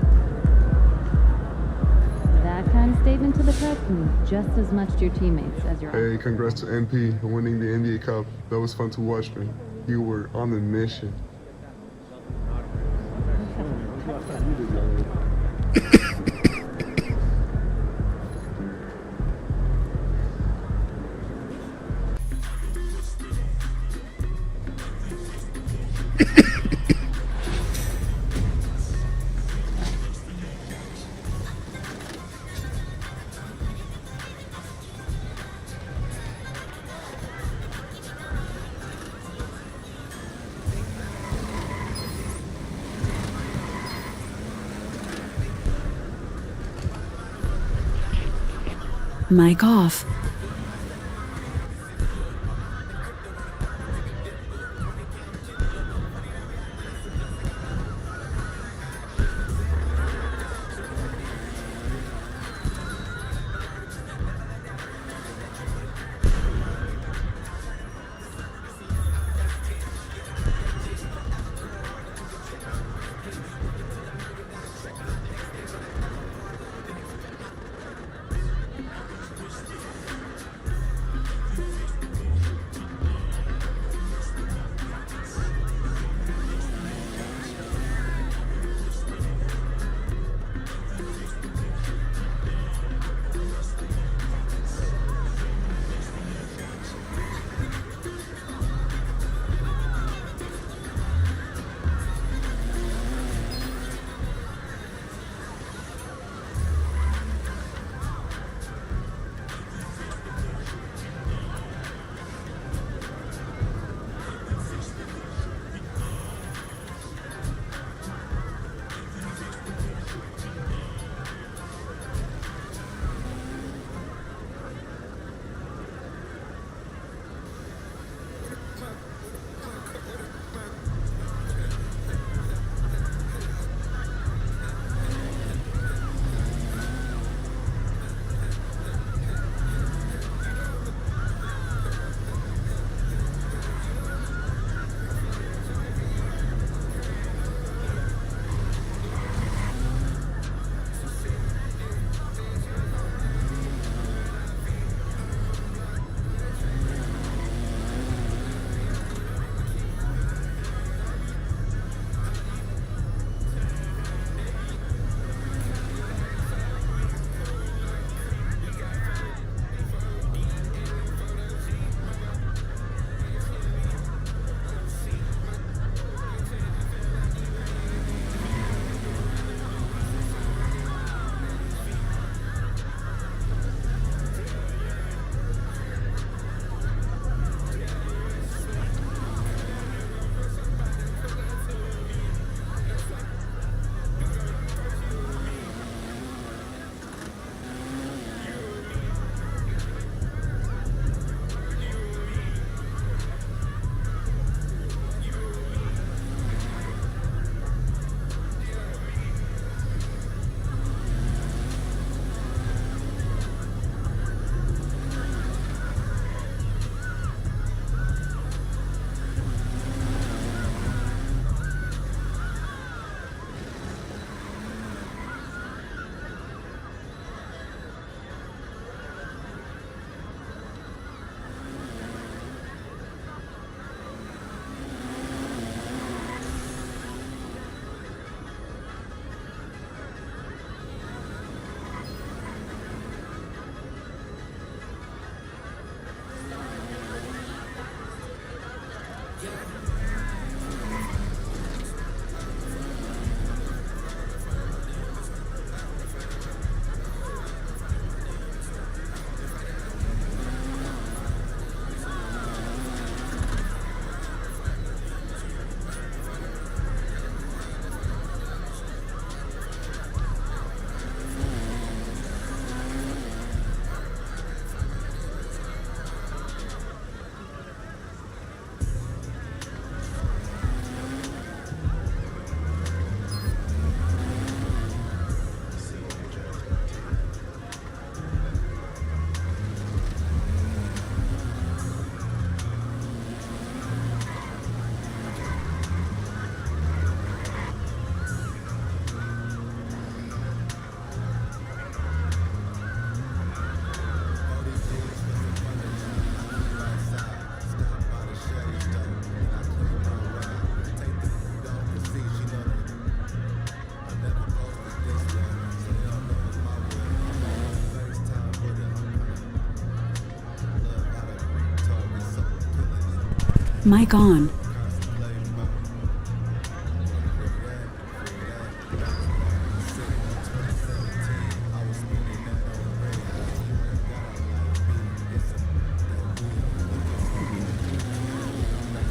That kind of statement to the press can mean just as much to your teammates as your own. Hey, congrats to MP for winning the NBA Cup. That was fun to watch, man. You were on a mission. Mic off. Mic on.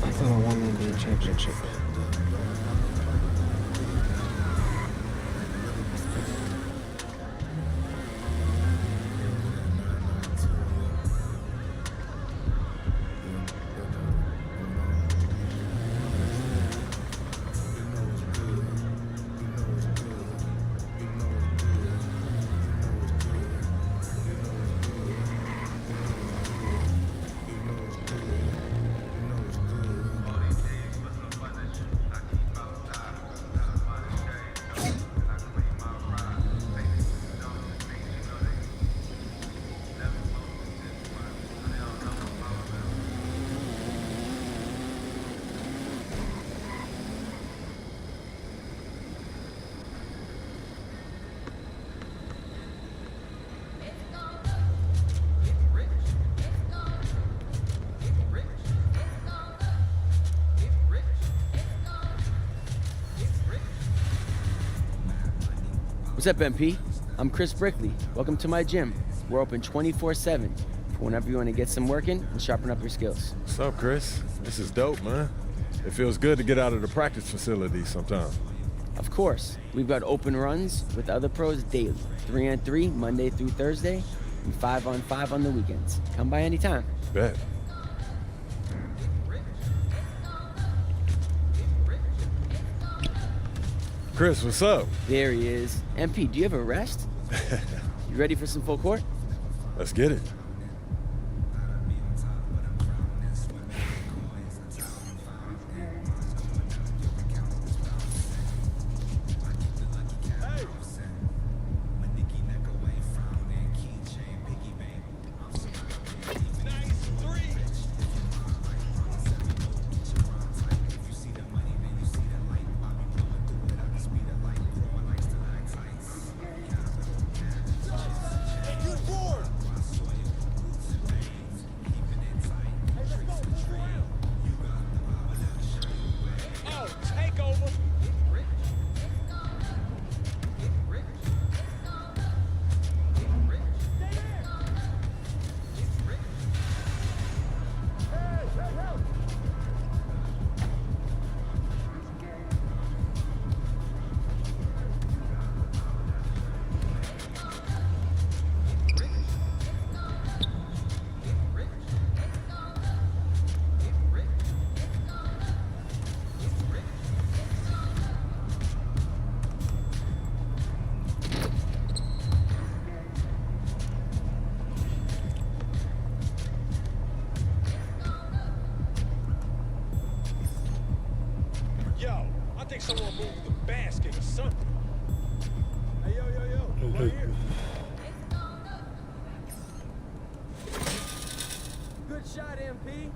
I thought I won the NBA championship. What's up, MP? I'm Chris Brickley. Welcome to my gym. We're open 24/7 for whenever you want to get some work in and sharpen up your skills. What's up, Chris? This is dope, man. It feels good to get out of the practice facility sometime. Of course, we've got open runs with other pros daily, 3-on-3 Monday through Thursday, and 5-on-5 on the weekends. Come by anytime. Bet. Chris, what's up? There he is. MP, do you have a rest? You ready for some full court? Let's get it. Someone move the basket or something. Hey, yo, right here. Good shot, MP.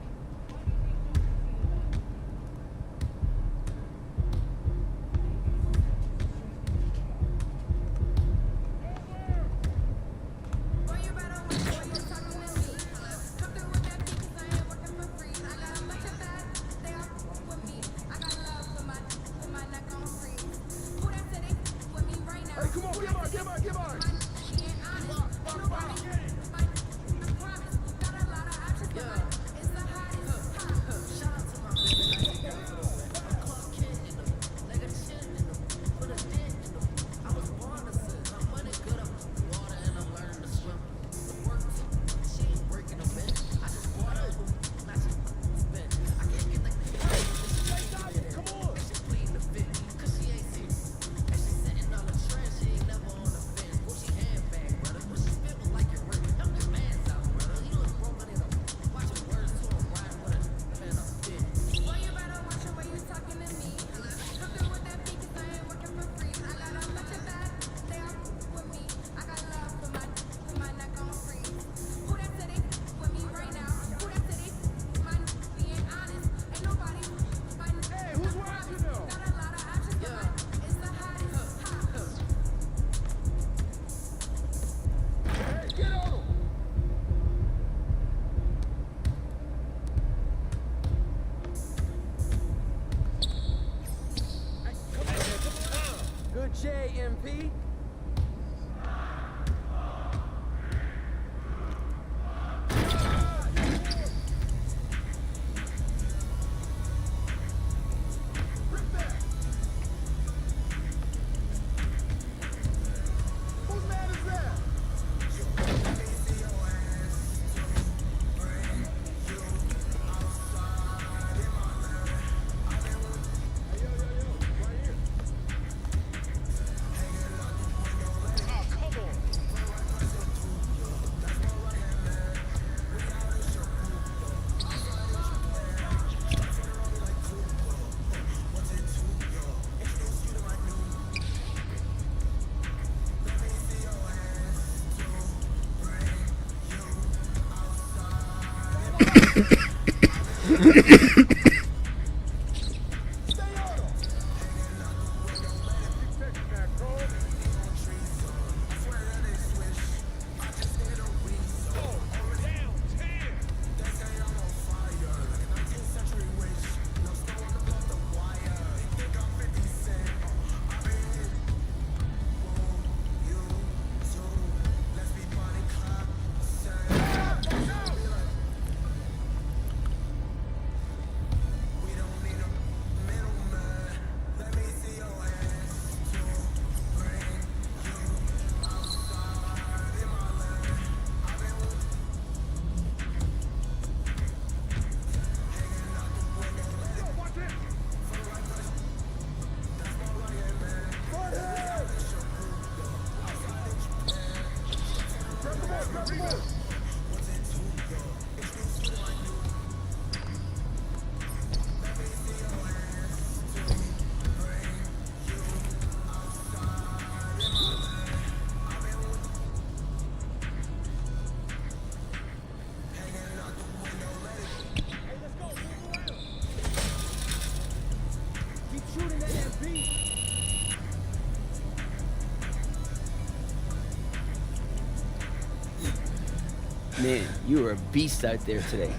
Man, you were a beast out there today.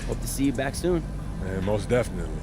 Hope to see you back soon. Man, most definitely.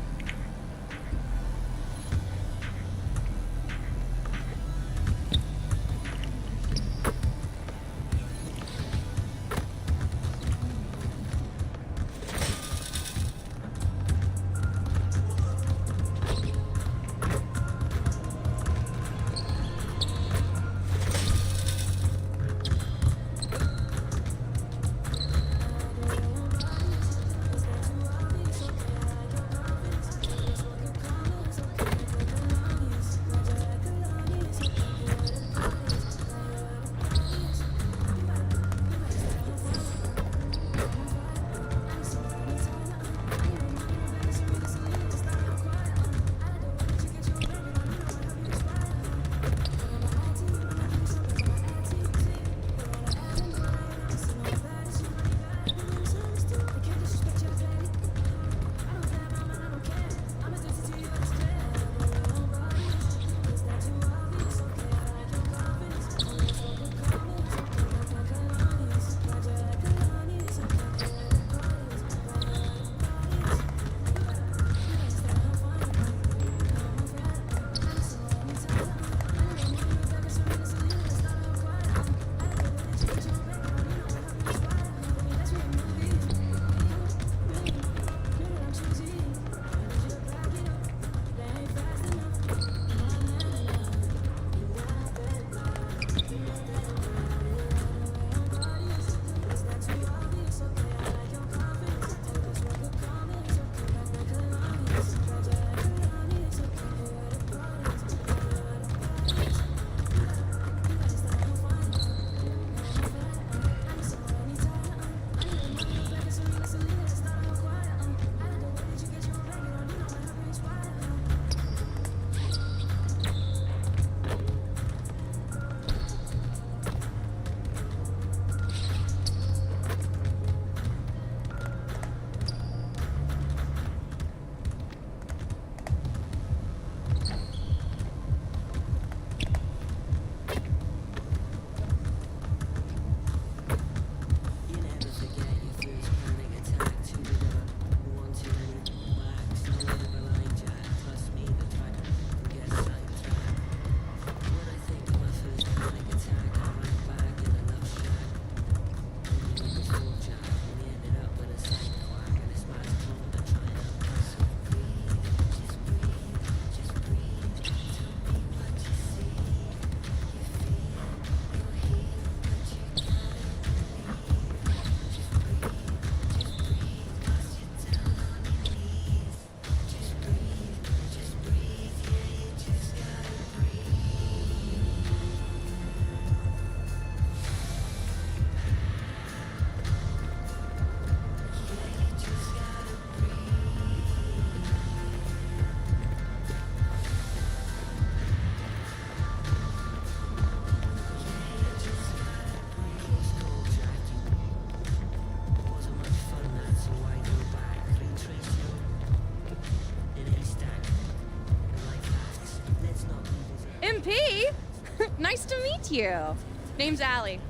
meet you. Name's Allie.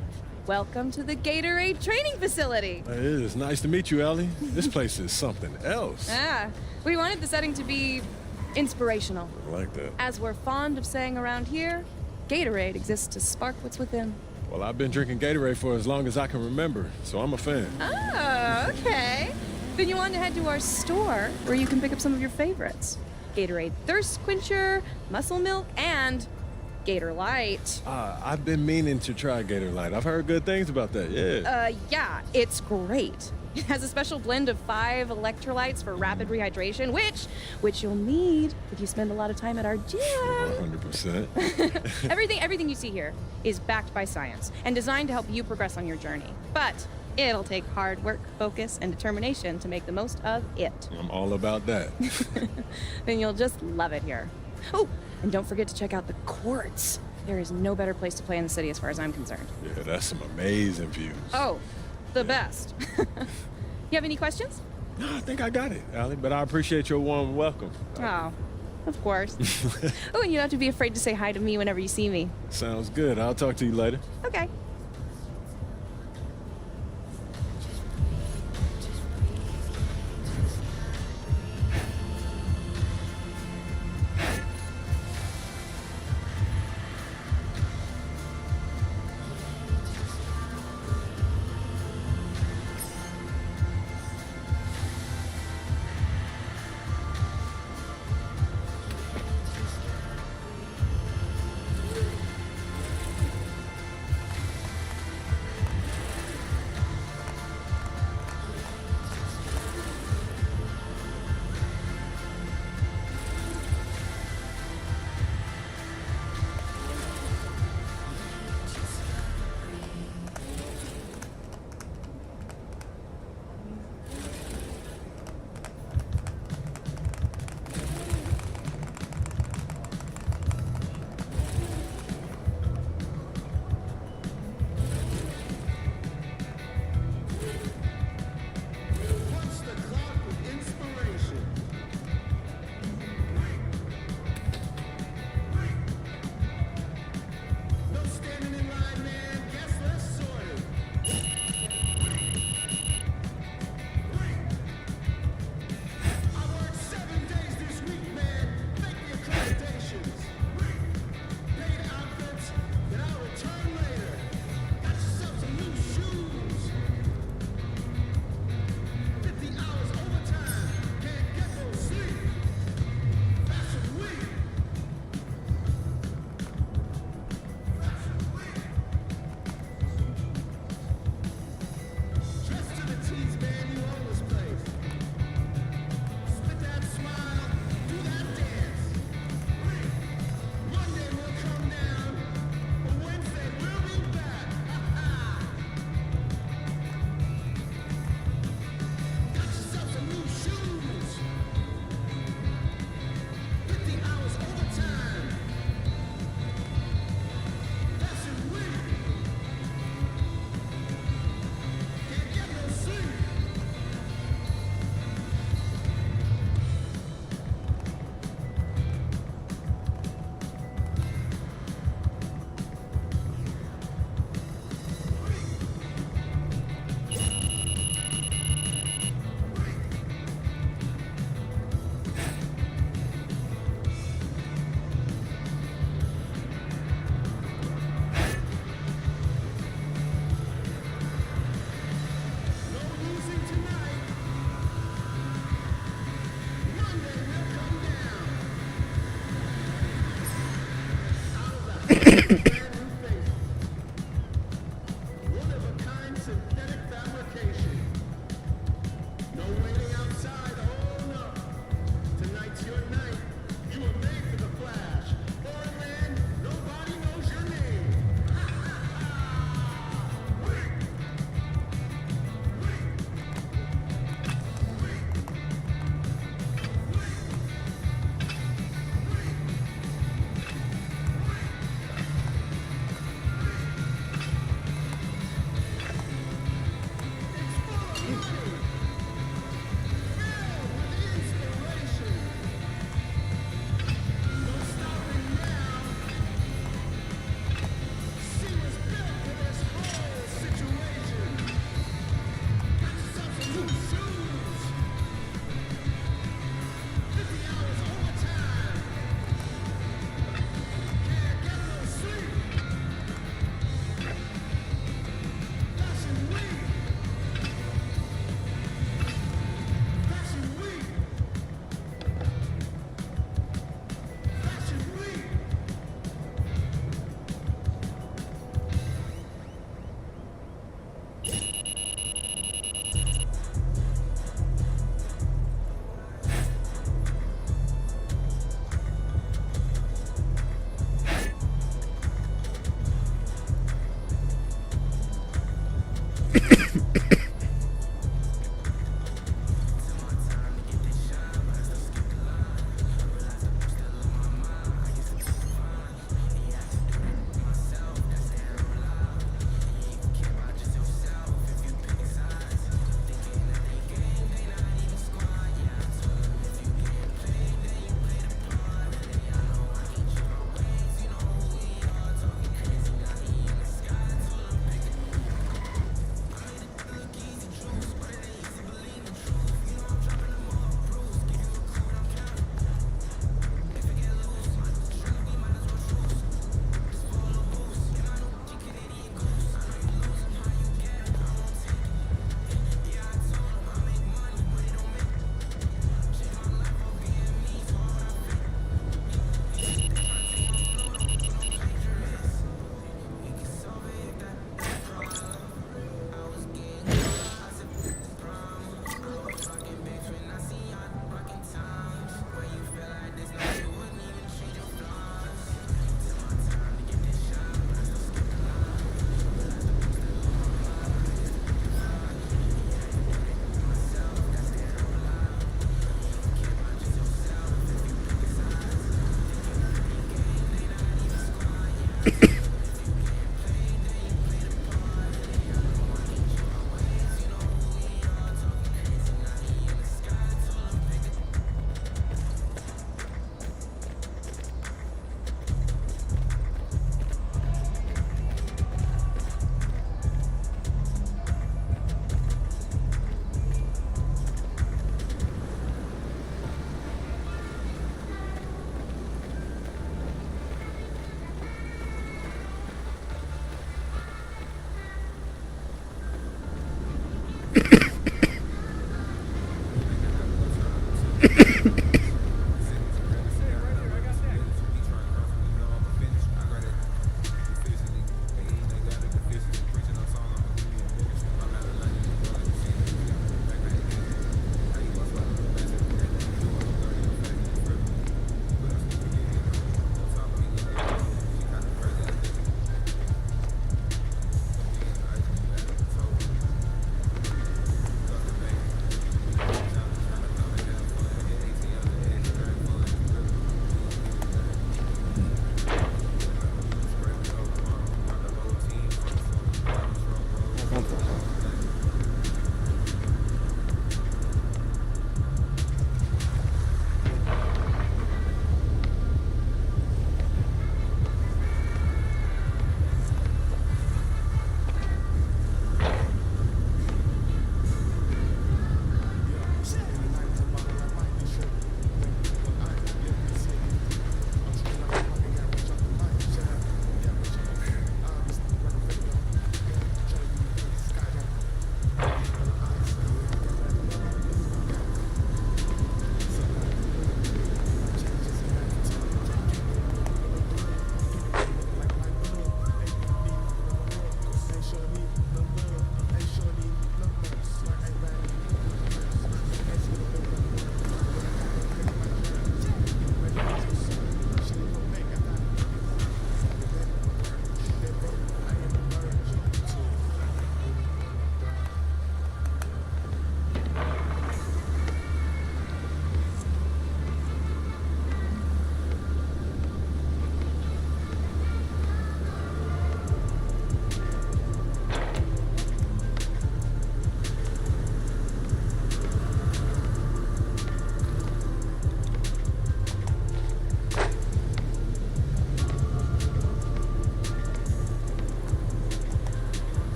Welcome to the Gatorade training facility. It is nice to meet you, Ellie. This place is something else. We wanted the setting to be inspirational. I like that. As we're fond of saying around here, Gatorade exists to spark what's within. Well, I've been drinking Gatorade for as long as I can remember, so I'm a fan. Oh, okay. Then you want to head to our store where you can pick up some of your favorites. Gatorade Thirst Quencher, Muscle Milk, and Gator Light. I've been meaning to try Gator Light. I've heard good things about that, yeah. Yeah, it's great. It has a special blend of 5 electrolytes for rapid rehydration, which you'll need if you spend a lot of time at our gym. 100%. Everything you see here is backed by science and designed to help you progress on your journey. But it'll take hard work, focus, and determination to make the most of it. I'm all about that. Then you'll just love it here. Oh, and don't forget to check out the courts. There is no better place to play in the city as far as I'm concerned. Yeah, that's some amazing views. Oh, the best. You have any questions? No, I think I got it, Allie, but I appreciate your warm welcome. Oh, of course. Oh, and you don't have to be afraid to say hi to me whenever you see me. Sounds good. I'll talk to you later. Okay.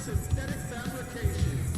synthetic fabrication.